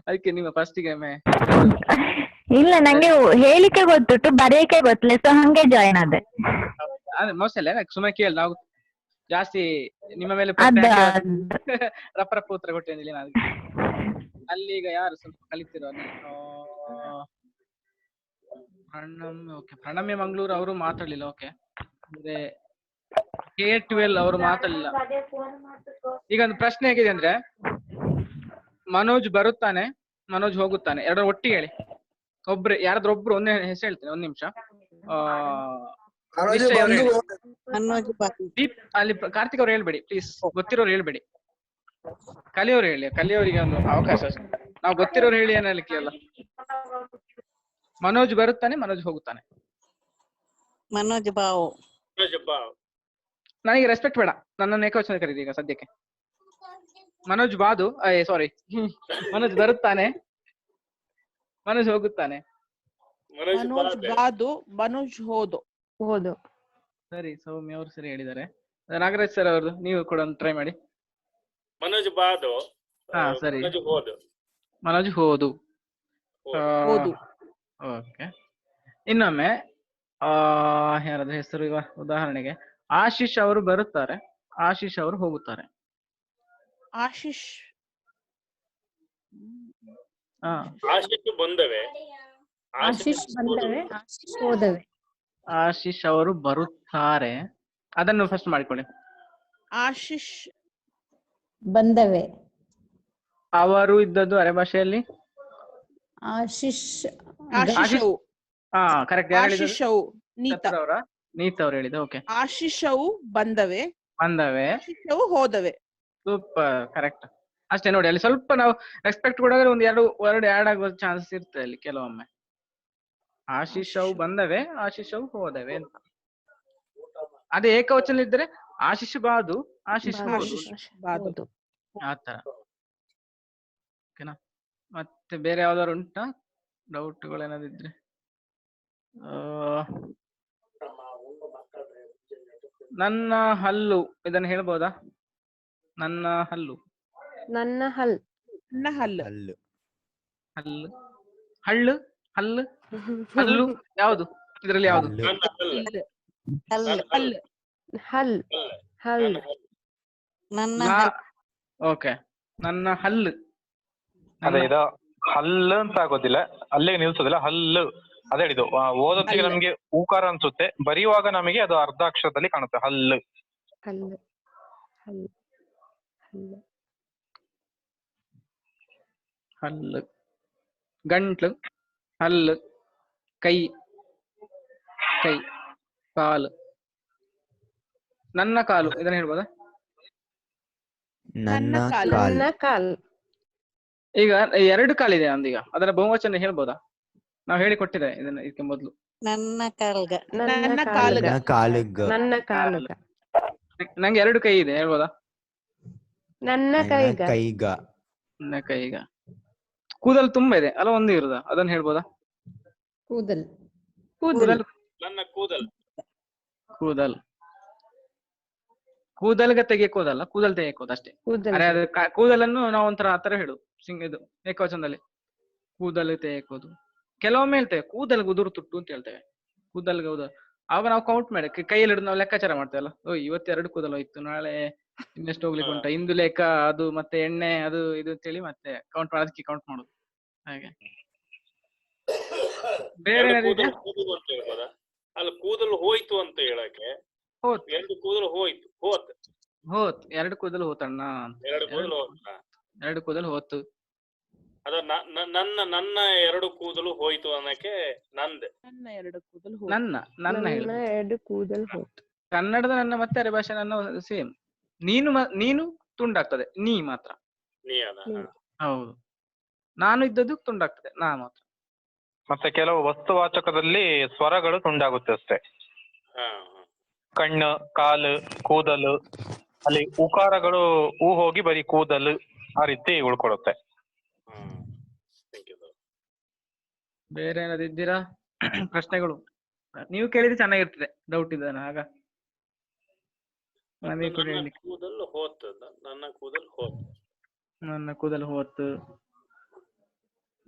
A: ಅದಕ್ಕೆ ನಿಮ್ಮ ಫಸ್ಟಿಗೆ
L: ಇಲ್ಲ, ನಂಗೆ ಹೇಳಿಕೆ ಗೊತ್ತುಂಟು, ಬರೆಯಕ್ಕೆ ಗೊತ್ತಿಲ್ಲ, ಸೊ ಹಂಗೆ ಜಾಯಿನ್ ಆದೆ.
A: ಮೋಸ್ಟ್ಲಿ ಸುಮ್ಮನೆ ಕೇಳಿ, ನಾವು ಜಾಸ್ತಿ ನಿಮ್ಮ ಮೇಲೆ ರಪ್ಪ ಉತ್ತರ ಕೊಟ್ಟಿಲ್ಲ ನಾನು. ಅಲ್ಲಿ ಈಗ ಯಾರು ಸ್ವಲ್ಪ ಕಲಿತಿರೋ ಪ್ರಣಮ್ಯ ಮಂಗಳೂರು ಅವರು ಮಾತಾಡ್ಲಿಲ್ಲ. ಓಕೆ, ಅಂದ್ರೆ K12 ಅವರು ಮಾತಾಡ್ಲಿಲ್ಲ. ಈಗ ಒಂದು ಪ್ರಶ್ನೆ ಹೇಗಿದೆ ಅಂದ್ರೆ, ಮನೋಜ್ ಬರುತ್ತಾನೆ, ಮನೋಜ್ ಹೋಗುತ್ತಾನೆ, ಎರಡರ ಒಟ್ಟಿಗೆ ಹೇಳಿ. ಯಾರಾದ್ರೂ ಒಬ್ರು ಒಂದೇ ಹೆಸರು ಹೇಳ್ತೇನೆ, ಒಂದ್ ನಿಮಿಷ. ಅಲ್ಲಿ ಕಾರ್ತಿಕ್ ಅವ್ರು ಹೇಳ್ಬೇಡಿ ಪ್ಲೀಸ್, ಗೊತ್ತಿರೋರು ಹೇಳ್ಬೇಡಿ. ಕಲಿಯೋರು ಹೇಳಿ, ಕಲಿಯೋರಿಗೆ ಒಂದು ಅವಕಾಶ. ನಾವು ಗೊತ್ತಿರೋರು ಹೇಳಿ ಏನಲಿಕ್ಕೆ ಅಲ್ಲ. ಮನೋಜ್ ಬರುತ್ತಾನೆ, ಮನೋಜ್ ಹೋಗುತ್ತಾನೆ.
O: ಮನೋಜ್ ಬಾವು.
A: ನನಗೆ ರೆಸ್ಪೆಕ್ಟ್ ಬೇಡ, ನನ್ನನ್ನು ಏಕವಚನ ಕರೀರಿ ಈಗ ಸದ್ಯಕ್ಕೆ. ಮನೋಜ್ ಬಾದು, ಸಾರಿ, ಮನೋಜ್ ಬರುತ್ತಾನೆ, ಮನೋಜ್ ಹೋಗುತ್ತಾನೆ.
B: ಮನೋಜ್ ಬಾದು, ಮನೋಜ್ ಹೋದು.
A: ಸರಿ, ಸೌಮ್ಯ ಅವರು ಸರಿ ಹೇಳಿದ್ದಾರೆ. ನಾಗರಾಜ್ ಸರ್ ಅವ್ರದ್ದು ನೀವು ಕೂಡ ಒಂದು ಟ್ರೈ ಮಾಡಿ.
I: ಮನೋಜ್ ಬಾದು.
A: ಹಾ ಸರಿ,
I: ಮನೋಜ್
A: ಹೋದು. ಓಕೆ, ಇನ್ನೊಮ್ಮೆ ಯಾರಾದ್ರೂ ಹೆಸರು ಈಗ ಉದಾಹರಣೆಗೆ ಆಶೀಶ್ ಅವರು ಬರುತ್ತಾರೆ, ಆಶೀಶ್ ಅವರು ಹೋಗುತ್ತಾರೆ.
B: ಆಶೀಶ್
I: ಆಶೀಶ್ ಬಂದವೆ,
H: ಆಶೀಶ್ ಬಂದವೆ, ಆಶೀಶ್ ಹೋದವೆ.
A: ಆಶೀಶ್ ಅವರು ಬರುತ್ತಾರೆ, ಅದನ್ನು ಫಸ್ಟ್ ಮಾಡಿಕೊಳ್ಳಿ.
B: ಆಶೀಶ್
H: ಬಂದವೆ.
A: ಅವರು ಇದ್ದದ್ದು ಅರೆ ಭಾಷೆಯಲ್ಲಿ
H: ಆಶೀಶ್
B: ಆಶೀಶವು
A: ಹಾ ಕರೆಕ್ಟ್. ಯಾರು ಹೇಳಿದ್ದು?
B: ಆಶೀಶವು ನೀತ
A: ನೀತ್ ಅವ್ರು ಹೇಳಿದ್ದು. ಓಕೆ,
B: ಆಶೀಶವು ಬಂದವೆ,
A: ಬಂದವೆ,
B: ಆಶೀಶವು ಹೋದವೆ.
A: Super, correct. ಅಷ್ಟೇ ನೋಡಿ, ಅಲ್ಲಿ ಸ್ವಲ್ಪ ನಾವು ರೆಸ್ಪೆಕ್ಟ್ ಕೊಡೋದ್ರೆ ಒಂದು ಎರಡು ವರ್ಡ್ ಆಡ್ ಆಗುವ ಚಾನ್ಸಸ್ ಇರ್ತದೆ ಅಲ್ಲಿ ಕೆಲವೊಮ್ಮೆ. ಆಶೀಶ್ ಅವು ಬಂದವೆ, ಆಶೀಶ್ ಅವು ಹೋದವೆ ಅಂತ. ಅದೇ ಏಕವಚನ ಇದ್ರೆ ಆಶೀಶ್ ಬಾದು, ಆಶೀಶ್ ಹೋದು, ಆತರ. ಓಕೆನಾ? ಮತ್ತೆ ಬೇರೆ ಯಾವ್ದಾದ್ರು ಉಂಟಾ ಡೌಟ್ಗಳು ಏನಾದಿದ್ರೆ? ನನ್ನ ಹಲ್ಲು, ಇದನ್ನ ಹೇಳ್ಬೋದಾ? ನನ್ನ ಹಲ್ಲು,
M: ನನ್ನ ಹಲ್,
B: ನನ್ನ ಹಲ್ಲು,
K: ಹಲ್ಲು,
A: ಹಲ್ಲು, ಹಳ್ಳು, ಹಲ್ಲು, ಹಲ್ಲು ಯಾವುದು ಇದರಲ್ಲಿ? ಯಾವುದು?
M: ಹಲ್, ಹಲ್,
A: ಓಕೆ, ನನ್ನ ಹಲ್ಲು.
N: ಅದೇ ಇದು ಹಲ್ಲು ಅಂತ ಆಗೋದಿಲ್ಲ, ಅಲ್ಲಿಗೆ ನಿಲ್ಸೋದಿಲ್ಲ, ಹಲ್ಲು ಅದೇ ಹೇಳಿದ್ದು. ಓದೋತ್ತಿಗೆ ನಮ್ಗೆ ಊಕಾರ ಅನ್ಸುತ್ತೆ, ಬರೆಯುವಾಗ ನಮಗೆ ಅದು ಅರ್ಧ ಅಕ್ಷರದಲ್ಲಿ ಕಾಣುತ್ತೆ. ಹಲ್ಲು,
M: ಹಲ್ಲು, ಹಲ್ಲು, ಹಲ್ಲು,
A: ಹಲ್ಲು, ಗಂಟ್ಲು, ಹಲ್ಲು, ಕೈ, ಕೈ, ಕಾಲು, ನನ್ನ ಕಾಲು, ಇದನ್ನ ಹೇಳ್ಬೋದಾ?
K: ನನ್ನ
M: ನನ್ನ ಕಾಲ್.
A: ಈಗ ಎರಡು ಕಾಲಿದೆ ಅಂದೀಗ, ಅದರ ಬಹುವಚನ ಹೇಳ್ಬೋದಾ? ನಾವು ಹೇಳಿ ಕೊಟ್ಟಿದೆ ಇದನ್ನ ಇದಕ್ಕೆ ಮೊದಲು.
O: ನನ್ನ ಕಾಲ್ಗ,
B: ನನ್ನ ಕಾಲ್ಗ,
K: ಕಾಲುಗ,
M: ನನ್ನ ಕಾಲುಗ.
A: ನಂಗೆ ಎರಡು ಕೈ ಇದೆ, ಹೇಳ್ಬೋದಾ?
M: ನನ್ನ ಕೈಗ,
K: ಕೈಗ,
A: ನನ್ನ ಕೈಗ. ಕೂದಲು ತುಂಬಾ ಇದೆ ಅಲ್ಲ, ಒಂದು ಇರುದ, ಅದನ್ನ ಹೇಳ್ಬೋದಾ?
H: ಕೂದಲ್,
M: ಕೂದಲ್,
I: ನನ್ನ ಕೂದಲ್,
A: ಕೂದಲ್, ಕೂದಲ್ಗ ತೆಗೆಕೋದಲ್ಲ, ಕೂದಲ್ ತೆಗೆಕೋದು ಅಷ್ಟೇ.
M: ಕೂದಲ್.
A: ಅರೆ ಅದು ಕೂದಲನ್ನು ನಾವು ಒಂಥರ ಆತರ ಹೇಳು, ಇದು ಏಕವಚನದಲ್ಲಿ ಕೂದಲು ತೆಗೆಕೋದು. ಕೆಲವೊಮ್ಮೆ ಹೇಳ್ತೇವೆ ಕೂದಲ್ಗೆ ಉದುರು ತುಟ್ಟು ಅಂತ ಹೇಳ್ತೇವೆ, ಕೂದಲ್ಗೆ ಉದುರು. ಆವಾಗ ನಾವು ಕೌಂಟ್ ಮಾಡಿ ಕೈಯಲ್ಲಿ ಹಿಡಿದು ನಾವು ಲೆಕ್ಕಾಚಾರ ಮಾಡ್ತೇವಲ್ಲ, ಇವತ್ತು ಎರಡು ಕೂದಲು ಹೋಯ್ತು, ನಾಳೆ ಇನ್ನೆಷ್ಟು ಹೋಗ್ಲಿಕ್ಕೆ ಉಂಟ, ಇಂದು ಲೆಕ್ಕ ಅದು, ಮತ್ತೆ ಎಣ್ಣೆ ಅದು ಇದು ಅಂತೇಳಿ ಮತ್ತೆ ಕೌಂಟ್ ಮಾಡಿ ಅದಕ್ಕೆ ಕೌಂಟ್ ಮಾಡುದು. ಹಾಗೆ ಬೇರೆ
I: ಅಲ್ಲ, ಕೂದಲು ಹೋಯ್ತು ಅಂತ ಹೇಳಕ್ಕೆ
A: ಹೋತ್,
I: ಎರಡು ಕೂದಲು ಹೋಯ್ತು, ಹೋತ್,
A: ಹೋತ್, ಎರಡು ಕೂದಲು ಹೋತಣ್ಣ,
I: ಎರಡು ಕೂದಲು ಹೋತ,
A: ಎರಡು ಕೂದಲು ಹೋತು.
I: ಅದ ನನ್ನ ನನ್ನ ಎರಡು ಕೂದಲು ಹೋಯ್ತು ಅನ್ನಕ್ಕೆ ನಂದೆ,
B: ನನ್ನ ಎರಡು ಕೂದಲು
A: ನನ್ನ ನನ್ನ ಹೇಳು.
M: ಎರಡು ಕೂದಲು ಹೋಯ್ತು.
A: ಕನ್ನಡದ ನನ್ನ ಮತ್ತೆ ಅರೆ ಭಾಷೆ ನನ್ನ ಸೇಮ್. ನೀನು ನೀನು ತುಂಡಾಗ್ತದೆ, ನೀ ಮಾತ್ರ. ಹೌದು, ನಾನು ಇದ್ದದ್ದು ತುಂಡಾಗ್ತದೆ, ನಾ ಮಾತ್ರ.
N: ಮತ್ತೆ ಕೆಲವು ವಸ್ತುವಾಚಕದಲ್ಲಿ ಸ್ವರಗಳು ತುಂಡಾಗುತ್ತೆ ಅಷ್ಟೇ. ಕಣ್ಣು, ಕಾಲು, ಕೂದಲು, ಅಲ್ಲಿ ಉಕಾರಗಳು ಹೂ ಹೋಗಿ ಬರೀ ಕೂದಲು ಆ ರೀತಿ ಉಳ್ಕೊಳುತ್ತೆ.
A: ಬೇರೆ ಏನಾದಿದ್ದೀರಾ ಪ್ರಶ್ನೆಗಳು? ನೀವು ಕೇಳಿದ್ರೆ ಚೆನ್ನಾಗಿರ್ತದೆ, ಡೌಟ್ ಇದ್ದಾನೆ ಆಗ ನಮಗೆ ಕೂಡ ಹೇಳಿ.
I: ಕೂದಲು ಹೋತ್, ನನ್ನ ಕೂದಲು ಹೋತ್,
A: ನನ್ನ ಕೂದಲು ಹೋತು,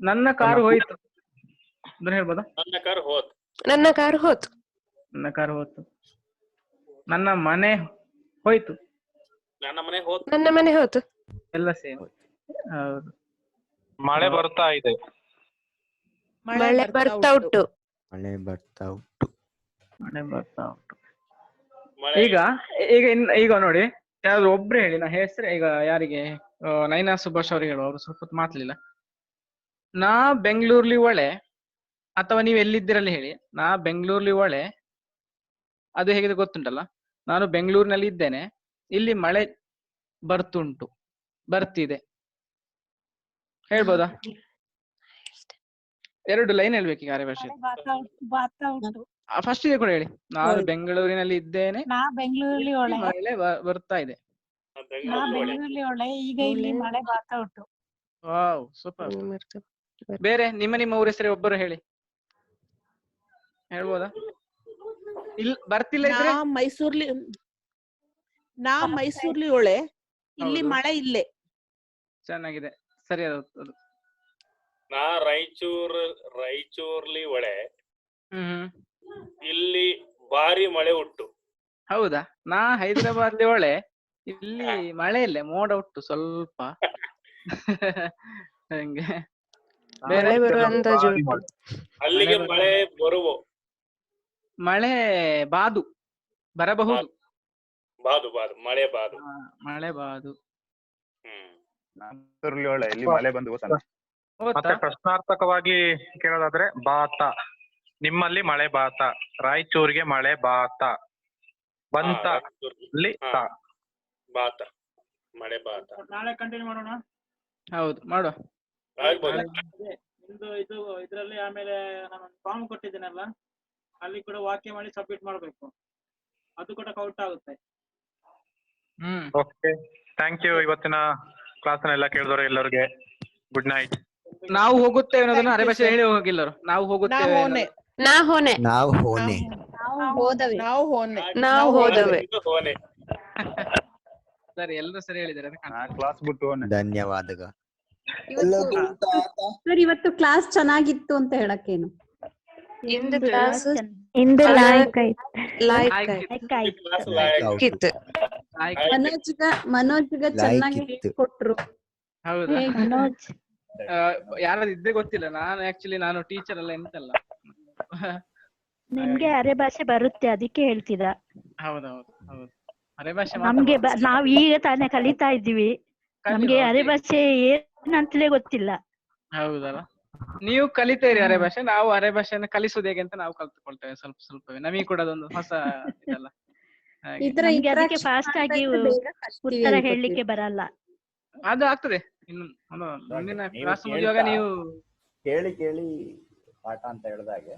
A: ನನ್ನ ಕಾರು ಹೋಯ್ತು, ಅದನ್ನ ಹೇಳ್ಬೋದಾ?
I: ನನ್ನ ಕಾರು ಹೋತ್,
M: ನನ್ನ ಕಾರು ಹೋತು,
A: ನನ್ನ ಕಾರು ಹೋತು. ನನ್ನ ಮನೆ ಹೋಯ್ತು,
I: ನನ್ನ ಮನೆ ಹೋತ್,
M: ನನ್ನ ಮನೆ ಹೋತು.
A: ಎಲ್ಲ ಸೇಮ್. ಹೌದು.
N: ಮಳೆ ಬರ್ತಾ ಇದೆ,
M: ಮಳೆ ಬರ್ತಾ ಉಂಟು,
K: ಮಳೆ ಬರ್ತಾ ಉಂಟು,
A: ಮಳೆ ಬರ್ತಾ ಉಂಟು. ಈಗ ಈಗ ಈಗ ನೋಡಿ, ಯಾರಾದ್ರೂ ಒಬ್ರು ಹೇಳಿ, ನಾ ಹೆಸರು ಈಗ ಯಾರಿಗೆ, ನೈನಾ ಸುಭಾಷ್ ಅವ್ರಿಗೆ ಹೇಳುವ, ಅವರು ಸ್ವಲ್ಪ ಹೊತ್ತು ಮಾತಾಡ್ಲಿಲ್ಲ. ನಾ ಬೆಂಗಳೂರ್ಲಿ ಒಳೆ, ಅಥವಾ ನೀವು ಎಲ್ಲಿದ್ದೀರಲ್ಲಿ ಹೇಳಿ, ನಾ ಬೆಂಗಳೂರ್ಲಿ ಒಳೆ, ಅದು ಹೇಗಿದೆ ಗೊತ್ತುಂಟಲ್ಲ, ನಾನು ಬೆಂಗಳೂರಿನಲ್ಲಿ ಇದ್ದೇನೆ, ಇಲ್ಲಿ ಮಳೆ ಬರ್ತುಂಟು, ಬರ್ತಿದೆ, ಹೇಳ್ಬೋದಾ? ಎರಡು ಲೈನ್ ಹೇಳ್ಬೇಕು ಈಗ ಅರೆ ಭಾಷೆ. ಫಸ್ಟ್ ಕೂಡ ಹೇಳಿ, ನಾನು ಬೆಂಗಳೂರಿನಲ್ಲಿ ಇದ್ದೇನೆ,
P: ನಾ ಬೆಂಗಳೂರಲ್ಲಿ ಒಳೆ,
A: ಮಳೆ ಬರ್ತಾ ಇದೆ.
P: ನಾ ಬೆಂಗಳೂರಲ್ಲಿ ಒಳೆ, ಈಗ ಇಲ್ಲಿ ಮಳೆ ಬರ್ತಾ ಉಂಟು.
A: Wow, super. ಬೇರೆ ನಿಮ್ಮ ಊರ ಹೆಸರೇ ಒಬ್ಬರು ಹೇಳಿ, ಹೇಳ್ಬೋದಾ? ಬರ್ತಿಲ್ಲ ಇದ್ರೆ?
B: ನಾ ಮೈಸೂರ್ಲಿ ಒಳೆ, ಇಲ್ಲಿ ಮಳೆ ಇಲ್ಲೇ.
A: ಚೆನ್ನಾಗಿದೆ, ಸರಿಯಾದ ಅದು.
I: ನಾ ರಾಯಚೂರ್ಲಿ ಒಳೆ, ಇಲ್ಲಿ ಭಾರಿ ಮಳೆ ಉಂಟು.
A: ಹೌದಾ? ನಾ ಹೈದರಾಬಾದ್ ಒಳ್ಳೆ, ಇಲ್ಲಿ ಮಳೆ ಇಲ್ಲ, ಮೋಡ ಉಂಟು ಸ್ವಲ್ಪ. ಹಂಗೆ ಬೇರೆ
M: ಮಳೆ ಬರುವಂತ ಜೋರು.
I: ಅಲ್ಲಿಗೆ ಮಳೆ ಬರುವ
A: ಮಳೆ ಬಾದು ಬರಬಹುದು.
I: ಬಾದು ಮಳೆ ಬಾದು.
A: ಮಳೆ ಬಾದು.
N: ಒಳ್ಳೆ ಇಲ್ಲಿ ಮಳೆ ಬಂದು ಗೊತ್ತಲ್ಲ. ಮತ್ತೆ ಪ್ರಶ್ನಾರ್ಥಕವಾಗಿ ಕೇಳೋದಾದ್ರೆ ಬಾತ, ನಿಮ್ಮಲ್ಲಿ ಮಳೆ ಬಾತ, ರಾಯಚೂರಿಗೆ ಮಳೆ ಬಾತ, ಬಂತ ಅಲ್ಲಿ ತಾ.
I: ಬಾತ ಮಳೆ ಬಾತ.
D: ನಾಳೆ ಕಂಟಿನ್ಯೂ ಮಾಡೋಣ.
A: ಹೌದು ಮಾಡುವ.
I: ಆಗ್ಬೋದು.
D: ನಿಮ್ದು ಇದು ಇದ್ರಲ್ಲಿ ಆಮೇಲೆ ನಾನು ಫಾರ್ಮ್ ಕೊಟ್ಟಿದ್ದೀನಲ್ಲ, ಅಲ್ಲಿ ಕೂಡ ವಾಕ್ಯ ಮಾಡಿ ಸಬ್ಮಿಟ್ ಮಾಡಬೇಕು, ಅದು ಕೂಡ ಕೌಂಟ್ ಆಗುತ್ತೆ.
N: Okay, thank you. ಇವತ್ತಿನ ಕ್ಲಾಸ್ನೆಲ್ಲ ಕೇಳಿದವರು ಎಲ್ಲರಿಗೆ ಗುಡ್ ನೈಟ್.
A: ನಾವು ಹೋಗುತ್ತೇವೆ ಅನ್ನೋದನ್ನ ಅರೆಭಾಷೆ ಹೇಳಿ ಹೋಗಿಲ್ಲರು. ನಾವು ಹೋಗುತ್ತೇವೆ.
K: ನಾವು ಹೋನೆ.
M: ನಾವು ಹೋದವೆ.
A: ಸರಿ, ಎಲ್ಲರೂ ಸರಿ ಹೇಳಿದ್ದಾರೆ.
N: ಕ್ಲಾಸ್ ಬಿಟ್ಟು
K: ಧನ್ಯವಾದಗಳು.
H: ಸರ್, ಇವತ್ತು ಕ್ಲಾಸ್ ಚೆನ್ನಾಗಿತ್ತು ಅಂತ ಹೇಳಕ್ಕೇನು?
M: ಇಂದು ಕ್ಲಾಸ್
H: ಮನೋಜ್ಗ ಚೆನ್ನಾಗಿ ಕೊಟ್ರು.
A: ಹೌದಾ? ಯಾರಾದ್ರೂ ಇದ್ದೇ ಗೊತ್ತಿಲ್ಲ. ನಾನು ಟೀಚರ್ ಅಲ್ಲ, ಎಂತಲ್ಲ.
L: ನಿಮ್ಗೆ ಅರೆಭಾಷೆ ಬರುತ್ತೆ, ಅದಕ್ಕೆ ಹೇಳ್ತಿದ್ದ.
A: ಹೌದೌದು ಹೌದು. ಅರೆಭಾಷೆ
L: ನಮ್ಗೆ ನಾವ್ ಈಗ ತಾನೇ ಕಲಿತಾ ಇದ್ದೀವಿ, ನಮ್ಗೆ ಅರೆಭಾಷೆ ಏನಂತಲೇ ಗೊತ್ತಿಲ್ಲ.
A: ಹೌದಲ್ಲ? ನೀವು ಕಲಿತೀರಿ ಅರೆಭಾಷೆ, ನಾವು ಅರೆಭಾಷೆಯನ್ನು ಕಲಿಸುವುದು ಹೇಗೆ ಅಂತ ನಾವು ಕಲ್ತುಕೊಳ್ತೇವೆ ಸ್ವಲ್ಪ ಸ್ವಲ್ಪವೇ. ನಮಗೆ ಕೂಡ ಅದೊಂದು ಹೊಸ ಇದಲ್ಲ.
L: ನಮ್ಗೆ ಅದಕ್ಕೆ ಫಾಸ್ಟ್ ಆಗಿ ಉತ್ತರ ಹೇಳಲಿಕ್ಕೆ ಬರಲ್ಲ.
A: ಅದು ಆಗ್ತದೆ. ಇನ್ನು ಮುಂದಿನ ಕ್ಲಾಸ್ ಮುಗಿಯುವಾಗ ನೀವು
G: ಕೇಳಿ ಪಾಠ ಅಂತ ಹೇಳಿದಾಗೆ